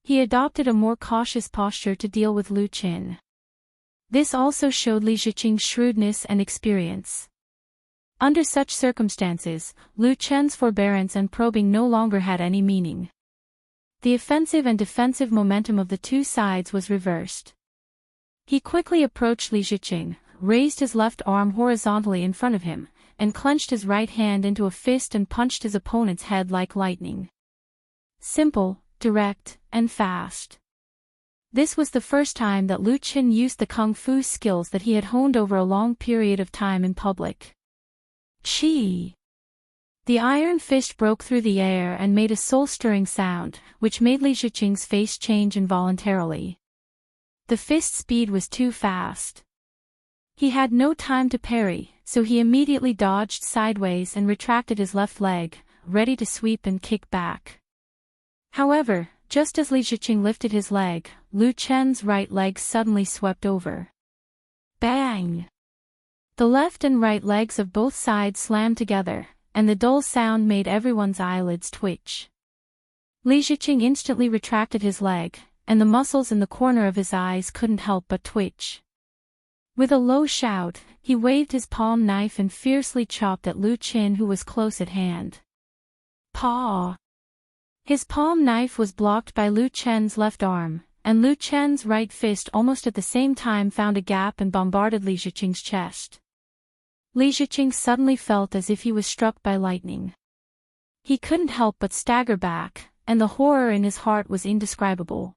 He adopted a more cautious posture to deal with Lu Chen. This also showed Li Ziqing's shrewdness and experience. Under such circumstances, Lu Chen's forbearance and probing no longer had any meaning. The offensive and defensive momentum of the two sides was reversed. He quickly approached Li Ziqing, raised his left arm horizontally in front of him, and clenched his right hand into a fist and punched his opponent's head like lightning. Simple, direct, and fast. This was the first time that Lu Chen used the kung fu skills that he had honed over a long period of time in public. Chi! The iron fist broke through the air and made a soul-stirring sound, which made Li Ziqing's face change involuntarily. The fist's speed was too fast. He had no time to parry, so he immediately dodged sideways and retracted his left leg, ready to sweep and kick back. However, just as Li Ziqing lifted his leg, Lu Chen's right leg suddenly swept over. Bang! The left and right legs of both sides slammed together, and the dull sound made everyone's eyelids twitch. Li Ziqing instantly retracted his leg, and the muscles in the corner of his eyes couldn't help but twitch. With a low shout, he waved his palm knife and fiercely chopped at Lu Chen, who was close at hand. Paw! His palm knife was blocked by Lu Chen's left arm, and Lu Chen's right fist almost at the same time found a gap and bombarded Li Ziqing's chest. Li Ziqing suddenly felt as if he was struck by lightning. He couldn't help but stagger back, and the horror in his heart was indescribable.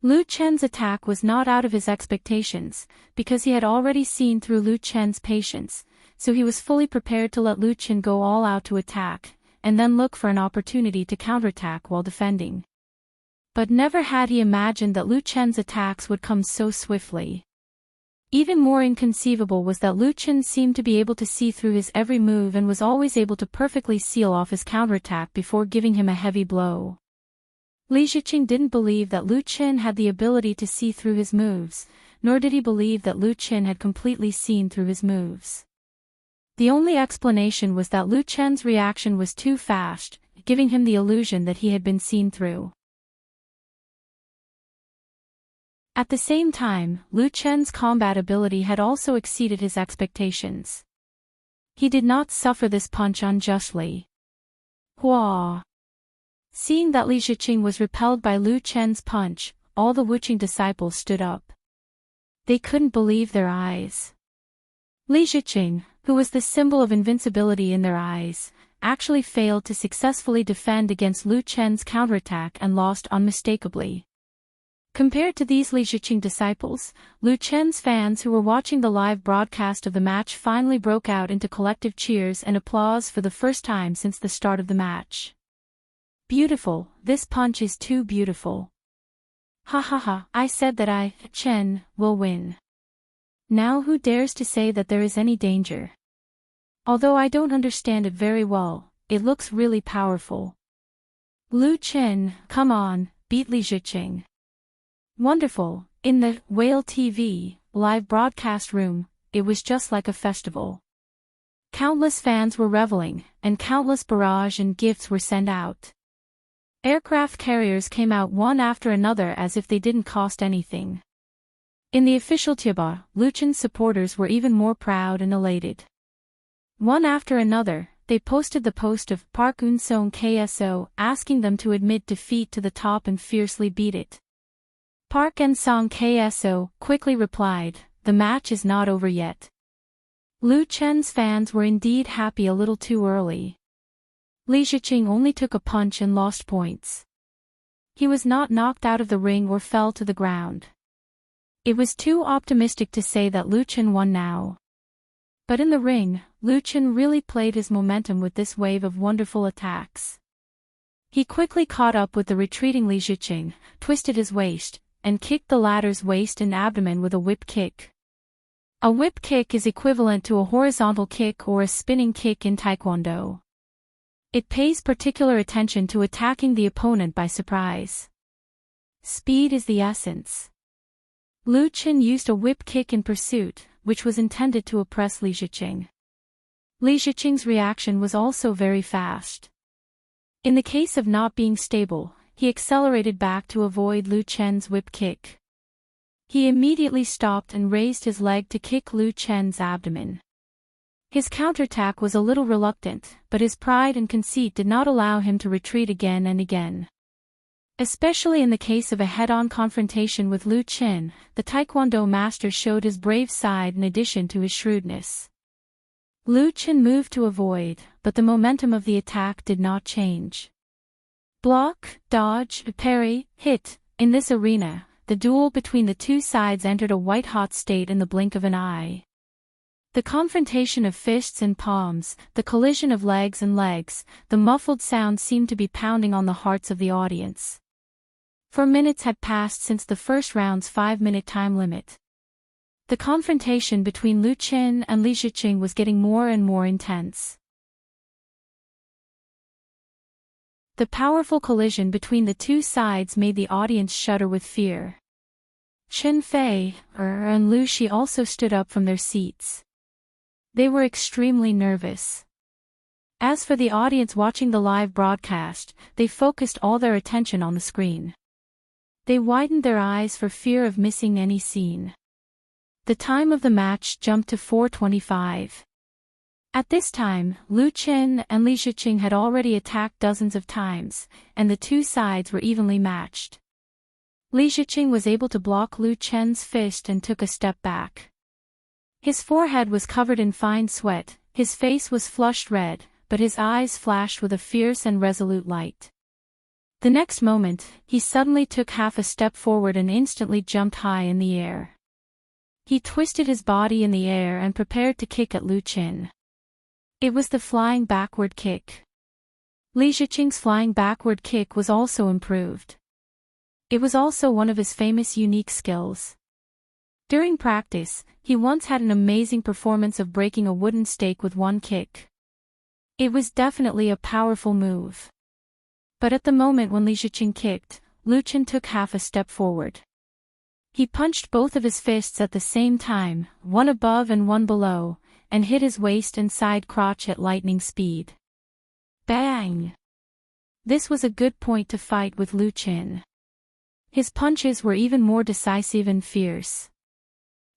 Lu Chen's attack was not out of his expectations, because he had already seen through Lu Chen's patience, so he was fully prepared to let Lu Chen go all out to attack, and then look for an opportunity to counterattack while defending. But never had he imagined that Lu Chen's attacks would come so swiftly. Even more inconceivable was that Lu Chen seemed to be able to see through his every move and was always able to perfectly seal off his counterattack before giving him a heavy blow. Li Ziqing didn't believe that Lu Chen had the ability to see through his moves, nor did he believe that Lu Chen had completely seen through his moves. The only explanation was that Lu Chen's reaction was too fast, giving him the illusion that he had been seen through. At the same time, Lu Chen's combat ability had also exceeded his expectations. He did not suffer this punch unjustly. Hua! Seeing that Li Ziqing was repelled by Lu Chen's punch, all the Wuqing disciples stood up. They couldn't believe their eyes. Li Ziqing, who was the symbol of invincibility in their eyes, actually failed to successfully defend against Lu Chen's counterattack and lost unmistakably. Compared to these Li Ziqing disciples, Lu Chen's fans who were watching the live broadcast of the match finally broke out into collective cheers and applause for the first time since the start of the match. Beautiful, this punch is too beautiful. Ha ha ha, I said that Chen, will win. Now who dares to say that there is any danger? Although I don't understand it very well, it looks really powerful. Lu Chen, come on, beat Li Ziqing. Wonderful. In the Whale TV live broadcast room, it was just like a festival. Countless fans were reveling, and countless barrage and gifts were sent out. Aircraft carriers came out one after another as if they didn't cost anything. In the official Tieba, Lu Chen's supporters were even more proud and elated. One after another, they posted the post of Park Un-song KSO, asking them to admit defeat to the top and fiercely beat it. Park Un-song KSO quickly replied, "The match is not over yet." Lu Chen's fans were indeed happy a little too early. Li Ziqing only took a punch and lost points. He was not knocked out of the ring or fell to the ground. It was too optimistic to say that Lu Chen won now. But in the ring, Lu Chen really played his momentum with this wave of wonderful attacks. He quickly caught up with the retreating Li Ziqing, twisted his waist, and kicked the latter's waist and abdomen with a whip kick. A whip kick is equivalent to a horizontal kick or a spinning kick in Taekwondo. It pays particular attention to attacking the opponent by surprise. Speed is the essence. Lu Chen used a whip kick in pursuit, which was intended to oppress Li Ziqing. Li Ziqing's reaction was also very fast. In the case of not being stable, he accelerated back to avoid Lu Chen's whip kick. He immediately stopped and raised his leg to kick Lu Chen's abdomen. His counterattack was a little reluctant, but his pride and conceit did not allow him to retreat again and again. Especially in the case of a head-on confrontation with Lu Chen, the Taekwondo master showed his brave side in addition to his shrewdness. Lu Chen moved to avoid, but the momentum of the attack did not change. Block, dodge, parry, hit. In this arena, the duel between the two sides entered a white-hot state in the blink of an eye. The confrontation of fists and palms, the collision of legs and legs, the muffled sound seemed to be pounding on the hearts of the audience. 4 minutes had passed since the first round's 5-minute time limit. The confrontation between Lu Chen and Li Ziqing was getting more and more intense. The powerful collision between the two sides made the audience shudder with fear. Chen Fei and Lu Shi also stood up from their seats. They were extremely nervous. As for the audience watching the live broadcast, they focused all their attention on the screen. They widened their eyes for fear of missing any scene. The time of the match jumped to 4:25. At this time, Lu Chen and Li Ziqing had already attacked dozens of times, and the two sides were evenly matched. Li Ziqing was able to block Lu Chen's fist and took a step back. His forehead was covered in fine sweat, his face was flushed red, but his eyes flashed with a fierce and resolute light. The next moment, he suddenly took half a step forward and instantly jumped high in the air. He twisted his body in the air and prepared to kick at Lu Chen. It was the flying backward kick. Li Ziqing's flying backward kick was also improved. It was also one of his famous unique skills. During practice, he once had an amazing performance of breaking a wooden stake with one kick. It was definitely a powerful move. But at the moment when Li Ziqing kicked, Lu Chen took half a step forward. He punched both of his fists at the same time, one above and one below, and hit his waist and side crotch at lightning speed. Bang! This was a good point to fight with Lu Chen. His punches were even more decisive and fierce.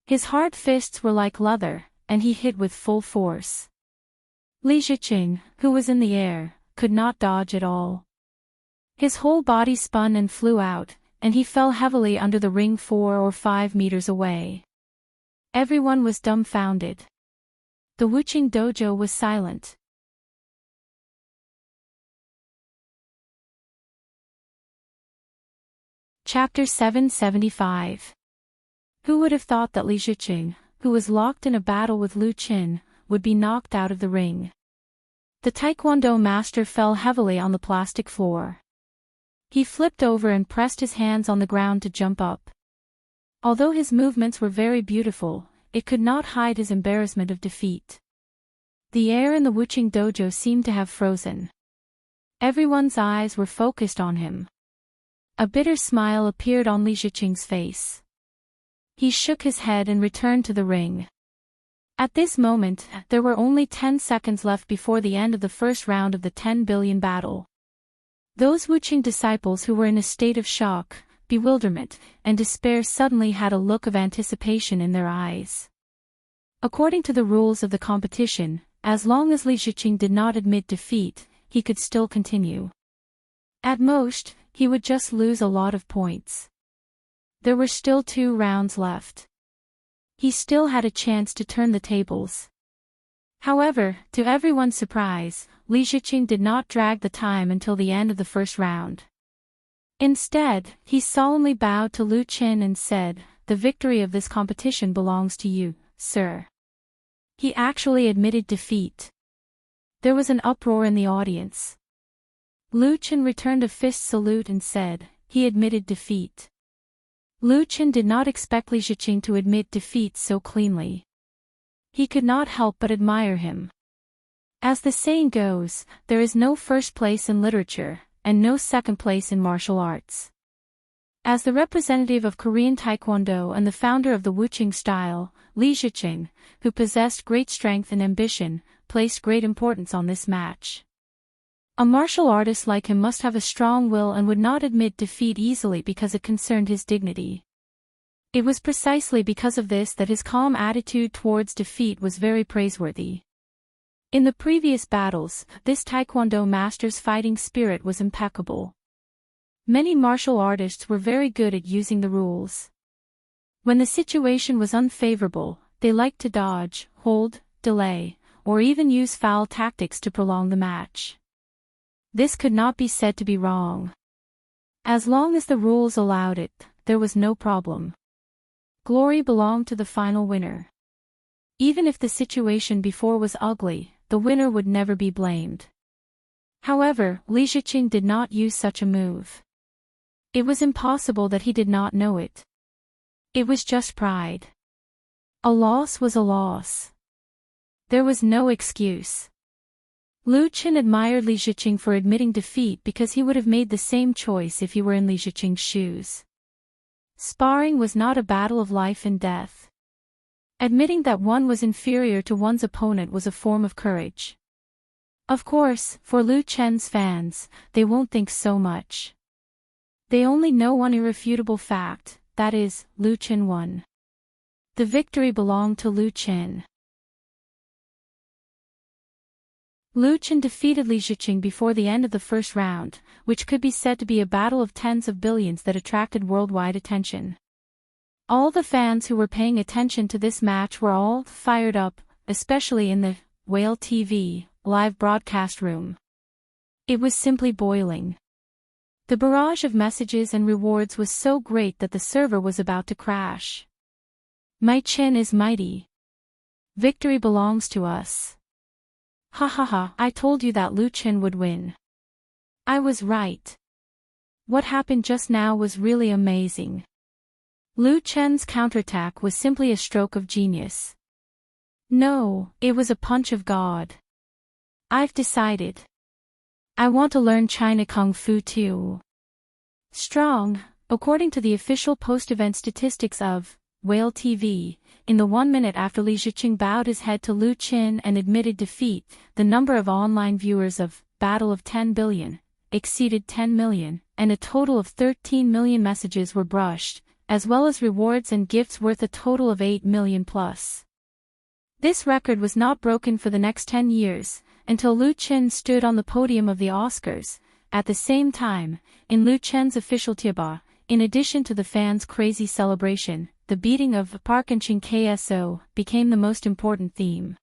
His hard fists were like leather, and he hit with full force. Li Ziqing, who was in the air, could not dodge at all. His whole body spun and flew out, and he fell heavily under the ring 4 or 5 meters away. Everyone was dumbfounded. The Wuqing dojo was silent. Chapter 775. Who would have thought that Li Ziqing, who was locked in a battle with Lu Chen, would be knocked out of the ring? The Taekwondo master fell heavily on the plastic floor. He flipped over and pressed his hands on the ground to jump up. Although his movements were very beautiful, it could not hide his embarrassment of defeat. The air in the Wuqing dojo seemed to have frozen. Everyone's eyes were focused on him. A bitter smile appeared on Li Ziqing's face. He shook his head and returned to the ring. At this moment, there were only 10 seconds left before the end of the first round of the 10 billion battle. Those Wuqing disciples who were in a state of shock, bewilderment, and despair suddenly had a look of anticipation in their eyes. According to the rules of the competition, as long as Li Ziqing did not admit defeat, he could still continue. At most, he would just lose a lot of points. There were still 2 rounds left. He still had a chance to turn the tables. However, to everyone's surprise, Li Ziqing did not drag the time until the end of the first round. Instead, he solemnly bowed to Lu Qin and said, "The victory of this competition belongs to you, sir." He actually admitted defeat. There was an uproar in the audience. Lu Qin returned a fist salute and said, he admitted defeat. Lu Qin did not expect Li Ziqing to admit defeat so cleanly. He could not help but admire him. As the saying goes, there is no first place in literature, and no second place in martial arts. As the representative of Korean Taekwondo and the founder of the Wuqing style, Li Ziqing, who possessed great strength and ambition, placed great importance on this match. A martial artist like him must have a strong will and would not admit defeat easily because it concerned his dignity. It was precisely because of this that his calm attitude towards defeat was very praiseworthy. In the previous battles, this Taekwondo master's fighting spirit was impeccable. Many martial artists were very good at using the rules. When the situation was unfavorable, they liked to dodge, hold, delay, or even use foul tactics to prolong the match. This could not be said to be wrong. As long as the rules allowed it, there was no problem. Glory belonged to the final winner. Even if the situation before was ugly, the winner would never be blamed. However, Li Ziqing did not use such a move. It was impossible that he did not know it. It was just pride. A loss was a loss. There was no excuse. Lu Qin admired Li Ziqing for admitting defeat because he would have made the same choice if he were in Li Ziqing's shoes. Sparring was not a battle of life and death. Admitting that one was inferior to one's opponent was a form of courage. Of course, for Lu Qin's fans, they won't think so much. They only know one irrefutable fact, that is, Lu Qin won. The victory belonged to Lu Qin. Lu Qin defeated Li Ziqing before the end of the first round, which could be said to be a battle of tens of billions that attracted worldwide attention. All the fans who were paying attention to this match were all fired up, especially in the Whale TV live broadcast room. It was simply boiling. The barrage of messages and rewards was so great that the server was about to crash. My Qin is mighty. Victory belongs to us. Ha ha ha, I told you that Lu Qin would win. I was right. What happened just now was really amazing. Lu Qin's counterattack was simply a stroke of genius. No, it was a punch of God. I've decided. I want to learn China Kung Fu too. Strong, according to the official post-event statistics of Whale TV, in the 1 minute after Li Ziqing bowed his head to Lu Qin and admitted defeat, the number of online viewers of Battle of 10 Billion exceeded 10 million, and a total of 13 million messages were brushed, as well as rewards and gifts worth a total of 8 million plus. This record was not broken for the next 10 years, until Lu Qin stood on the podium of the Oscars. At the same time, in Lu Qin's official Tieba, in addition to the fans' crazy celebration, the beating of Park and-shin KSO became the most important theme.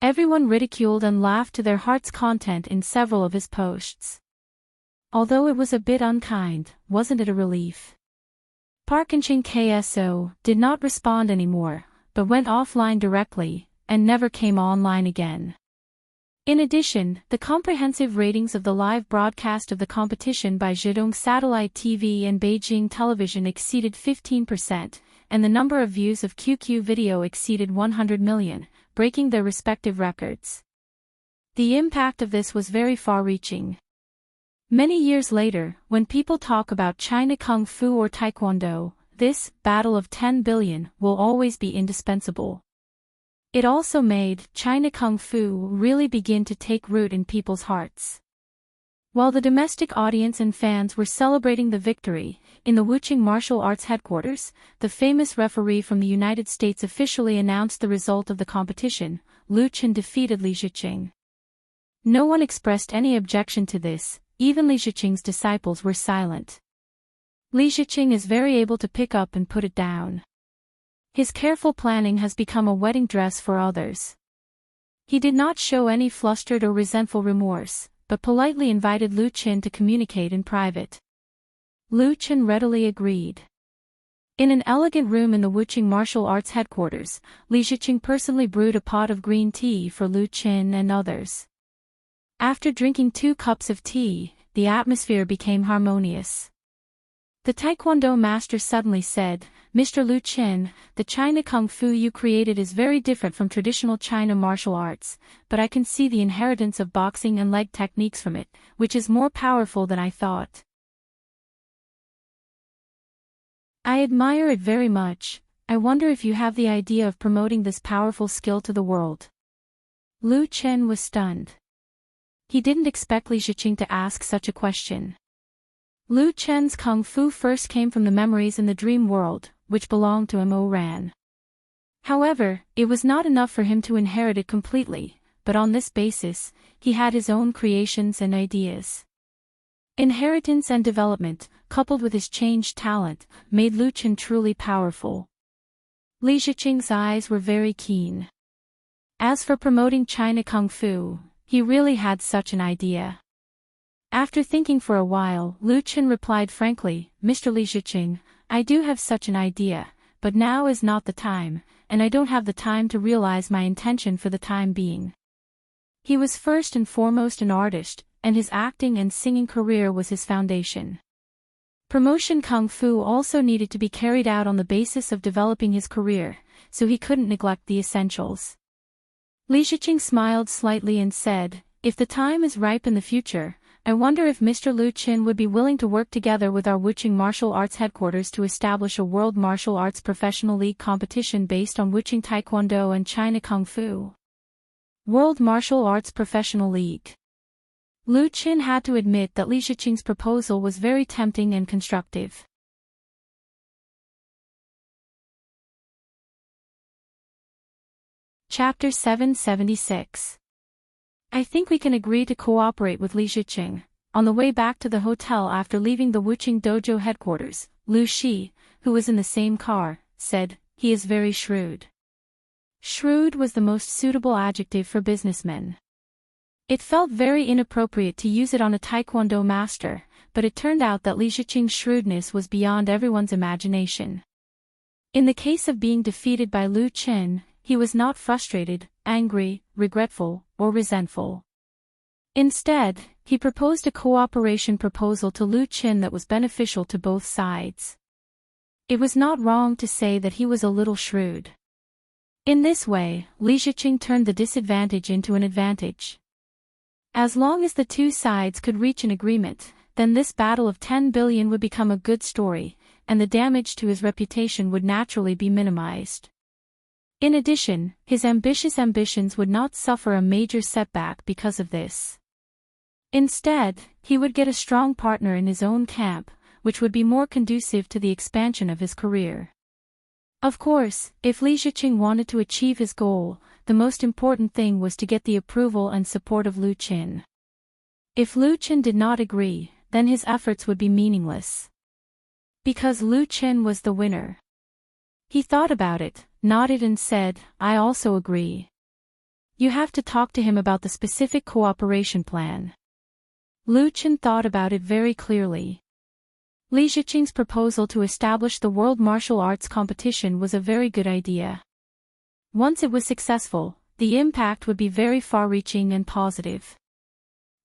Everyone ridiculed and laughed to their heart's content in several of his posts. Although it was a bit unkind, wasn't it a relief? Park and-shin KSO did not respond anymore, but went offline directly, and never came online again. In addition, the comprehensive ratings of the live broadcast of the competition by Zhejiang Satellite TV and Beijing Television exceeded 15%, and the number of views of QQ video exceeded 100 million, breaking their respective records. The impact of this was very far-reaching. Many years later, when people talk about China Kung Fu or Taekwondo, this Battle of 10 Billion will always be indispensable. It also made China Kung Fu really begin to take root in people's hearts. While the domestic audience and fans were celebrating the victory, in the Wuqing Martial Arts headquarters, the famous referee from the United States officially announced the result of the competition. Lu Qin defeated Li Ziqing. No one expressed any objection to this, even Li Ziqing's disciples were silent. Li Ziqing is very able to pick up and put it down. His careful planning has become a wedding dress for others. He did not show any flustered or resentful remorse, but politely invited Lu Qin to communicate in private. Lu Qin readily agreed. In an elegant room in the Wuqing Martial Arts headquarters, Li Ziqing personally brewed a pot of green tea for Lu Qin and others. After drinking 2 cups of tea, the atmosphere became harmonious. The Taekwondo master suddenly said, "Mr. Lu Qin, the China Kung Fu you created is very different from traditional China martial arts, but I can see the inheritance of boxing and leg techniques from it, which is more powerful than I thought. I admire it very much. I wonder if you have the idea of promoting this powerful skill to the world." Lu Qin was stunned. He didn't expect Li Ziqing to ask such a question. Lu Qin's Kung Fu first came from the memories in the dream world, which belonged to Mo Ran. However, it was not enough for him to inherit it completely, but on this basis, he had his own creations and ideas. Inheritance and development, coupled with his changed talent, made Lu Qin truly powerful. Li Ziqing's eyes were very keen. As for promoting China Kung Fu, he really had such an idea. After thinking for a while, Lu Qin replied frankly, "Mr. Li Ziqing, I do have such an idea, but now is not the time, and I don't have the time to realize my intention for the time being." He was first and foremost an artist, and his acting and singing career was his foundation. Promotion Kung Fu also needed to be carried out on the basis of developing his career, so he couldn't neglect the essentials. Li Ziqing smiled slightly and said, "If the time is ripe in the future, I wonder if Mr. Lu Qin would be willing to work together with our Wuqing Martial Arts headquarters to establish a World Martial Arts Professional League competition based on Wuqing Taekwondo and China Kung Fu." World Martial Arts Professional League. Lu Qin had to admit that Li Ziqing's proposal was very tempting and constructive. Chapter 776. I think we can agree to cooperate with Li Ziqing. On the way back to the hotel after leaving the Wuqing Dojo headquarters, Lu Shi, who was in the same car, said, "He is very shrewd." Shrewd was the most suitable adjective for businessmen. It felt very inappropriate to use it on a Taekwondo master, but it turned out that Li Ziqing's shrewdness was beyond everyone's imagination. In the case of being defeated by Lu Qin, he was not frustrated, angry, regretful, or resentful. Instead, he proposed a cooperation proposal to Lu Qin that was beneficial to both sides. It was not wrong to say that he was a little shrewd. In this way, Li Ziqing turned the disadvantage into an advantage. As long as the two sides could reach an agreement, then this battle of 10 billion would become a good story, and the damage to his reputation would naturally be minimized. In addition, his ambitious ambitions would not suffer a major setback because of this. Instead, he would get a strong partner in his own camp, which would be more conducive to the expansion of his career. Of course, if Li Ziqing wanted to achieve his goal, the most important thing was to get the approval and support of Lu Qin. If Lu Qin did not agree, then his efforts would be meaningless. Because Lu Qin was the winner. He thought about it, nodded and said, "I also agree. You have to talk to him about the specific cooperation plan." Lu Qin thought about it very clearly. Li Ziqing's proposal to establish the World Martial Arts competition was a very good idea. Once it was successful, the impact would be very far-reaching and positive.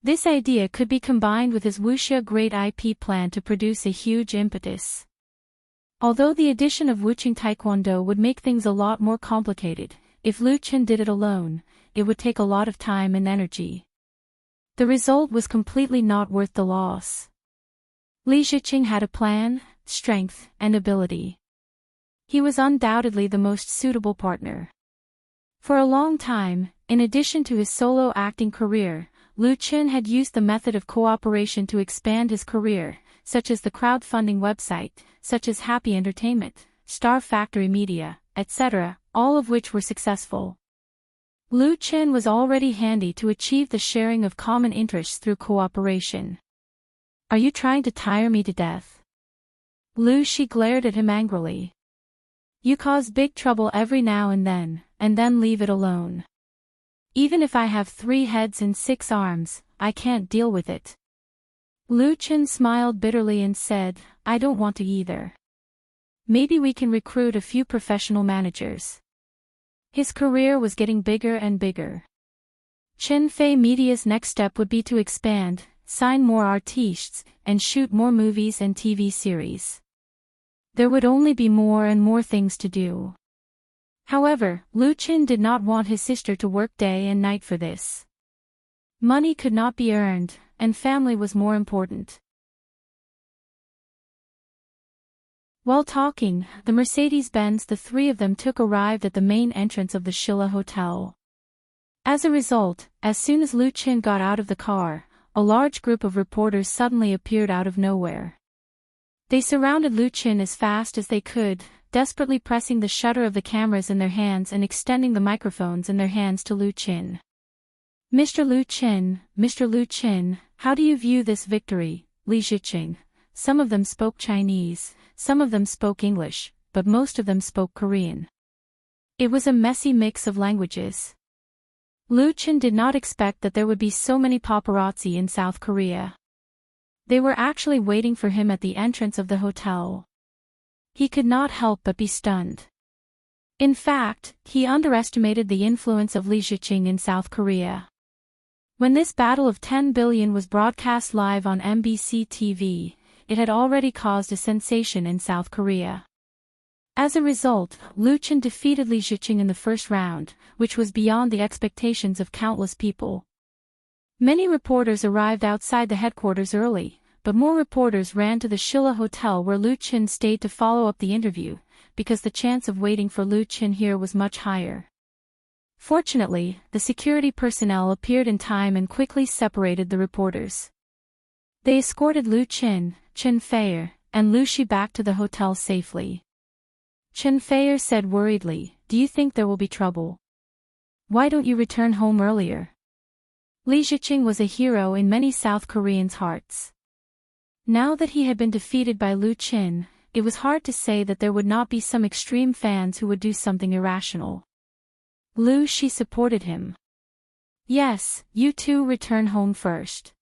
This idea could be combined with his wuxia Great IP plan to produce a huge impetus. Although the addition of Wuqing Taekwondo would make things a lot more complicated, if Lu Qin did it alone, it would take a lot of time and energy. The result was completely not worth the loss. Li Ziqing had a plan, strength, and ability. He was undoubtedly the most suitable partner. For a long time, in addition to his solo acting career, Lu Chen had used the method of cooperation to expand his career, such as the crowdfunding website, such as Happy Entertainment, Star Factory Media, etc., all of which were successful. Lu Chen was already handy to achieve the sharing of common interests through cooperation. Are you trying to tire me to death? Lu Shi glared at him angrily. You cause big trouble every now and then leave it alone. Even if I have 3 heads and 6 arms, I can't deal with it. Lu Chen smiled bitterly and said, I don't want to either. Maybe we can recruit a few professional managers. His career was getting bigger and bigger. Chen Fei Media's next step would be to expand, sign more artistes, and shoot more movies and TV series. There would only be more and more things to do. However, Lu Chen did not want his sister to work day and night for this. Money could not be earned, and family was more important. While talking, the Mercedes-Benz the three of them took arrived at the main entrance of the Shilla Hotel. As a result, as soon as Lu Chen got out of the car, a large group of reporters suddenly appeared out of nowhere. They surrounded Lu Chen as fast as they could, desperately pressing the shutter of the cameras in their hands and extending the microphones in their hands to Lu Chen. Mr. Lu Chen, how do you view this victory, Li Zhiqing? Some of them spoke Chinese, some of them spoke English, but most of them spoke Korean. It was a messy mix of languages. Lu Chen did not expect that there would be so many paparazzi in South Korea. They were actually waiting for him at the entrance of the hotel. He could not help but be stunned. In fact, he underestimated the influence of Li Zhiqing in South Korea. When this Battle of 10 Billion was broadcast live on MBC TV, it had already caused a sensation in South Korea. As a result, Lu Chen defeated Li Zhiqing in the first round, which was beyond the expectations of countless people. Many reporters arrived outside the headquarters early, but more reporters ran to the Shilla Hotel where Lu Chen stayed to follow up the interview, because the chance of waiting for Lu Chen here was much higher. Fortunately, the security personnel appeared in time and quickly separated the reporters. They escorted Lu Chen, Chen Feier, and Lu Shi back to the hotel safely. Chen Feier said worriedly, "Do you think there will be trouble? Why don't you return home earlier?" Li Zhiqing was a hero in many South Koreans' hearts. Now that he had been defeated by Lu Chen, it was hard to say that there would not be some extreme fans who would do something irrational. Lu Shi supported him. "Yes, you two return home first.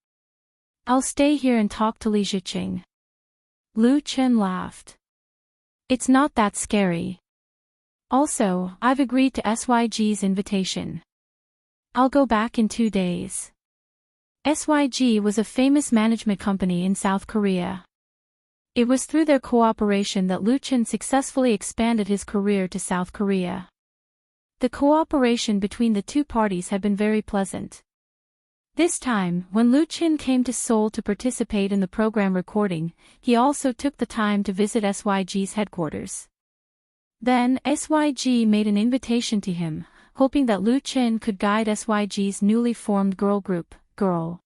I'll stay here and talk to Li Zhiqing." Lu Chen laughed. "It's not that scary. Also, I've agreed to SYG's invitation. I'll go back in 2 days." SYG was a famous management company in South Korea. It was through their cooperation that Lu Chen successfully expanded his career to South Korea. The cooperation between the two parties had been very pleasant. This time, when Lu Chen came to Seoul to participate in the program recording, he also took the time to visit SYG's headquarters. Then, SYG made an invitation to him, hoping that Lu Chen could guide SYG's newly formed girl group, Girl.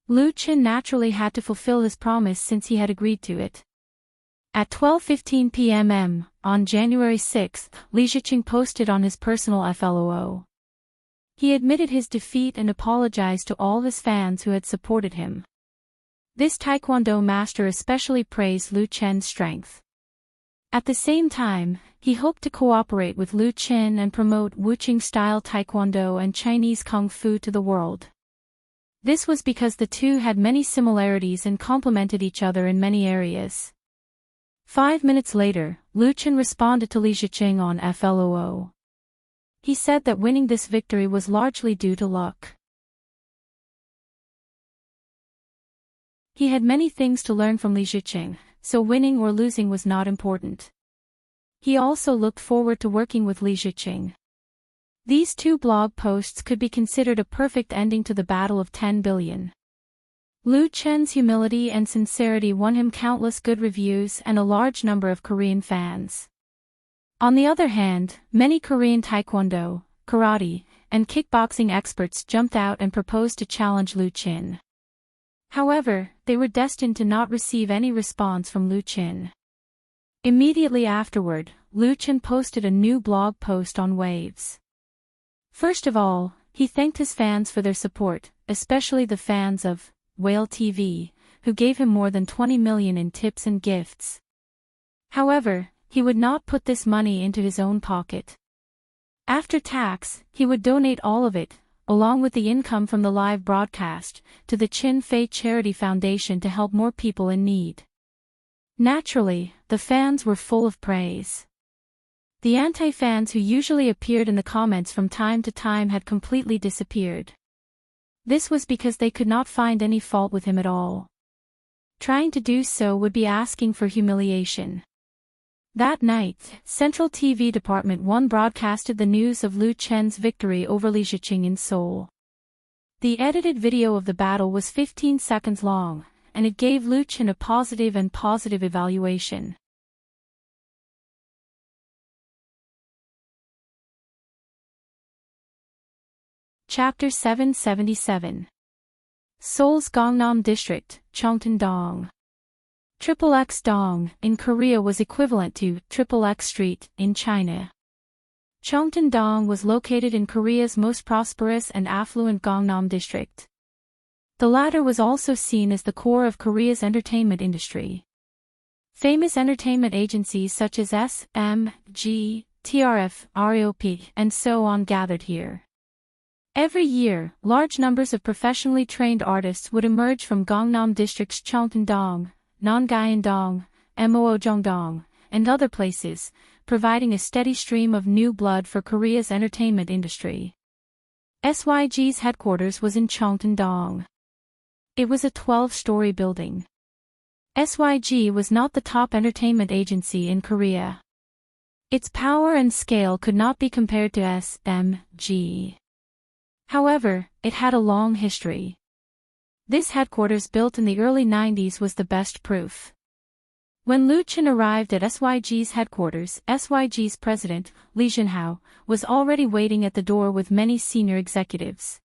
Lu Chen naturally had to fulfill his promise since he had agreed to it. At 12:15 p.m. on January 6, Li Zhiqing posted on his personal FLOO. He admitted his defeat and apologized to all his fans who had supported him. This Taekwondo master especially praised Lu Chen's strength. At the same time, he hoped to cooperate with Lu Chen and promote Wuqing-style Taekwondo and Chinese Kung Fu to the world. This was because the two had many similarities and complemented each other in many areas. 5 minutes later, Lu Chen responded to Li Zhiqing on FLOO. He said that winning this victory was largely due to luck. He had many things to learn from Li Zhiqing, so winning or losing was not important. He also looked forward to working with Li Zhiqing. These 2 blog posts could be considered a perfect ending to the Battle of 10 Billion. Lu Chen's humility and sincerity won him countless good reviews and a large number of Korean fans. On the other hand, many Korean Taekwondo, karate, and kickboxing experts jumped out and proposed to challenge Lu Qin. However, they were destined to not receive any response from Lu Qin. Immediately afterward, Lu Qin posted a new blog post on Waves. First of all, he thanked his fans for their support, especially the fans of Whale TV, who gave him more than 20 million in tips and gifts. However, he would not put this money into his own pocket. After tax, he would donate all of it, along with the income from the live broadcast, to the Qin Fei Charity Foundation to help more people in need. Naturally, the fans were full of praise. The anti-fans who usually appeared in the comments from time to time had completely disappeared. This was because they could not find any fault with him at all. Trying to do so would be asking for humiliation. That night, Central TV Department 1 broadcasted the news of Lu Chen's victory over Li Ziqing in Seoul. The edited video of the battle was 15 seconds long, and it gave Lu Chen a positive evaluation. Chapter 777. Seoul's Gangnam District, Cheongtan-dong. XXX-dong, in Korea was equivalent to XXX Street, in China. Cheongtan-dong was located in Korea's most prosperous and affluent Gangnam District. The latter was also seen as the core of Korea's entertainment industry. Famous entertainment agencies such as SMG, TRF, ROP, and so on gathered here. Every year, large numbers of professionally trained artists would emerge from Gangnam District's Cheongtan-dong, Nongyeon-dong, Moojong-dong, and other places, providing a steady stream of new blood for Korea's entertainment industry. SYG's headquarters was in Cheongtan-dong. It was a 12-story building. SYG was not the top entertainment agency in Korea. Its power and scale could not be compared to SMG. However, it had a long history. This headquarters built in the early 90s was the best proof. When Lu Chen arrived at SYG's headquarters, SYG's president, Lee Junhao, was already waiting at the door with many senior executives.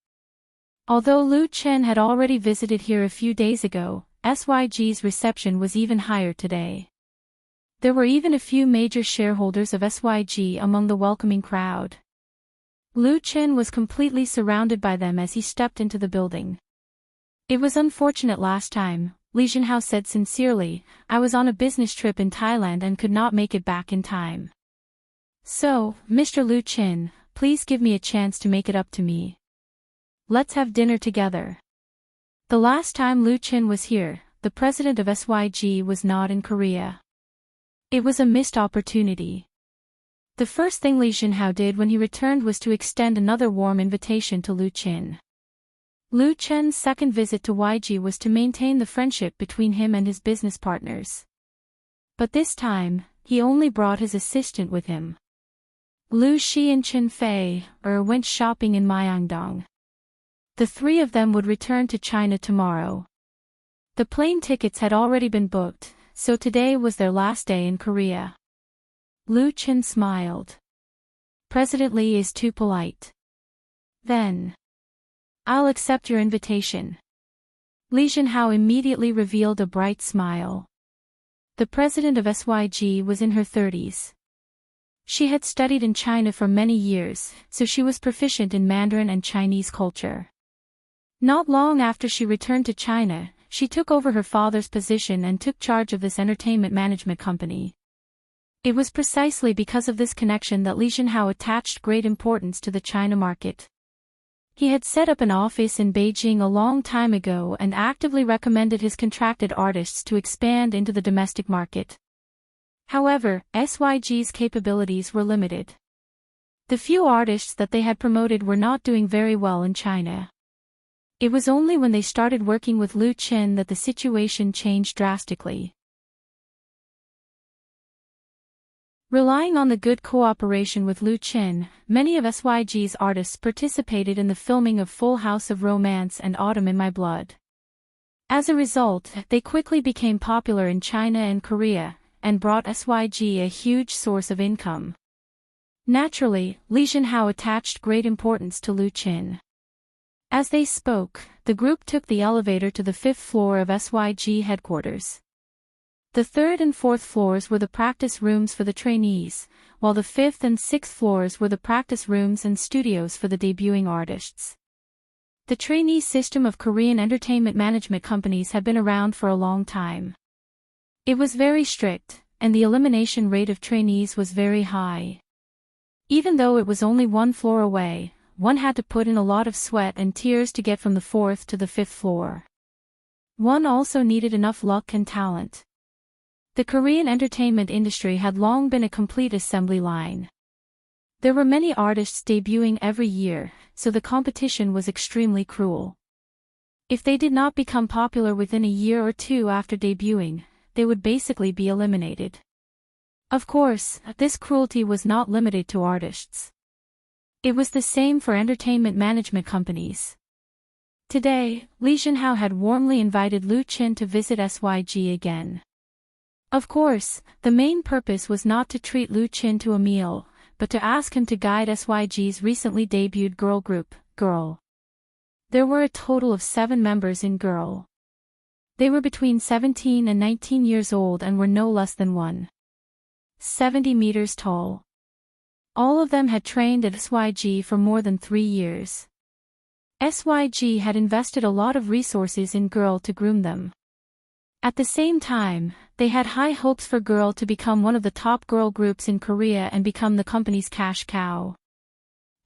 Although Lu Chen had already visited here a few days ago, SYG's reception was even higher today. There were even a few major shareholders of SYG among the welcoming crowd. Lu Chen was completely surrounded by them as he stepped into the building. It was unfortunate last time, Lee Junhao said sincerely. I was on a business trip in Thailand and could not make it back in time. So, Mr. Lu Chen, please give me a chance to make it up to me. Let's have dinner together. The last time Lu Chen was here, the president of SYG was not in Korea. It was a missed opportunity. The first thing Lee Junhao did when he returned was to extend another warm invitation to Lu Chen. Lu Chen's second visit to YG was to maintain the friendship between him and his business partners. But this time, he only brought his assistant with him. Lu Shi and Chen Fei went shopping in Myeongdong. The three of them would return to China tomorrow. The plane tickets had already been booked, so today was their last day in Korea. Lu Chen smiled. President Lee is too polite. Then, I'll accept your invitation. Lee Junhao immediately revealed a bright smile. The president of SYG was in her 30s. She had studied in China for many years, so she was proficient in Mandarin and Chinese culture. Not long after she returned to China, she took over her father's position and took charge of this entertainment management company. It was precisely because of this connection that Lee Junhao attached great importance to the China market. He had set up an office in Beijing a long time ago and actively recommended his contracted artists to expand into the domestic market. However, SYG's capabilities were limited. The few artists that they had promoted were not doing very well in China. It was only when they started working with Lu Chen that the situation changed drastically. Relying on the good cooperation with Lu Chen, many of SYG's artists participated in the filming of Full House of Romance and Autumn in My Blood. As a result, they quickly became popular in China and Korea, and brought SYG a huge source of income. Naturally, Li Zhenhao attached great importance to Lu Qin. As they spoke, the group took the elevator to the 5th floor of SYG headquarters. The 3rd and 4th floors were the practice rooms for the trainees, while the 5th and 6th floors were the practice rooms and studios for the debuting artists. The trainee system of Korean entertainment management companies had been around for a long time. It was very strict, and the elimination rate of trainees was very high. Even though it was only 1 floor away, one had to put in a lot of sweat and tears to get from the 4th to the 5th floor. One also needed enough luck and talent. The Korean entertainment industry had long been a complete assembly line. There were many artists debuting every year, so the competition was extremely cruel. If they did not become popular within a year or two after debuting, they would basically be eliminated. Of course, this cruelty was not limited to artists. It was the same for entertainment management companies. Today, Li Zhenhao had warmly invited Lu Qin to visit SYG again. Of course, the main purpose was not to treat Lu Qin to a meal, but to ask him to guide SYG's recently debuted girl group, Girl. There were a total of 7 members in Girl. They were between 17 and 19 years old and were no less than 170 meters tall. All of them had trained at SYG for more than 3 years. SYG had invested a lot of resources in Girl to groom them. At the same time, they had high hopes for Girl to become one of the top girl groups in Korea and become the company's cash cow.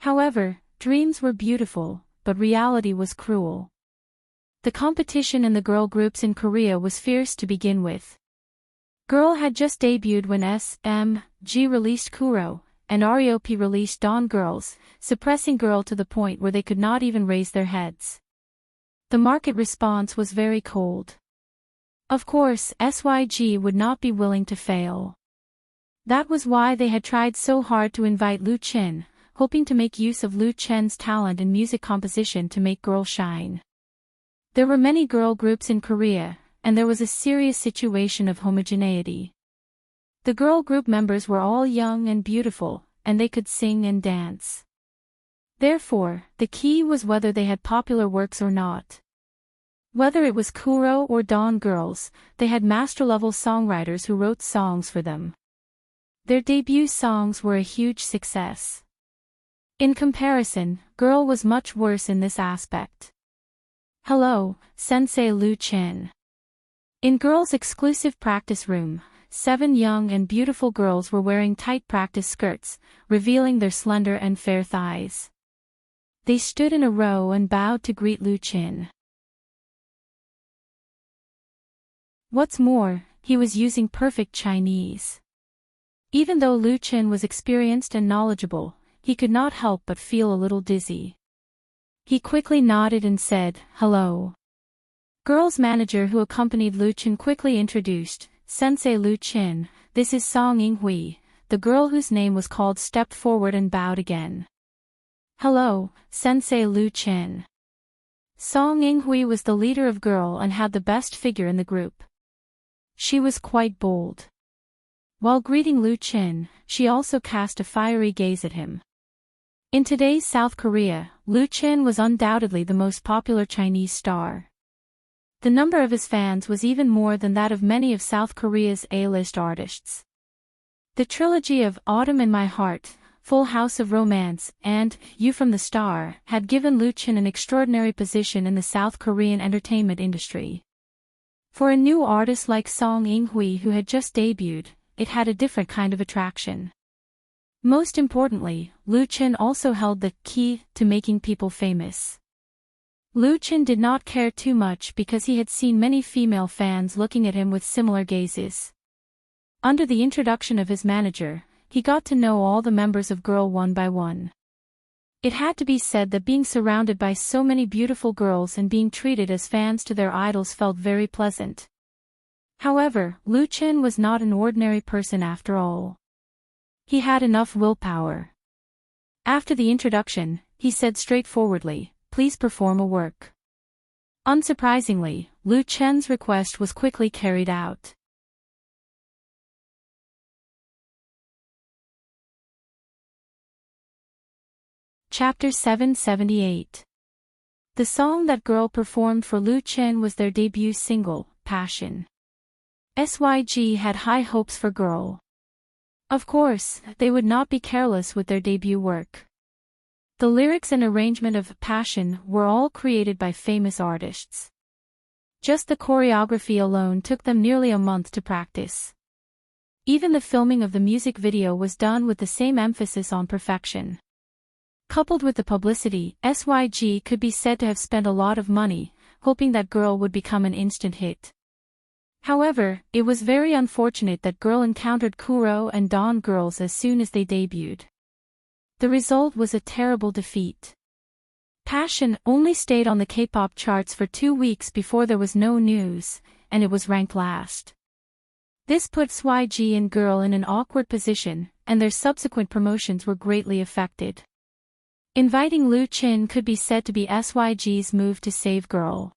However, dreams were beautiful, but reality was cruel. The competition in the girl groups in Korea was fierce to begin with. Girl had just debuted when SMG released Kuro, and REOP released Dawn Girls, suppressing Girl to the point where they could not even raise their heads. The market response was very cold. Of course, SYG would not be willing to fail. That was why they had tried so hard to invite Lu Qin, hoping to make use of Lu Qin's talent in music composition to make Girl shine. There were many girl groups in Korea, and there was a serious situation of homogeneity. The girl group members were all young and beautiful, and they could sing and dance. Therefore, the key was whether they had popular works or not. Whether it was Kuro or Dawn Girls, they had master-level songwriters who wrote songs for them. Their debut songs were a huge success. In comparison, Girl was much worse in this aspect. Hello, Sensei Lu Qin. In Girl's exclusive practice room, 7 young and beautiful girls were wearing tight practice skirts, revealing their slender and fair thighs. They stood in a row and bowed to greet Lu Qin. What's more, he was using perfect Chinese. Even though Lu Qin was experienced and knowledgeable, he could not help but feel a little dizzy. He quickly nodded and said, "Hello." Girl's manager who accompanied Lu Qin quickly introduced, "Sensei Lu Qin, this is Song Yinghui." The girl whose name was called stepped forward and bowed again. "Hello, Sensei Lu Qin." Song Yinghui was the leader of Girl and had the best figure in the group. She was quite bold. While greeting Lu Qin, she also cast a fiery gaze at him. In today's South Korea, Lu Qin was undoubtedly the most popular Chinese star. The number of his fans was even more than that of many of South Korea's A-list artists. The trilogy of Autumn in My Heart, Full House of Romance, and You from the Star had given Lu Qin an extraordinary position in the South Korean entertainment industry. For a new artist like Song Yinghui who had just debuted, it had a different kind of attraction. Most importantly, Lu Qin also held the key to making people famous. Lu Qin did not care too much because he had seen many female fans looking at him with similar gazes. Under the introduction of his manager, he got to know all the members of Girl one by one. It had to be said that being surrounded by so many beautiful girls and being treated as fans to their idols felt very pleasant. However, Lu Qin was not an ordinary person after all. He had enough willpower. After the introduction, he said straightforwardly, "Please perform a work." Unsurprisingly, Lu Qin's request was quickly carried out. Chapter 778. The song that girl performed for Lu Chen was their debut single, Passion. SYG had high hopes for girl. Of course, they would not be careless with their debut work. The lyrics and arrangement of Passion were all created by famous artists. Just the choreography alone took them nearly a month to practice. Even the filming of the music video was done with the same emphasis on perfection. Coupled with the publicity, SYG could be said to have spent a lot of money, hoping that girl would become an instant hit. However, it was very unfortunate that girl encountered Kuro and Dawn girls as soon as they debuted. The result was a terrible defeat. Passion only stayed on the K-pop charts for 2 weeks before there was no news, and it was ranked last. This put SYG and girl in an awkward position, and their subsequent promotions were greatly affected. Inviting Lu Chen could be said to be SYG's move to save girl.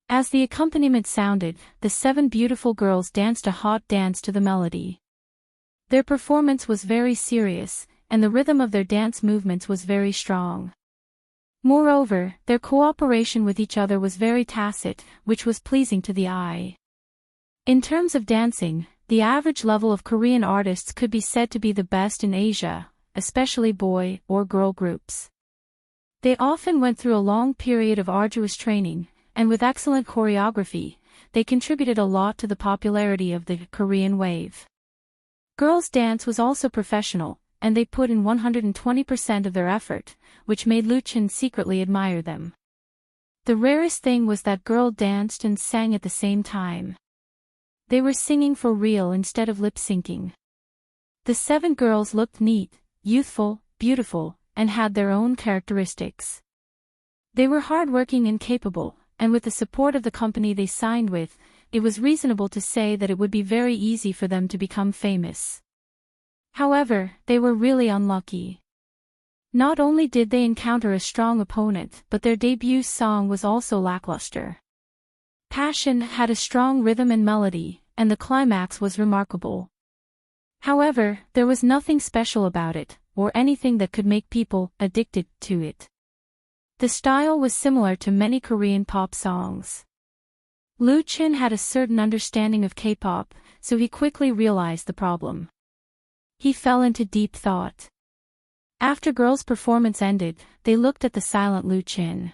As the accompaniment sounded, the 7 beautiful girls danced a hot dance to the melody. Their performance was very serious, and the rhythm of their dance movements was very strong. Moreover, their cooperation with each other was very tacit, which was pleasing to the eye. In terms of dancing, the average level of Korean artists could be said to be the best in Asia, especially boy or girl groups. They often went through a long period of arduous training, and with excellent choreography, they contributed a lot to the popularity of the Korean wave. Girls' dance was also professional, and they put in 120% of their effort, which made Lu Chen secretly admire them. The rarest thing was that girl danced and sang at the same time. They were singing for real instead of lip-syncing. The 7 girls looked neat, youthful, beautiful, and had their own characteristics. They were hard-working and capable, and with the support of the company they signed with, it was reasonable to say that it would be very easy for them to become famous. However, they were really unlucky. Not only did they encounter a strong opponent, but their debut song was also lackluster. Passion had a strong rhythm and melody, and the climax was remarkable. However, there was nothing special about it, or anything that could make people addicted to it. The style was similar to many Korean pop songs. Lu Chen had a certain understanding of K-pop, so he quickly realized the problem. He fell into deep thought. After girls' performance ended, they looked at the silent Lu Chen.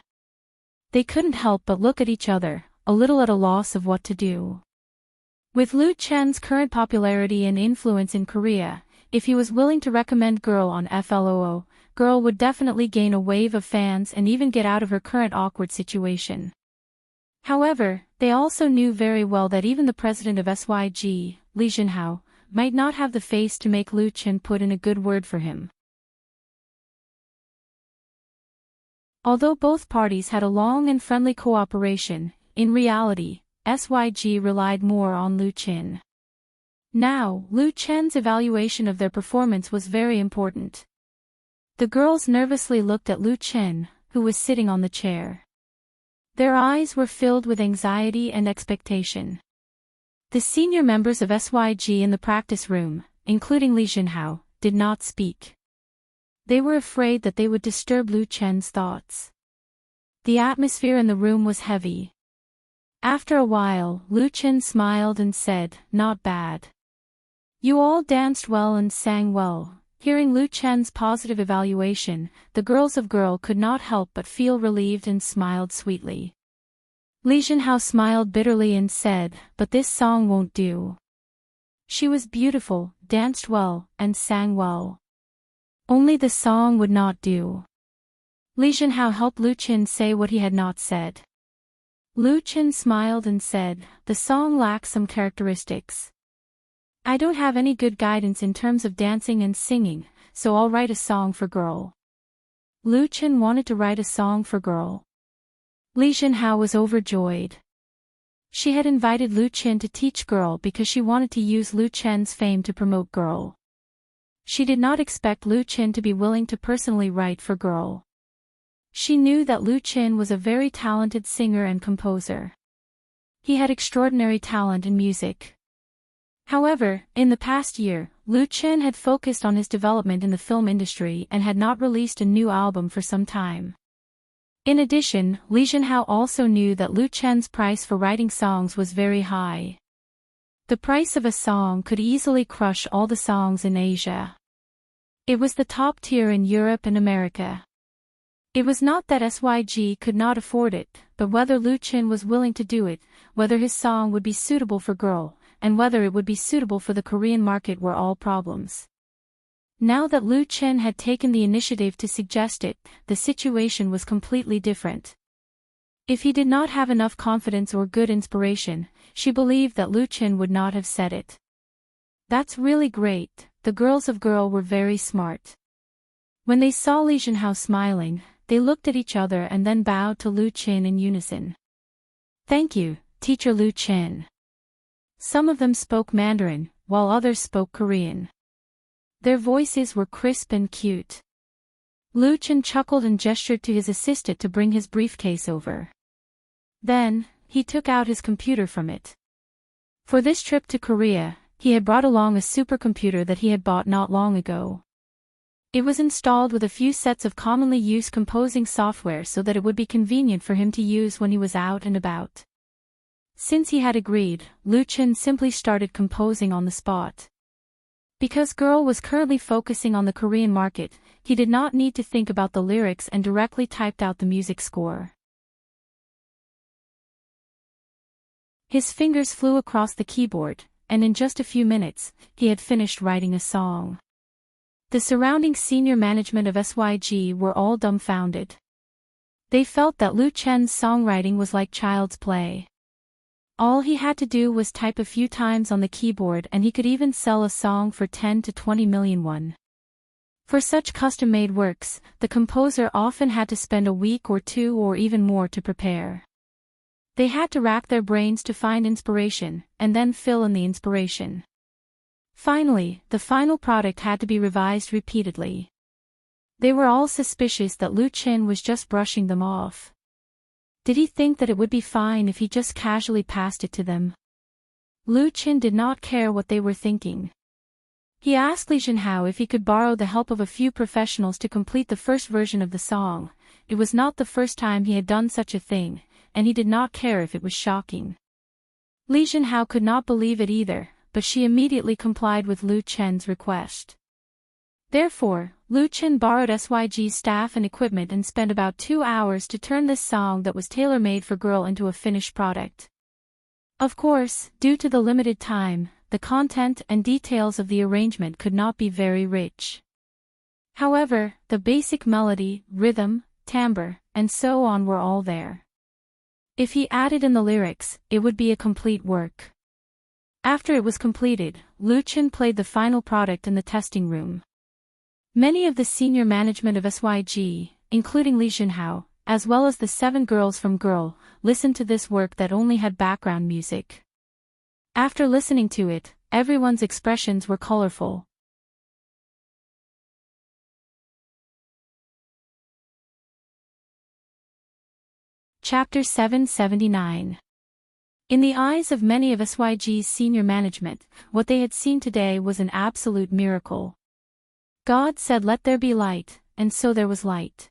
They couldn't help but look at each other, a little at a loss of what to do. With Lu Chen's current popularity and influence in Korea, if he was willing to recommend girl on FLOO, girl would definitely gain a wave of fans and even get out of her current awkward situation. However, they also knew very well that even the president of SYG, Lee Junhao, might not have the face to make Lu Chen put in a good word for him. Although both parties had a long and friendly cooperation, in reality, SYG relied more on Lu Chen. Now, Lu Chen's evaluation of their performance was very important. The girls nervously looked at Lu Chen, who was sitting on the chair. Their eyes were filled with anxiety and expectation. The senior members of SYG in the practice room, including Lee Junhao, did not speak. They were afraid that they would disturb Lu Chen's thoughts. The atmosphere in the room was heavy. After a while, Lu Chen smiled and said, "Not bad. You all danced well and sang well." Hearing Lu Chen's positive evaluation, the girls of girl could not help but feel relieved and smiled sweetly. Lee Junhao smiled bitterly and said, "But this song won't do. She was beautiful, danced well, and sang well. Only the song would not do." Lee Junhao helped Lu Chen say what he had not said. Lu Chen smiled and said, "The song lacks some characteristics. I don't have any good guidance in terms of dancing and singing, so I'll write a song for girl." Lu Chen wanted to write a song for girl. Lee Junhao was overjoyed. She had invited Lu Chen to teach girl because she wanted to use Lu Chen's fame to promote girl. She did not expect Lu Chen to be willing to personally write for girl. She knew that Lu Chen was a very talented singer and composer. He had extraordinary talent in music. However, in the past year, Lu Chen had focused on his development in the film industry and had not released a new album for some time. In addition, Li Zhenhao also knew that Lu Chen's price for writing songs was very high. The price of a song could easily crush all the songs in Asia. It was the top tier in Europe and America. It was not that SYG could not afford it, but whether Lu Chen was willing to do it, whether his song would be suitable for girl, and whether it would be suitable for the Korean market were all problems. Now that Lu Chen had taken the initiative to suggest it, the situation was completely different. If he did not have enough confidence or good inspiration, she believed that Lu Chen would not have said it. That's really great, the girls of Girl were very smart. When they saw Li Zhenhao smiling, they looked at each other and then bowed to Lu Chen in unison. Thank you, Teacher Lu Chen. Some of them spoke Mandarin, while others spoke Korean. Their voices were crisp and cute. Lu Chen chuckled and gestured to his assistant to bring his briefcase over. Then, he took out his computer from it. For this trip to Korea, he had brought along a supercomputer that he had bought not long ago. It was installed with a few sets of commonly used composing software so that it would be convenient for him to use when he was out and about. Since he had agreed, Lu Chen simply started composing on the spot. Because Girl was currently focusing on the Korean market, he did not need to think about the lyrics and directly typed out the music score. His fingers flew across the keyboard, and in just a few minutes, he had finished writing a song. The surrounding senior management of SYG were all dumbfounded. They felt that Lu Chen's songwriting was like child's play. All he had to do was type a few times on the keyboard and he could even sell a song for 10 to 20 million won. For such custom-made works, the composer often had to spend a week or two or even more to prepare. They had to rack their brains to find inspiration, and then fill in the inspiration. Finally, the final product had to be revised repeatedly. They were all suspicious that Lu Chen was just brushing them off. Did he think that it would be fine if he just casually passed it to them? Lu Chen did not care what they were thinking. He asked Li Zhenhao if he could borrow the help of a few professionals to complete the first version of the song. It was not the first time he had done such a thing, and he did not care if it was shocking. Li Zhenhao could not believe it either, but she immediately complied with Lu Chen's request. Therefore, Lu Chen borrowed SYG's staff and equipment and spent about 2 hours to turn this song that was tailor-made for Girl into a finished product. Of course, due to the limited time, the content and details of the arrangement could not be very rich. However, the basic melody, rhythm, timbre, and so on were all there. If he added in the lyrics, it would be a complete work. After it was completed, Lu Chen played the final product in the testing room. Many of the senior management of SYG, including Li Zhenhao, as well as the 7 girls from Girl, listened to this work that only had background music. After listening to it, everyone's expressions were colorful. Chapter 779. In the eyes of many of SYG's senior management, what they had seen today was an absolute miracle. God said let there be light, and so there was light.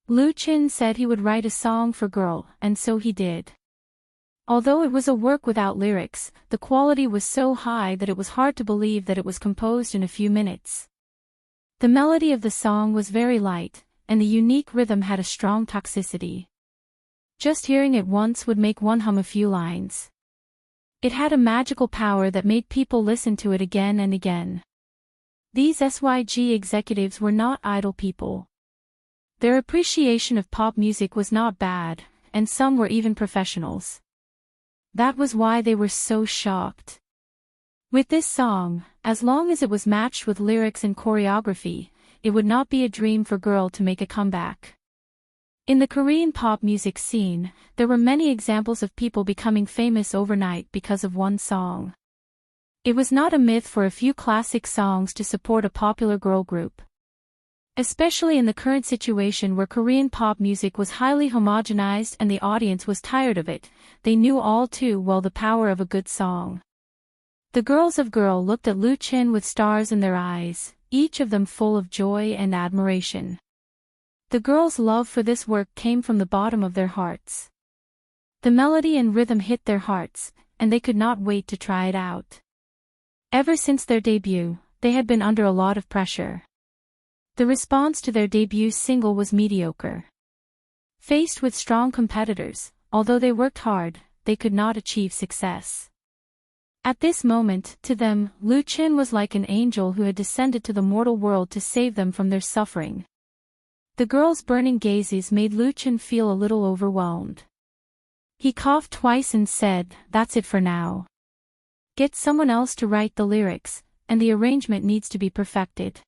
Lu Chen said he would write a song for Girl, and so he did. Although it was a work without lyrics, the quality was so high that it was hard to believe that it was composed in a few minutes. The melody of the song was very light, and the unique rhythm had a strong toxicity. Just hearing it once would make one hum a few lines. It had a magical power that made people listen to it again and again. These SYG executives were not idle people. Their appreciation of pop music was not bad, and some were even professionals. That was why they were so shocked. With this song, as long as it was matched with lyrics and choreography, it would not be a dream for Girl to make a comeback. In the Korean pop music scene, there were many examples of people becoming famous overnight because of one song. It was not a myth for a few classic songs to support a popular girl group. Especially in the current situation where Korean pop music was highly homogenized and the audience was tired of it, they knew all too well the power of a good song. The girls of Girl looked at Lu Qin with stars in their eyes, each of them full of joy and admiration. The girls' love for this work came from the bottom of their hearts. The melody and rhythm hit their hearts, and they could not wait to try it out. Ever since their debut, they had been under a lot of pressure. The response to their debut single was mediocre. Faced with strong competitors, although they worked hard, they could not achieve success. At this moment, to them, Lu Qin was like an angel who had descended to the mortal world to save them from their suffering. The girls' burning gazes made Lu Qin feel a little overwhelmed. He coughed twice and said, "That's it for now. Get someone else to write the lyrics, and the arrangement needs to be perfected."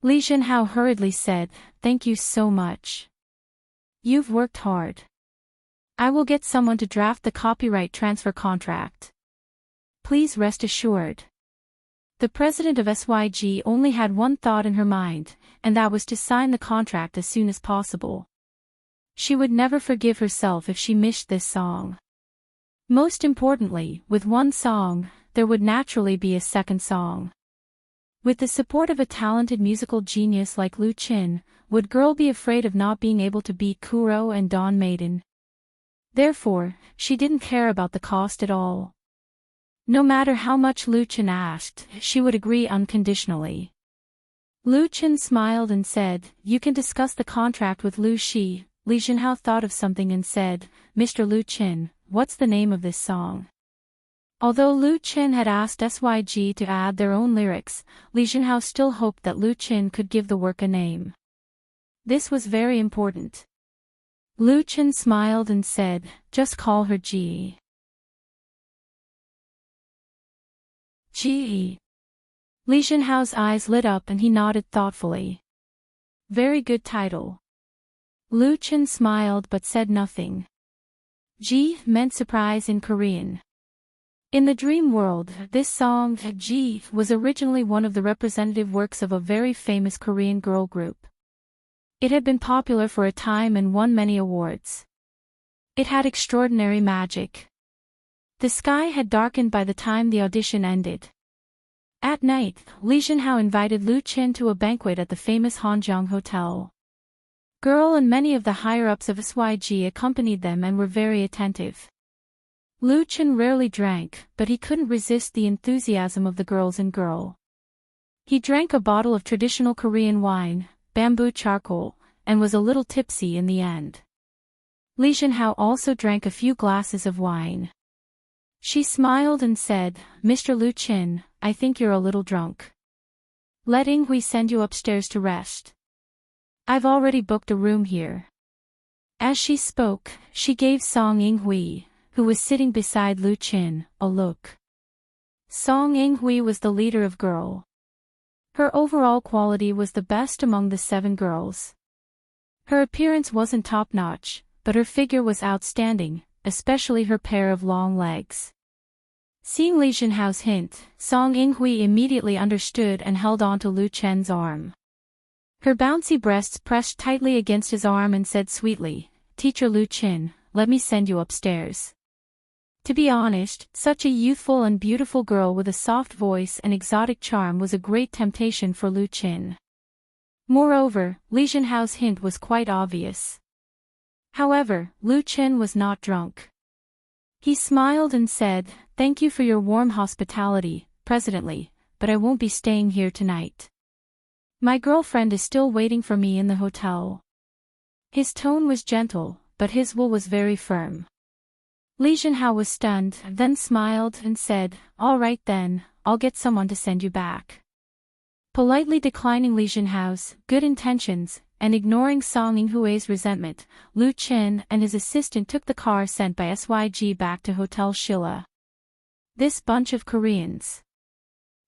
Li Zhenhao hurriedly said, "Thank you so much. You've worked hard. I will get someone to draft the copyright transfer contract. Please rest assured." The president of SYG only had one thought in her mind, and that was to sign the contract as soon as possible. She would never forgive herself if she missed this song. Most importantly, with one song, there would naturally be a second song. With the support of a talented musical genius like Lu Qin, would Girl be afraid of not being able to beat Kuro and Dawn Maiden? Therefore, she didn't care about the cost at all. No matter how much Lu Qin asked, she would agree unconditionally. Lu Qin smiled and said, "You can discuss the contract with Lu Shi." Li Zhenhao thought of something and said, "Mr. Lu Qin, what's the name of this song?" Although Lu Qin had asked SYG to add their own lyrics, Li Zhenhao still hoped that Lu Qin could give the work a name. This was very important. Lu Qin smiled and said, "Just call her Ji." Ji. Li Zhenhao's eyes lit up and he nodded thoughtfully. Very good title. Lu Qin smiled but said nothing. Ji meant surprise in Korean. In the dream world, this song, Ji, was originally one of the representative works of a very famous Korean girl group. It had been popular for a time and won many awards. It had extraordinary magic. The sky had darkened by the time the audition ended. At night, Li Zhenhao invited Lu Qin to a banquet at the famous Hanjiang Hotel. Girl and many of the higher-ups of SYG accompanied them and were very attentive. Lu Qin rarely drank, but he couldn't resist the enthusiasm of the girls and Girl. He drank a bottle of traditional Korean wine, bamboo charcoal, and was a little tipsy in the end. Li Zhenhao also drank a few glasses of wine. She smiled and said, "Mr. Lu Qin, I think you're a little drunk. Let Yinghui send you upstairs to rest. I've already booked a room here." As she spoke, she gave Song Yinghui, who was sitting beside Lu Qin, a look. Song Yinghui was the leader of Girl. Her overall quality was the best among the 7 girls. Her appearance wasn't top-notch, but her figure was outstanding, especially her pair of long legs. Seeing Li Zhenhao's hint, Song Yinghui immediately understood and held on to Lu Qin's arm. Her bouncy breasts pressed tightly against his arm and said sweetly, "Teacher Lu Qin, let me send you upstairs." To be honest, such a youthful and beautiful girl with a soft voice and exotic charm was a great temptation for Lu Qin. Moreover, Li Zhenhao's hint was quite obvious. However, Lu Qin was not drunk. He smiled and said, "Thank you for your warm hospitality, President, but I won't be staying here tonight. My girlfriend is still waiting for me in the hotel." His tone was gentle, but his will was very firm. Li Zhenhao was stunned, then smiled and said, "All right then, I'll get someone to send you back." Politely declining Li Zhenhao's good intentions, and ignoring Song Yinghui's resentment, Lu Qin and his assistant took the car sent by SYG back to Hotel Shilla. This bunch of Koreans.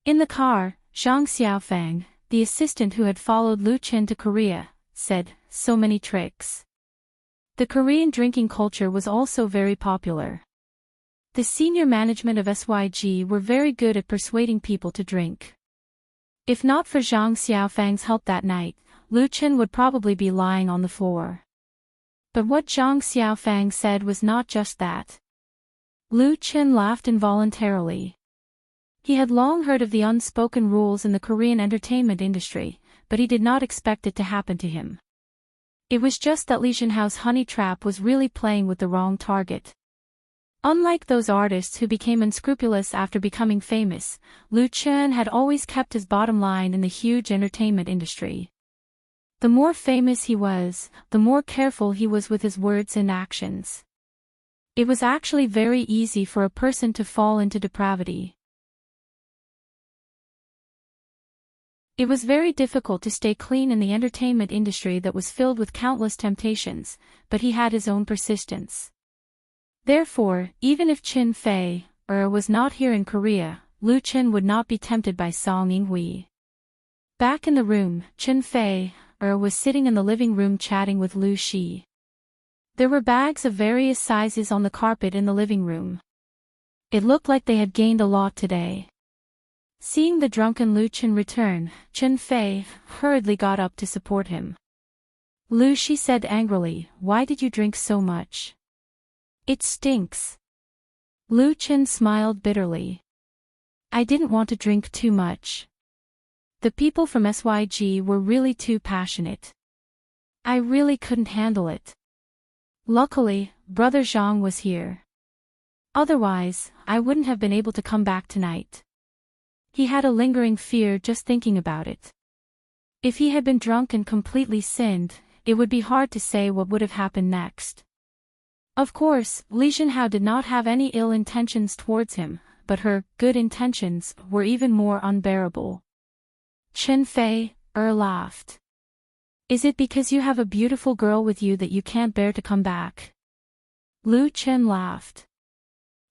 In the car, Zhang Xiaofang, the assistant who had followed Lu Qin to Korea, said, "So many tricks." The Korean drinking culture was also very popular. The senior management of SYG were very good at persuading people to drink. If not for Zhang Xiaofang's help that night, Lu Qin would probably be lying on the floor. But what Zhang Xiaofang said was not just that. Lu Qin laughed involuntarily. He had long heard of the unspoken rules in the Korean entertainment industry, but he did not expect it to happen to him. It was just that Lee Junho's honey trap was really playing with the wrong target. Unlike those artists who became unscrupulous after becoming famous, Lee Chun had always kept his bottom line in the huge entertainment industry. The more famous he was, the more careful he was with his words and actions. It was actually very easy for a person to fall into depravity. It was very difficult to stay clean in the entertainment industry that was filled with countless temptations, but he had his own persistence. Therefore, even if Chin Fei was not here in Korea, Lu Chin would not be tempted by Song Ying-hui. Back in the room, Chin Fei was sitting in the living room chatting with Lu Shi. There were bags of various sizes on the carpet in the living room. It looked like they had gained a lot today. Seeing the drunken Lu Chin return, Chin Fei hurriedly got up to support him. Lu Shi said angrily, "Why did you drink so much? It stinks." Lu Chin smiled bitterly. "I didn't want to drink too much. The people from SYG were really too passionate. I really couldn't handle it. Luckily, Brother Zhang was here. Otherwise, I wouldn't have been able to come back tonight." He had a lingering fear just thinking about it. If he had been drunk and completely sinned, it would be hard to say what would have happened next. Of course, Lee Junho did not have any ill intentions towards him, but her good intentions were even more unbearable. Chin Fei laughed. "Is it because you have a beautiful girl with you that you can't bear to come back?" Lu Chin laughed.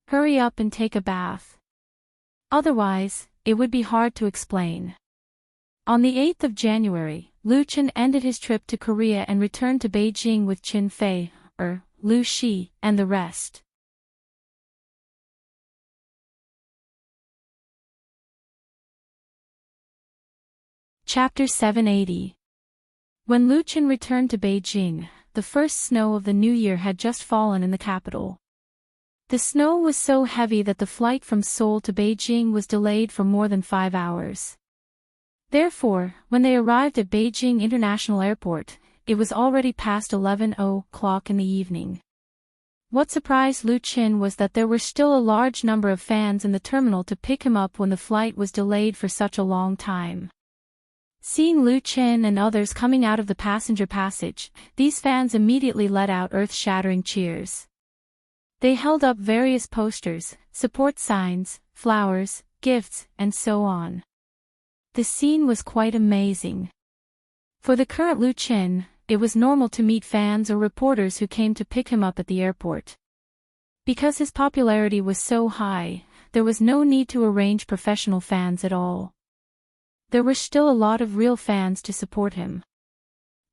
"Hurry up and take a bath. Otherwise, it would be hard to explain." On the 8th of January, Lu Chin ended his trip to Korea and returned to Beijing with Chin Fei, Lu Shi, and the rest. Chapter 780. When Lu Chin returned to Beijing, the first snow of the new year had just fallen in the capital. The snow was so heavy that the flight from Seoul to Beijing was delayed for more than 5 hours. Therefore, when they arrived at Beijing International Airport, it was already past 11:00 in the evening. What surprised Lu Chin was that there were still a large number of fans in the terminal to pick him up when the flight was delayed for such a long time. Seeing Lu Chin and others coming out of the passenger passage, these fans immediately let out earth-shattering cheers. They held up various posters, support signs, flowers, gifts, and so on. The scene was quite amazing. For the current Lu Chin, it was normal to meet fans or reporters who came to pick him up at the airport. Because his popularity was so high, there was no need to arrange professional fans at all. There were still a lot of real fans to support him.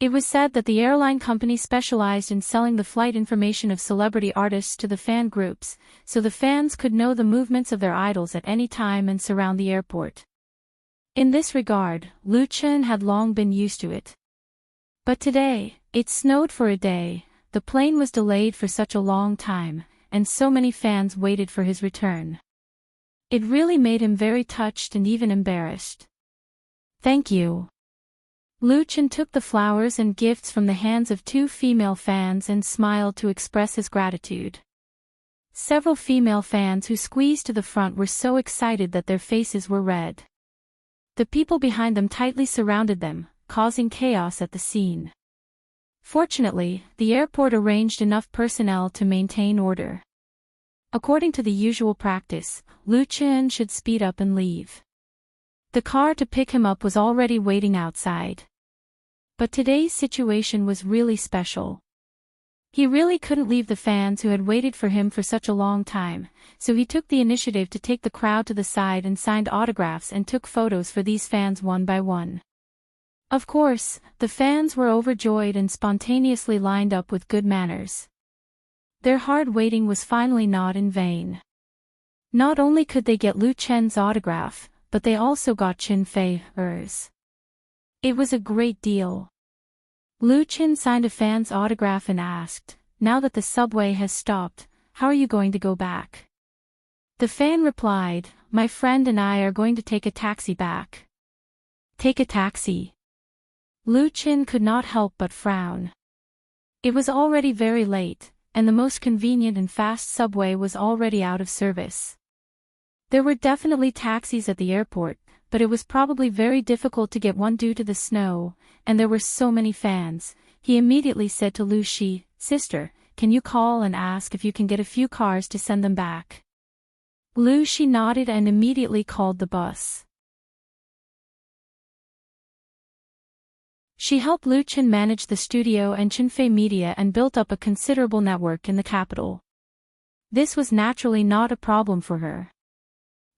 It was said that the airline company specialized in selling the flight information of celebrity artists to the fan groups, so the fans could know the movements of their idols at any time and surround the airport. In this regard, Lu Chin had long been used to it. But today, it snowed for a day, the plane was delayed for such a long time, and so many fans waited for his return. It really made him very touched and even embarrassed. "Thank you." Lu Chin took the flowers and gifts from the hands of 2 female fans and smiled to express his gratitude. Several female fans who squeezed to the front were so excited that their faces were red. The people behind them tightly surrounded them, causing chaos at the scene. Fortunately, the airport arranged enough personnel to maintain order. According to the usual practice, Lu Chin should speed up and leave. The car to pick him up was already waiting outside. But today's situation was really special. He really couldn't leave the fans who had waited for him for such a long time, so he took the initiative to take the crowd to the side and signed autographs and took photos for these fans one by one. Of course, the fans were overjoyed and spontaneously lined up with good manners. Their hard waiting was finally not in vain. Not only could they get Lu Chen's autograph, but they also got Chin Fei's. It was a great deal. Lu Chin signed a fan's autograph and asked, "Now that the subway has stopped, how are you going to go back?" The fan replied, my friend and I are going to take a taxi back. Take a taxi. Lu Qin could not help but frown. It was already very late, and the most convenient and fast subway was already out of service. There were definitely taxis at the airport, but it was probably very difficult to get one due to the snow, and there were so many fans. He immediately said to Lu Shi, "Sister, can you call and ask if you can get a few cars to send them back?" Lu Shi nodded and immediately called the bus. She helped Lu Qin manage the studio and Qinfei Media and built up a considerable network in the capital. This was naturally not a problem for her.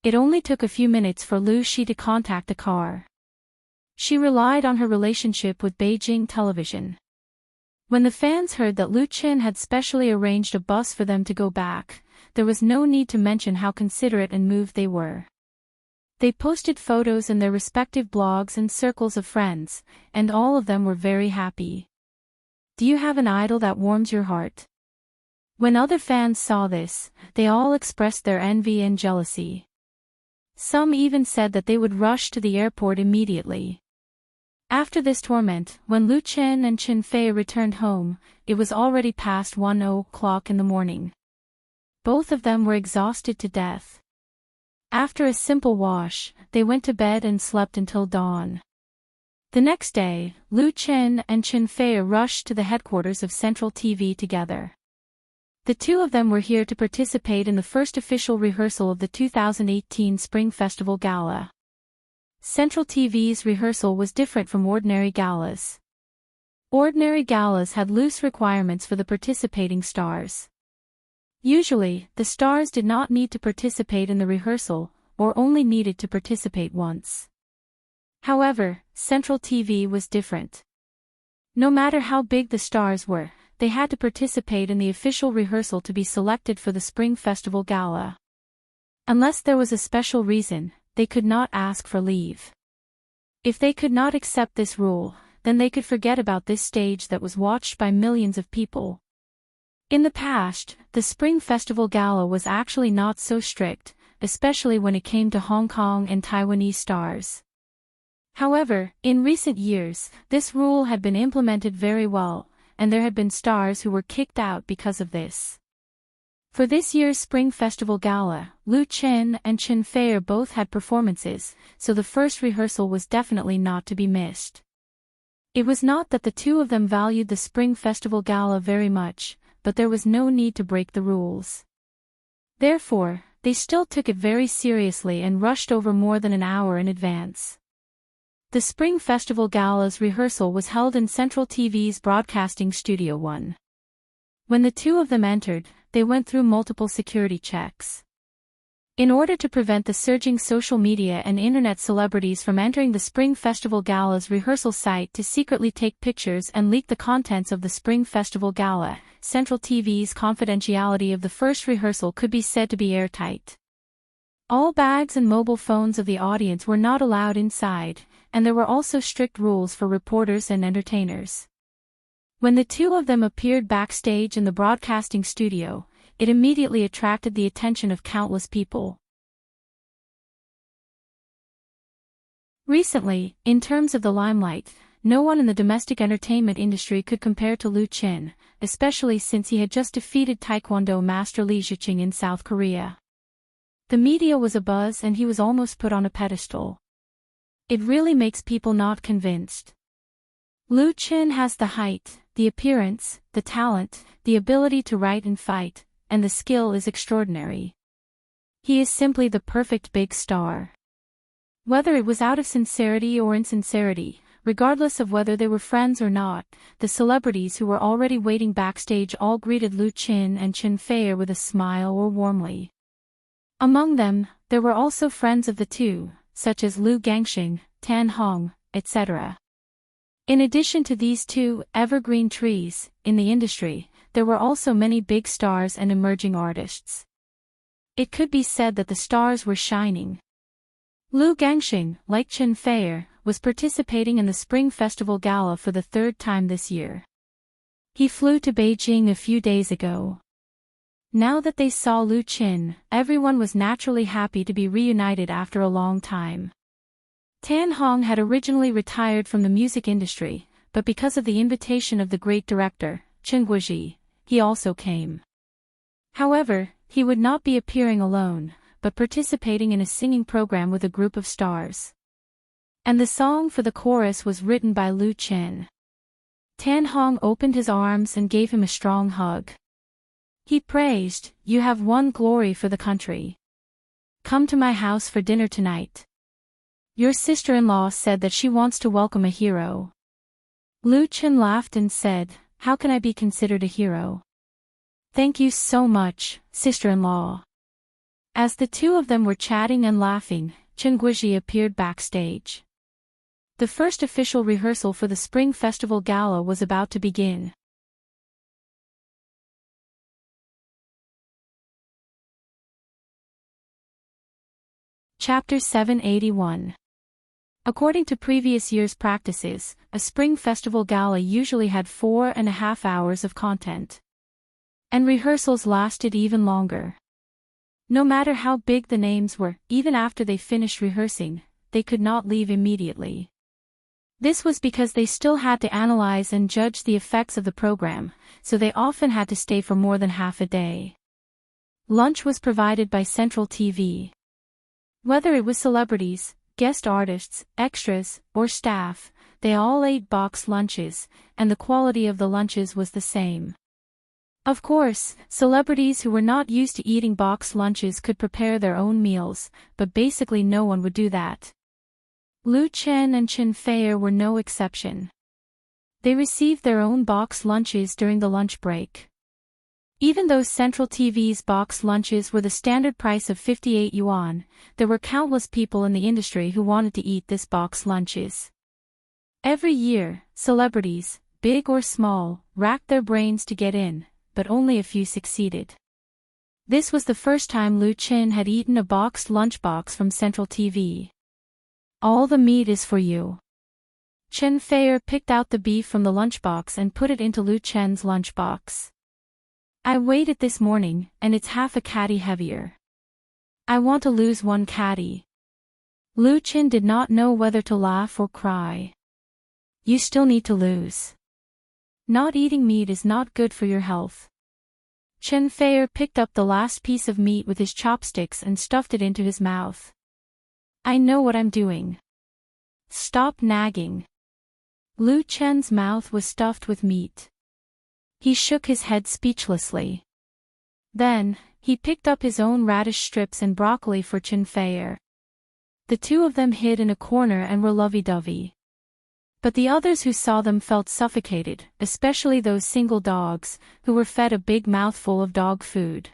It only took a few minutes for Lu Shi to contact a car. She relied on her relationship with Beijing Television. When the fans heard that Lu Qin had specially arranged a bus for them to go back, there was no need to mention how considerate and moved they were. They posted photos in their respective blogs and circles of friends, and all of them were very happy. Do you have an idol that warms your heart? When other fans saw this, they all expressed their envy and jealousy. Some even said that they would rush to the airport immediately. After this torment, when Lu Qin and Qinfei returned home, it was already past 1:00 in the morning. Both of them were exhausted to death. After a simple wash, they went to bed and slept until dawn. The next day, Lu Qin and Qinfei rushed to the headquarters of Central TV together. The two of them were here to participate in the first official rehearsal of the 2018 Spring Festival Gala. Central TV's rehearsal was different from ordinary galas. Ordinary galas had loose requirements for the participating stars. Usually, the stars did not need to participate in the rehearsal, or only needed to participate once. However, Central TV was different. No matter how big the stars were, they had to participate in the official rehearsal to be selected for the Spring Festival Gala. Unless there was a special reason, they could not ask for leave. If they could not accept this rule, then they could forget about this stage that was watched by millions of people. In the past, the Spring Festival Gala was actually not so strict, especially when it came to Hong Kong and Taiwanese stars. However, in recent years, this rule had been implemented very well, and there had been stars who were kicked out because of this. For this year's Spring Festival Gala, Lu Qin and Qinfei both had performances, so the first rehearsal was definitely not to be missed. It was not that the two of them valued the Spring Festival Gala very much, but there was no need to break the rules. Therefore, they still took it very seriously and rushed over more than an hour in advance. The Spring Festival Gala's rehearsal was held in Central TV's Broadcasting Studio 1. When the two of them entered, they went through multiple security checks. In order to prevent the surging social media and internet celebrities from entering the Spring Festival Gala's rehearsal site to secretly take pictures and leak the contents of the Spring Festival Gala, Central TV's confidentiality of the first rehearsal could be said to be airtight. All bags and mobile phones of the audience were not allowed inside, and there were also strict rules for reporters and entertainers. When the two of them appeared backstage in the broadcasting studio, it immediately attracted the attention of countless people. Recently, in terms of the limelight, no one in the domestic entertainment industry could compare to Lu Qin, especially since he had just defeated Taekwondo master Li Ziqing in South Korea. The media was abuzz and he was almost put on a pedestal. It really makes people not convinced. Lu Qin has the height, the appearance, the talent, the ability to write and fight, and the skill is extraordinary. He is simply the perfect big star. Whether it was out of sincerity or insincerity, regardless of whether they were friends or not, the celebrities who were already waiting backstage all greeted Lu Qin and Qinfei with a smile or warmly. Among them, there were also friends of the two, such as Lu Gangxing, Tan Hong, etc. In addition to these two evergreen trees in the industry, there were also many big stars and emerging artists. It could be said that the stars were shining. Lu Gangxing, like Qinfei, was participating in the Spring Festival Gala for the third time this year. He flew to Beijing a few days ago. Now that they saw Lu Qin, everyone was naturally happy to be reunited after a long time. Tan Hong had originally retired from the music industry, but because of the invitation of the great director, Chen Guozhi, he also came. However, he would not be appearing alone, but participating in a singing program with a group of stars. And the song for the chorus was written by Lu Qin. Tan Hong opened his arms and gave him a strong hug. He praised, "You have won glory for the country. Come to my house for dinner tonight. Your sister-in-law said that she wants to welcome a hero." Lu Qin laughed and said, "How can I be considered a hero? Thank you so much, sister-in-law." As the two of them were chatting and laughing, Chen Guozhi appeared backstage. The first official rehearsal for the Spring Festival Gala was about to begin. Chapter 781. According to previous year's practices, a Spring Festival Gala usually had 4.5 hours of content. And rehearsals lasted even longer. No matter how big the names were, even after they finished rehearsing, they could not leave immediately. This was because they still had to analyze and judge the effects of the program, so they often had to stay for more than half a day. Lunch was provided by Central TV. Whether it was celebrities, guest artists, extras, or staff, they all ate box lunches, and the quality of the lunches was the same. Of course, celebrities who were not used to eating box lunches could prepare their own meals, but basically no one would do that. Lu Qin and Chen Feier were no exception. They received their own box lunches during the lunch break. Even though Central TV's box lunches were the standard price of 58 yuan, there were countless people in the industry who wanted to eat this box lunches. Every year, celebrities, big or small, racked their brains to get in, but only a few succeeded. This was the first time Lu Qin had eaten a boxed lunchbox from Central TV. "All the meat is for you." Chen Feier picked out the beef from the lunchbox and put it into Lu Qin's lunchbox. "I weighed it this morning, and it's half a caddy heavier. I want to lose 1 caddy." Lu Qin did not know whether to laugh or cry. "You still need to lose. Not eating meat is not good for your health." Chen Feier picked up the last piece of meat with his chopsticks and stuffed it into his mouth. "I know what I'm doing. Stop nagging." Lu Qin's mouth was stuffed with meat. He shook his head speechlessly. Then, he picked up his own radish strips and broccoli for Chen Feier. The two of them hid in a corner and were lovey-dovey. But the others who saw them felt suffocated, especially those single dogs, who were fed a big mouthful of dog food.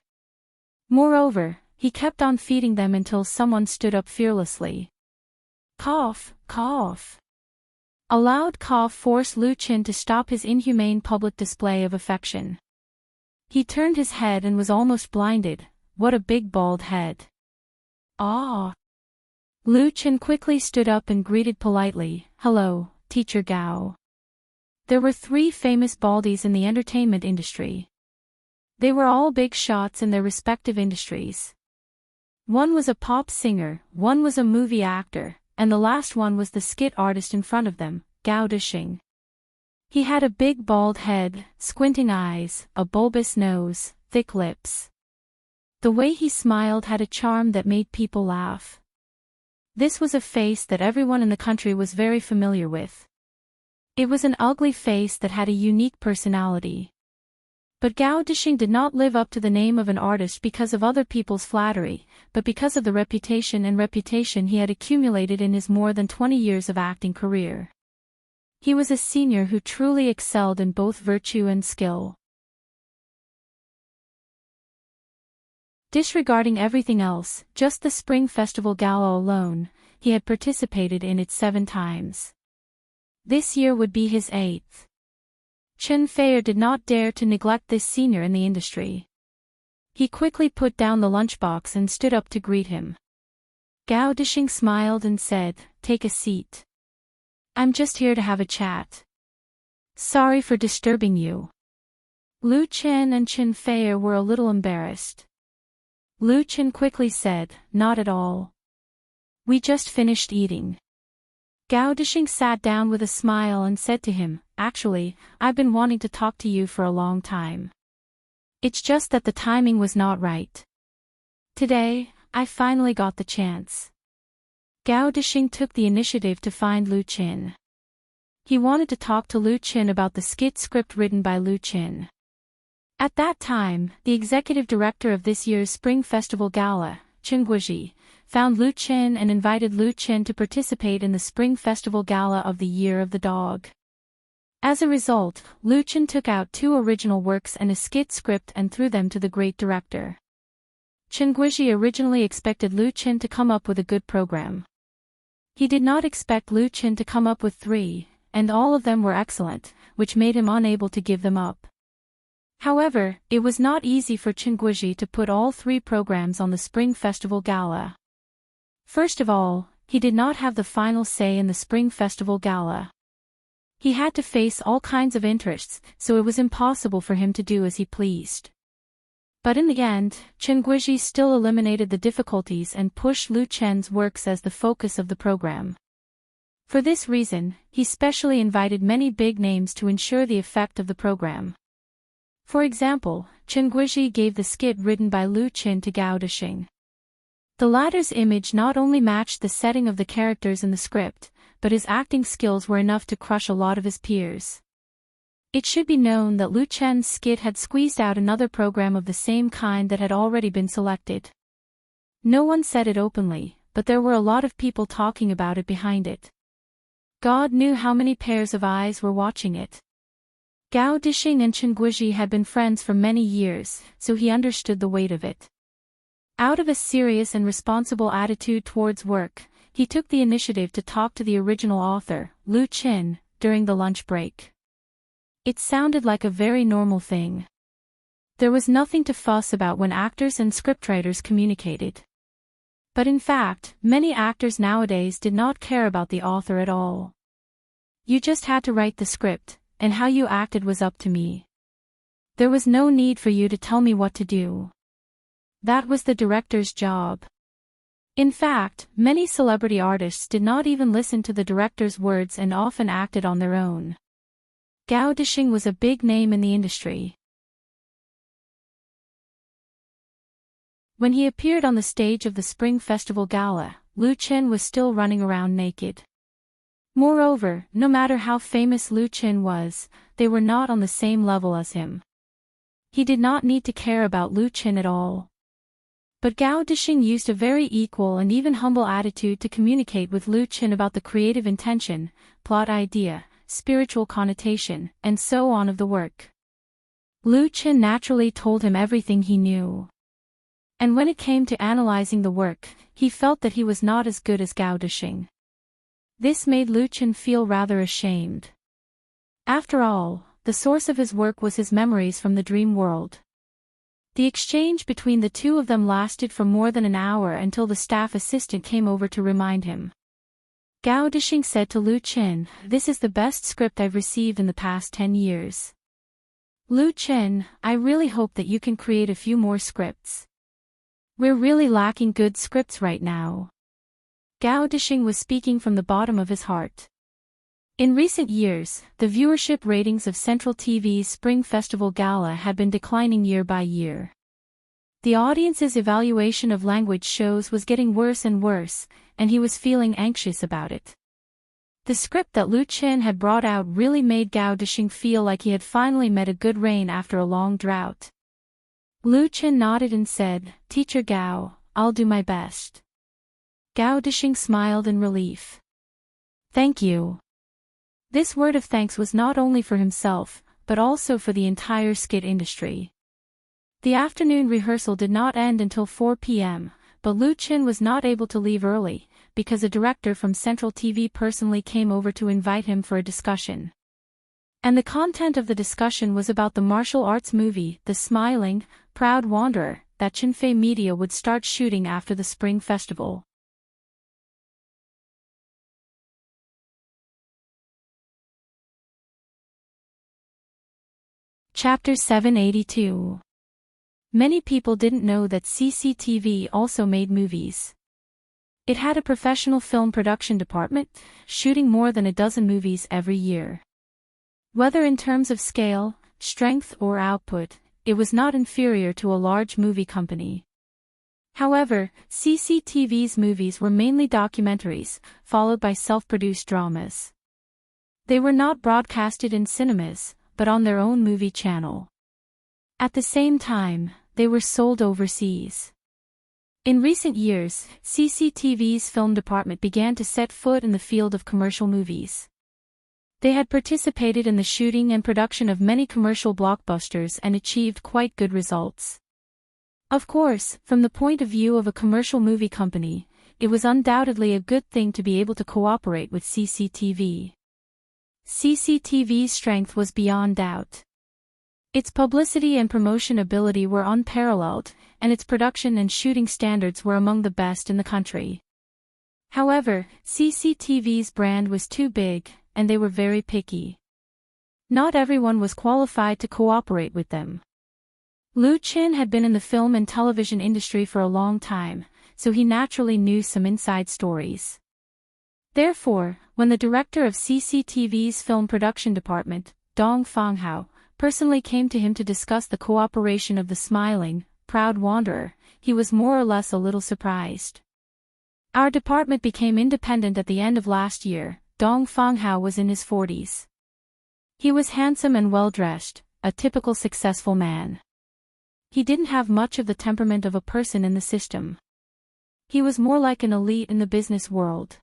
Moreover, he kept on feeding them until someone stood up fearlessly. Cough, cough. A loud cough forced Lu Qin to stop his inhumane public display of affection. He turned his head and was almost blinded. What a big bald head. "Ah!" Lu Qin quickly stood up and greeted politely, "Hello, Teacher Gao." There were 3 famous baldies in the entertainment industry. They were all big shots in their respective industries. One was a pop singer, one was a movie actor, and the last one was the skit artist in front of them, Gao Dishing. He had a big bald head, squinting eyes, a bulbous nose, thick lips. The way he smiled had a charm that made people laugh. This was a face that everyone in the country was very familiar with. It was an ugly face that had a unique personality. But Gao Dishing did not live up to the name of an artist because of other people's flattery, but because of the reputation he had accumulated in his more than 20 years of acting career. He was a senior who truly excelled in both virtue and skill. Disregarding everything else, just the Spring Festival Gala alone, he had participated in it 7 times. This year would be his 8th. Chen Feier did not dare to neglect this senior in the industry. He quickly put down the lunchbox and stood up to greet him. Gao Dishing smiled and said, "Take a seat. I'm just here to have a chat. Sorry for disturbing you." Lu Chen and Chen Fei were a little embarrassed. Lu Chen quickly said, "Not at all. We just finished eating." Gao Dishing sat down with a smile and said to him, "Actually, I've been wanting to talk to you for a long time. It's just that the timing was not right. Today, I finally got the chance." Gao Dishing took the initiative to find Lu Chen. He wanted to talk to Lu Chen about the skit script written by Lu Chen. At that time, the executive director of this year's Spring Festival Gala, Chen Guizhi, found Lu Chen and invited Lu Chen to participate in the Spring Festival Gala of the Year of the Dog. As a result, Lu Chen took out 2 original works and a skit script and threw them to the great director. Chen Guizhi originally expected Lu Chen to come up with a good program. He did not expect Lu Chen to come up with 3, and all of them were excellent, which made him unable to give them up. However, it was not easy for Chen Guizhi to put all 3 programs on the Spring Festival Gala. First of all, he did not have the final say in the Spring Festival Gala. He had to face all kinds of interests, so it was impossible for him to do as he pleased. But in the end, Chen Guizhi still eliminated the difficulties and pushed Lu Chen's works as the focus of the program. For this reason, he specially invited many big names to ensure the effect of the program. For example, Chen Guizhi gave the skit written by Lu Chen to Gao Dishing. The latter's image not only matched the setting of the characters in the script, but his acting skills were enough to crush a lot of his peers. It should be known that Lu Chen's skit had squeezed out another program of the same kind that had already been selected. No one said it openly, but there were a lot of people talking about it behind it. God knew how many pairs of eyes were watching it. Gao Dishing and Chen Guizhi had been friends for many years, so he understood the weight of it. Out of a serious and responsible attitude towards work, he took the initiative to talk to the original author, Lu Chen, during the lunch break. It sounded like a very normal thing. There was nothing to fuss about when actors and scriptwriters communicated. But in fact, many actors nowadays did not care about the author at all. You just had to write the script, and how you acted was up to me. There was no need for you to tell me what to do. That was the director's job. In fact, many celebrity artists did not even listen to the director's words and often acted on their own. Gao Dishing was a big name in the industry. When he appeared on the stage of the Spring Festival Gala, Lu Chen was still running around naked. Moreover, no matter how famous Lu Chen was, they were not on the same level as him. He did not need to care about Lu Chen at all. But Gao Dishing used a very equal and even humble attitude to communicate with Lu Chen about the creative intention, plot idea, spiritual connotation, and so on of the work. Lu Chen naturally told him everything he knew. And when it came to analyzing the work, he felt that he was not as good as Gao Dishing. This made Lu Chen feel rather ashamed. After all, the source of his work was his memories from the dream world. The exchange between the two of them lasted for more than an hour until the staff assistant came over to remind him. Gao Dishing said to Lu Chen, "This is the best script I've received in the past 10 years. Lu Chen, I really hope that you can create a few more scripts. We're really lacking good scripts right now." Gao Dishing was speaking from the bottom of his heart. In recent years, the viewership ratings of Central TV's Spring Festival Gala had been declining year by year. The audience's evaluation of language shows was getting worse and worse, and he was feeling anxious about it. The script that Lu Chen had brought out really made Gao Dishing feel like he had finally met a good rain after a long drought. Lu Chen nodded and said, "Teacher Gao, I'll do my best." Gao Dishing smiled in relief. "Thank you." This word of thanks was not only for himself, but also for the entire skit industry. The afternoon rehearsal did not end until 4 p.m., but Lu Chen was not able to leave early, because a director from Central TV personally came over to invite him for a discussion. And the content of the discussion was about the martial arts movie, The Smiling, Proud Wanderer, that Chinfei Media would start shooting after the Spring Festival. Chapter 782. Many people didn't know that CCTV also made movies. It had a professional film production department, shooting more than a dozen movies every year. Whether in terms of scale, strength or output, it was not inferior to a large movie company. However, CCTV's movies were mainly documentaries, followed by self-produced dramas. They were not broadcasted in cinemas, but on their own movie channel. At the same time, they were sold overseas. In recent years, CCTV's film department began to set foot in the field of commercial movies. They had participated in the shooting and production of many commercial blockbusters and achieved quite good results. Of course, from the point of view of a commercial movie company, it was undoubtedly a good thing to be able to cooperate with CCTV. CCTV's strength was beyond doubt. Its publicity and promotion ability were unparalleled, and its production and shooting standards were among the best in the country. However, CCTV's brand was too big, and they were very picky. Not everyone was qualified to cooperate with them. Lu Qin had been in the film and television industry for a long time, so he naturally knew some inside stories. Therefore, when the director of CCTV's film production department, Dong Fanghao, personally came to him to discuss the cooperation of the smiling, proud wanderer, he was more or less a little surprised. Our department became independent at the end of last year. Dong Fanghao was in his 40s. He was handsome and well-dressed, a typical successful man. He didn't have much of the temperament of a person in the system. He was more like an elite in the business world.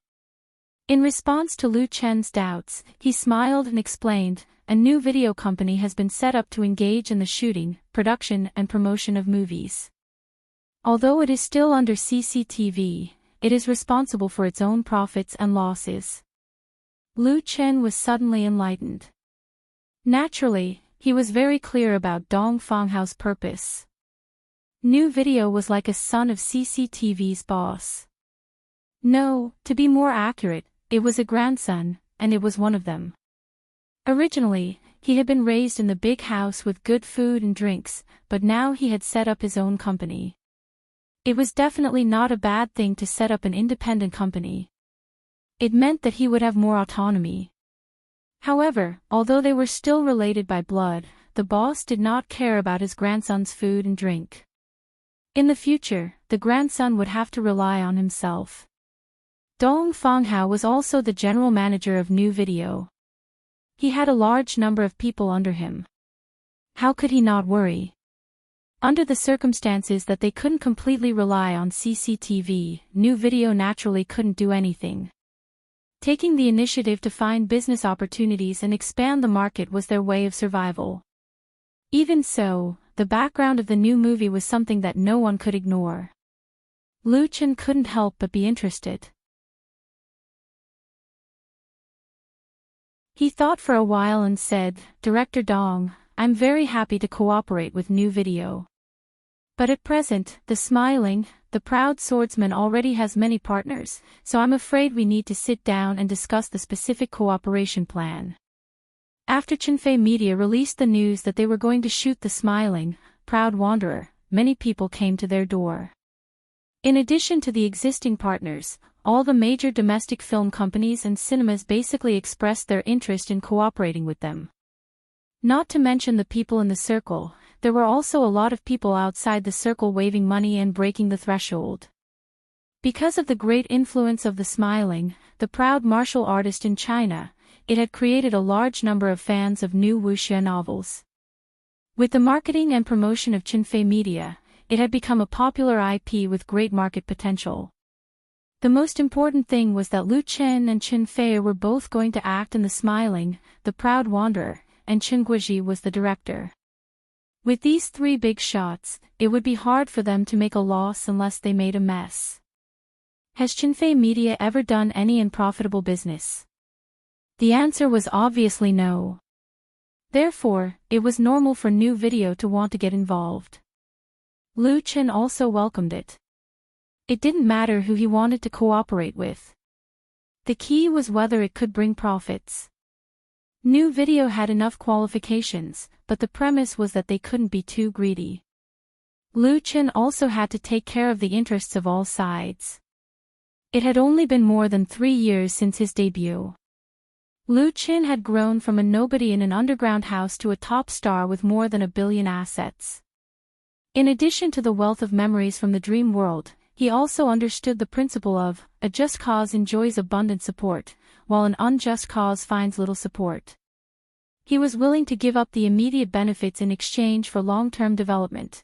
In response to Lu Chen's doubts, he smiled and explained, a new video company has been set up to engage in the shooting, production and promotion of movies. Although it is still under CCTV, it is responsible for its own profits and losses. Lu Chen was suddenly enlightened. Naturally, he was very clear about Dong Fanghao's purpose. New Video was like a son of CCTV's boss. No, to be more accurate, it was a grandson, and it was one of them. Originally, he had been raised in the big house with good food and drinks, but now he had set up his own company. It was definitely not a bad thing to set up an independent company. It meant that he would have more autonomy. However, although they were still related by blood, the boss did not care about his grandson's food and drink. In the future, the grandson would have to rely on himself. Dong Fanghao was also the general manager of New Video. He had a large number of people under him. How could he not worry? Under the circumstances that they couldn't completely rely on CCTV, New Video naturally couldn't do anything. Taking the initiative to find business opportunities and expand the market was their way of survival. Even so, the background of the new movie was something that no one could ignore. Lu Chen couldn't help but be interested. He thought for a while and said, Director Dong, I'm very happy to cooperate with New Video. But at present, the smiling, the proud swordsman already has many partners, so I'm afraid we need to sit down and discuss the specific cooperation plan. After Chinfei Media released the news that they were going to shoot the smiling, proud wanderer, many people came to their door. In addition to the existing partners, all the major domestic film companies and cinemas basically expressed their interest in cooperating with them. Not to mention the people in the circle, there were also a lot of people outside the circle waving money and breaking the threshold. Because of the great influence of the smiling, the proud martial artist in China, it had created a large number of fans of new wuxia novels. With the marketing and promotion of Chinfei Media, it had become a popular IP with great market potential. The most important thing was that Lu Chen and Chinfei were both going to act in the smiling, the proud wanderer, and Chen Guizhi was the director. With these three big shots, it would be hard for them to make a loss unless they made a mess. Has Chinfei Media ever done any unprofitable business? The answer was obviously no. Therefore, it was normal for New Video to want to get involved. Lu Chen also welcomed it. It didn't matter who he wanted to cooperate with. The key was whether it could bring profits. New Video had enough qualifications, but the premise was that they couldn't be too greedy. Lu Chen also had to take care of the interests of all sides. It had only been more than 3 years since his debut. Lu Chen had grown from a nobody in an underground house to a top star with more than 1 billion assets. In addition to the wealth of memories from the dream world, he also understood the principle of, a just cause enjoys abundant support, while an unjust cause finds little support. He was willing to give up the immediate benefits in exchange for long-term development.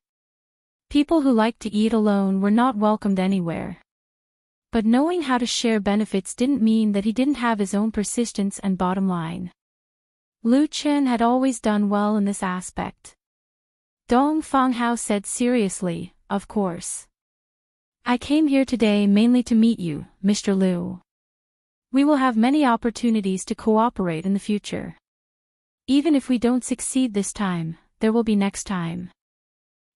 People who liked to eat alone were not welcomed anywhere. But knowing how to share benefits didn't mean that he didn't have his own persistence and bottom line. Lu Chen had always done well in this aspect. Dong Fanghao said seriously, "Of course. I came here today mainly to meet you, Mr. Lu. We will have many opportunities to cooperate in the future. Even if we don't succeed this time, there will be next time."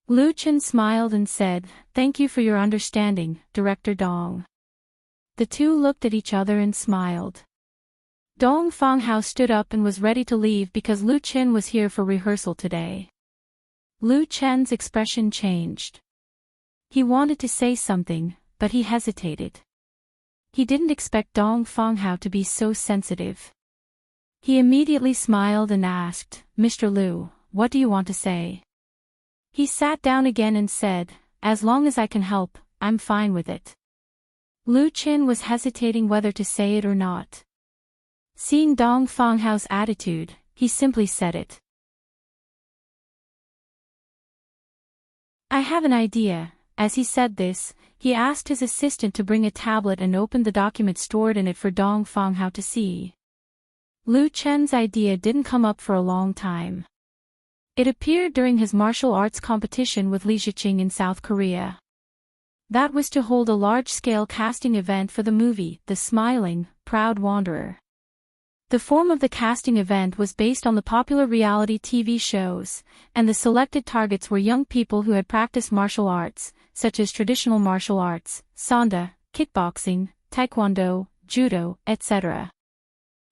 Lu Chen smiled and said, "Thank you for your understanding, Director Dong." The two looked at each other and smiled. Dong Fanghao stood up and was ready to leave because Lu Chen was here for rehearsal today. Lu Chen's expression changed. He wanted to say something, but he hesitated. He didn't expect Dong Fanghao to be so sensitive. He immediately smiled and asked, "Mr. Lu, what do you want to say?" He sat down again and said, "As long as I can help, I'm fine with it." Lu Chen was hesitating whether to say it or not. Seeing Dong Fanghao's attitude, he simply said it. "I have an idea." As he said this, he asked his assistant to bring a tablet and opened the document stored in it for Dong Fanghao to see. Lu Chen's idea didn't come up for a long time. It appeared during his martial arts competition with Li Ziqing in South Korea. That was to hold a large-scale casting event for the movie, The Smiling, Proud Wanderer. The form of the casting event was based on the popular reality TV shows, and the selected targets were young people who had practiced martial arts, such as traditional martial arts, sanda, kickboxing, taekwondo, judo, etc.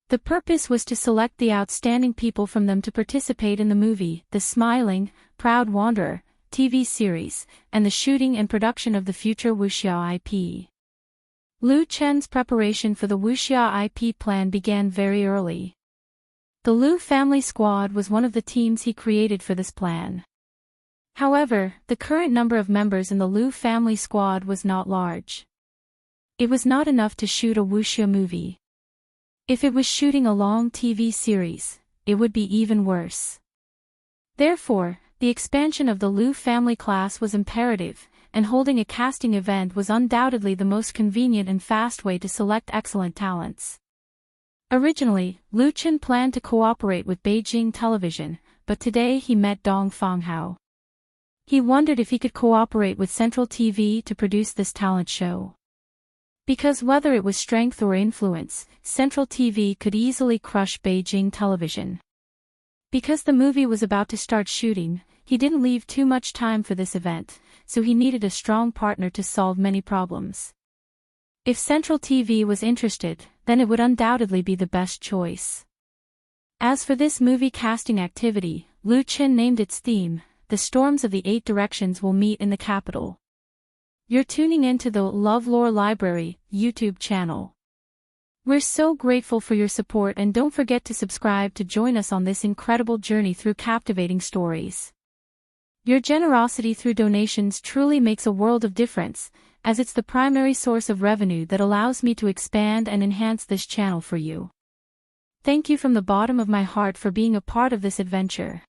The purpose was to select the outstanding people from them to participate in the movie, The Smiling, Proud Wanderer, TV series, and the shooting and production of the future wuxia IP. Lu Chen's preparation for the wuxia IP plan began very early. The Lu family squad was one of the teams he created for this plan. However, the current number of members in the Lu family squad was not large. It was not enough to shoot a wuxia movie. If it was shooting a long TV series, it would be even worse. Therefore, the expansion of the Lu family class was imperative, and holding a casting event was undoubtedly the most convenient and fast way to select excellent talents. Originally, Lu Chen planned to cooperate with Beijing Television, but today he met Dong Fanghao. He wondered if he could cooperate with Central TV to produce this talent show. Because whether it was strength or influence, Central TV could easily crush Beijing Television. Because the movie was about to start shooting, he didn't leave too much time for this event, so he needed a strong partner to solve many problems. If Central TV was interested, then it would undoubtedly be the best choice. As for this movie casting activity, Lu Chen named its theme, "The Storms of the Eight Directions Will Meet in the Capital." You're tuning into the LoveLore Library YouTube channel. We're so grateful for your support, and don't forget to subscribe to join us on this incredible journey through captivating stories. Your generosity through donations truly makes a world of difference, as it's the primary source of revenue that allows me to expand and enhance this channel for you. Thank you from the bottom of my heart for being a part of this adventure.